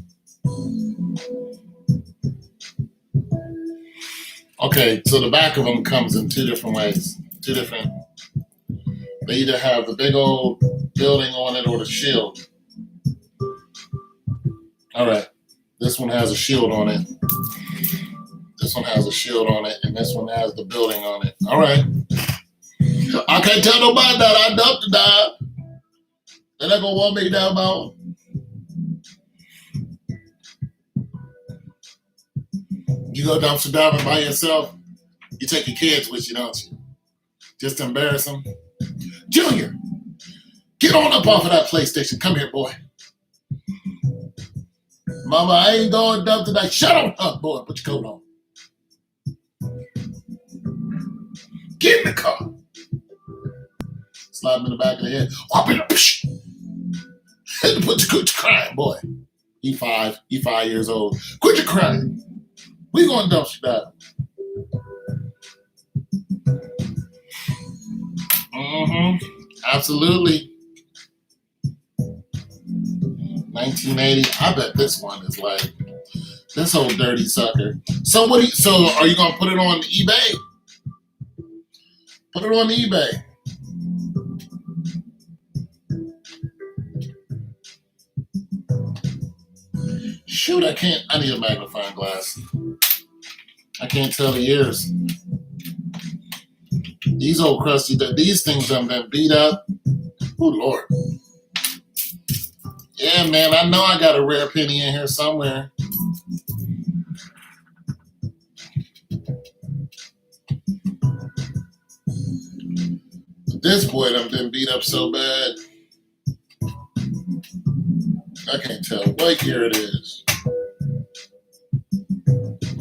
Okay, so the back of them comes in two different ways. Two different. They either have the big old building on it or the shield. All right, this one has a shield on it. This one has a shield on it, and this one has the building on it. All right. I can't tell nobody that I dumped to die. They're not gonna want me down about. You go dumpster diving by yourself. You take your kids with you, don't you? Just to embarrass them. Junior, get on up off of that PlayStation. Come here, boy. Mama, I ain't going dump tonight. Shut up, boy. Put your coat on. Get in the car. Slap him in the back of the head. Whop in the Put your crying, boy. He 5 years old. Quit your crying. We going to dumpster dive. Absolutely. 1980. I bet this one is like this old dirty sucker. So are you gonna put it on eBay? Put it on eBay. Shoot, I need a magnifying glass. I can't tell the years. These old crusty, these things have been beat up. Oh, Lord. Yeah, man, I know I got a rare penny in here somewhere. This boy done been beat up so bad. I can't tell what year it is.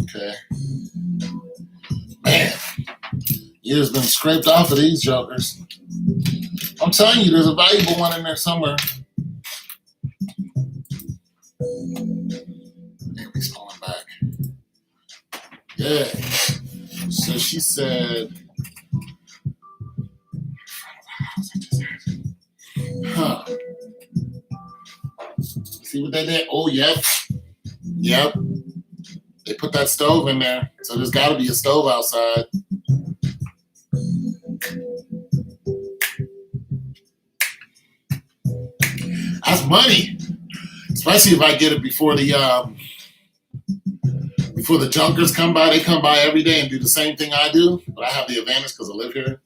Okay. Man, years been scraped off of these jokers. I'm telling you, there's a valuable one in there somewhere. Maybe he's calling back. Yeah. So she said, huh. See what they did? Oh, yep. Yep. They put that stove in there. So there's got to be a stove outside. That's money. Especially if I get it before the junkers come by. They come by every day and do the same thing I do. But I have the advantage because I live here.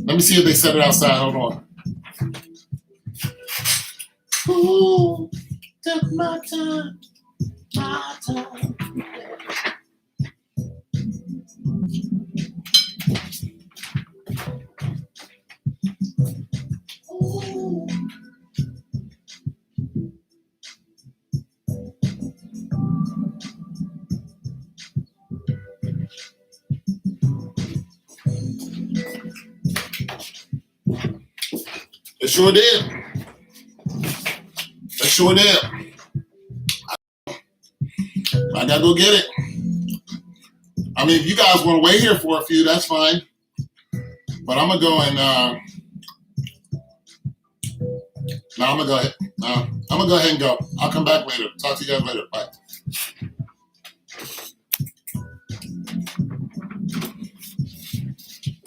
Let me see if they set it outside. Hold on. Ooh, took my time. My time. Ooh. It sure did. It sure did. I gotta go get it. I mean, if you guys want to wait here for a few, that's fine. But I'm gonna go and I'm gonna go ahead and go. I'll come back later. Talk to you guys later. Bye.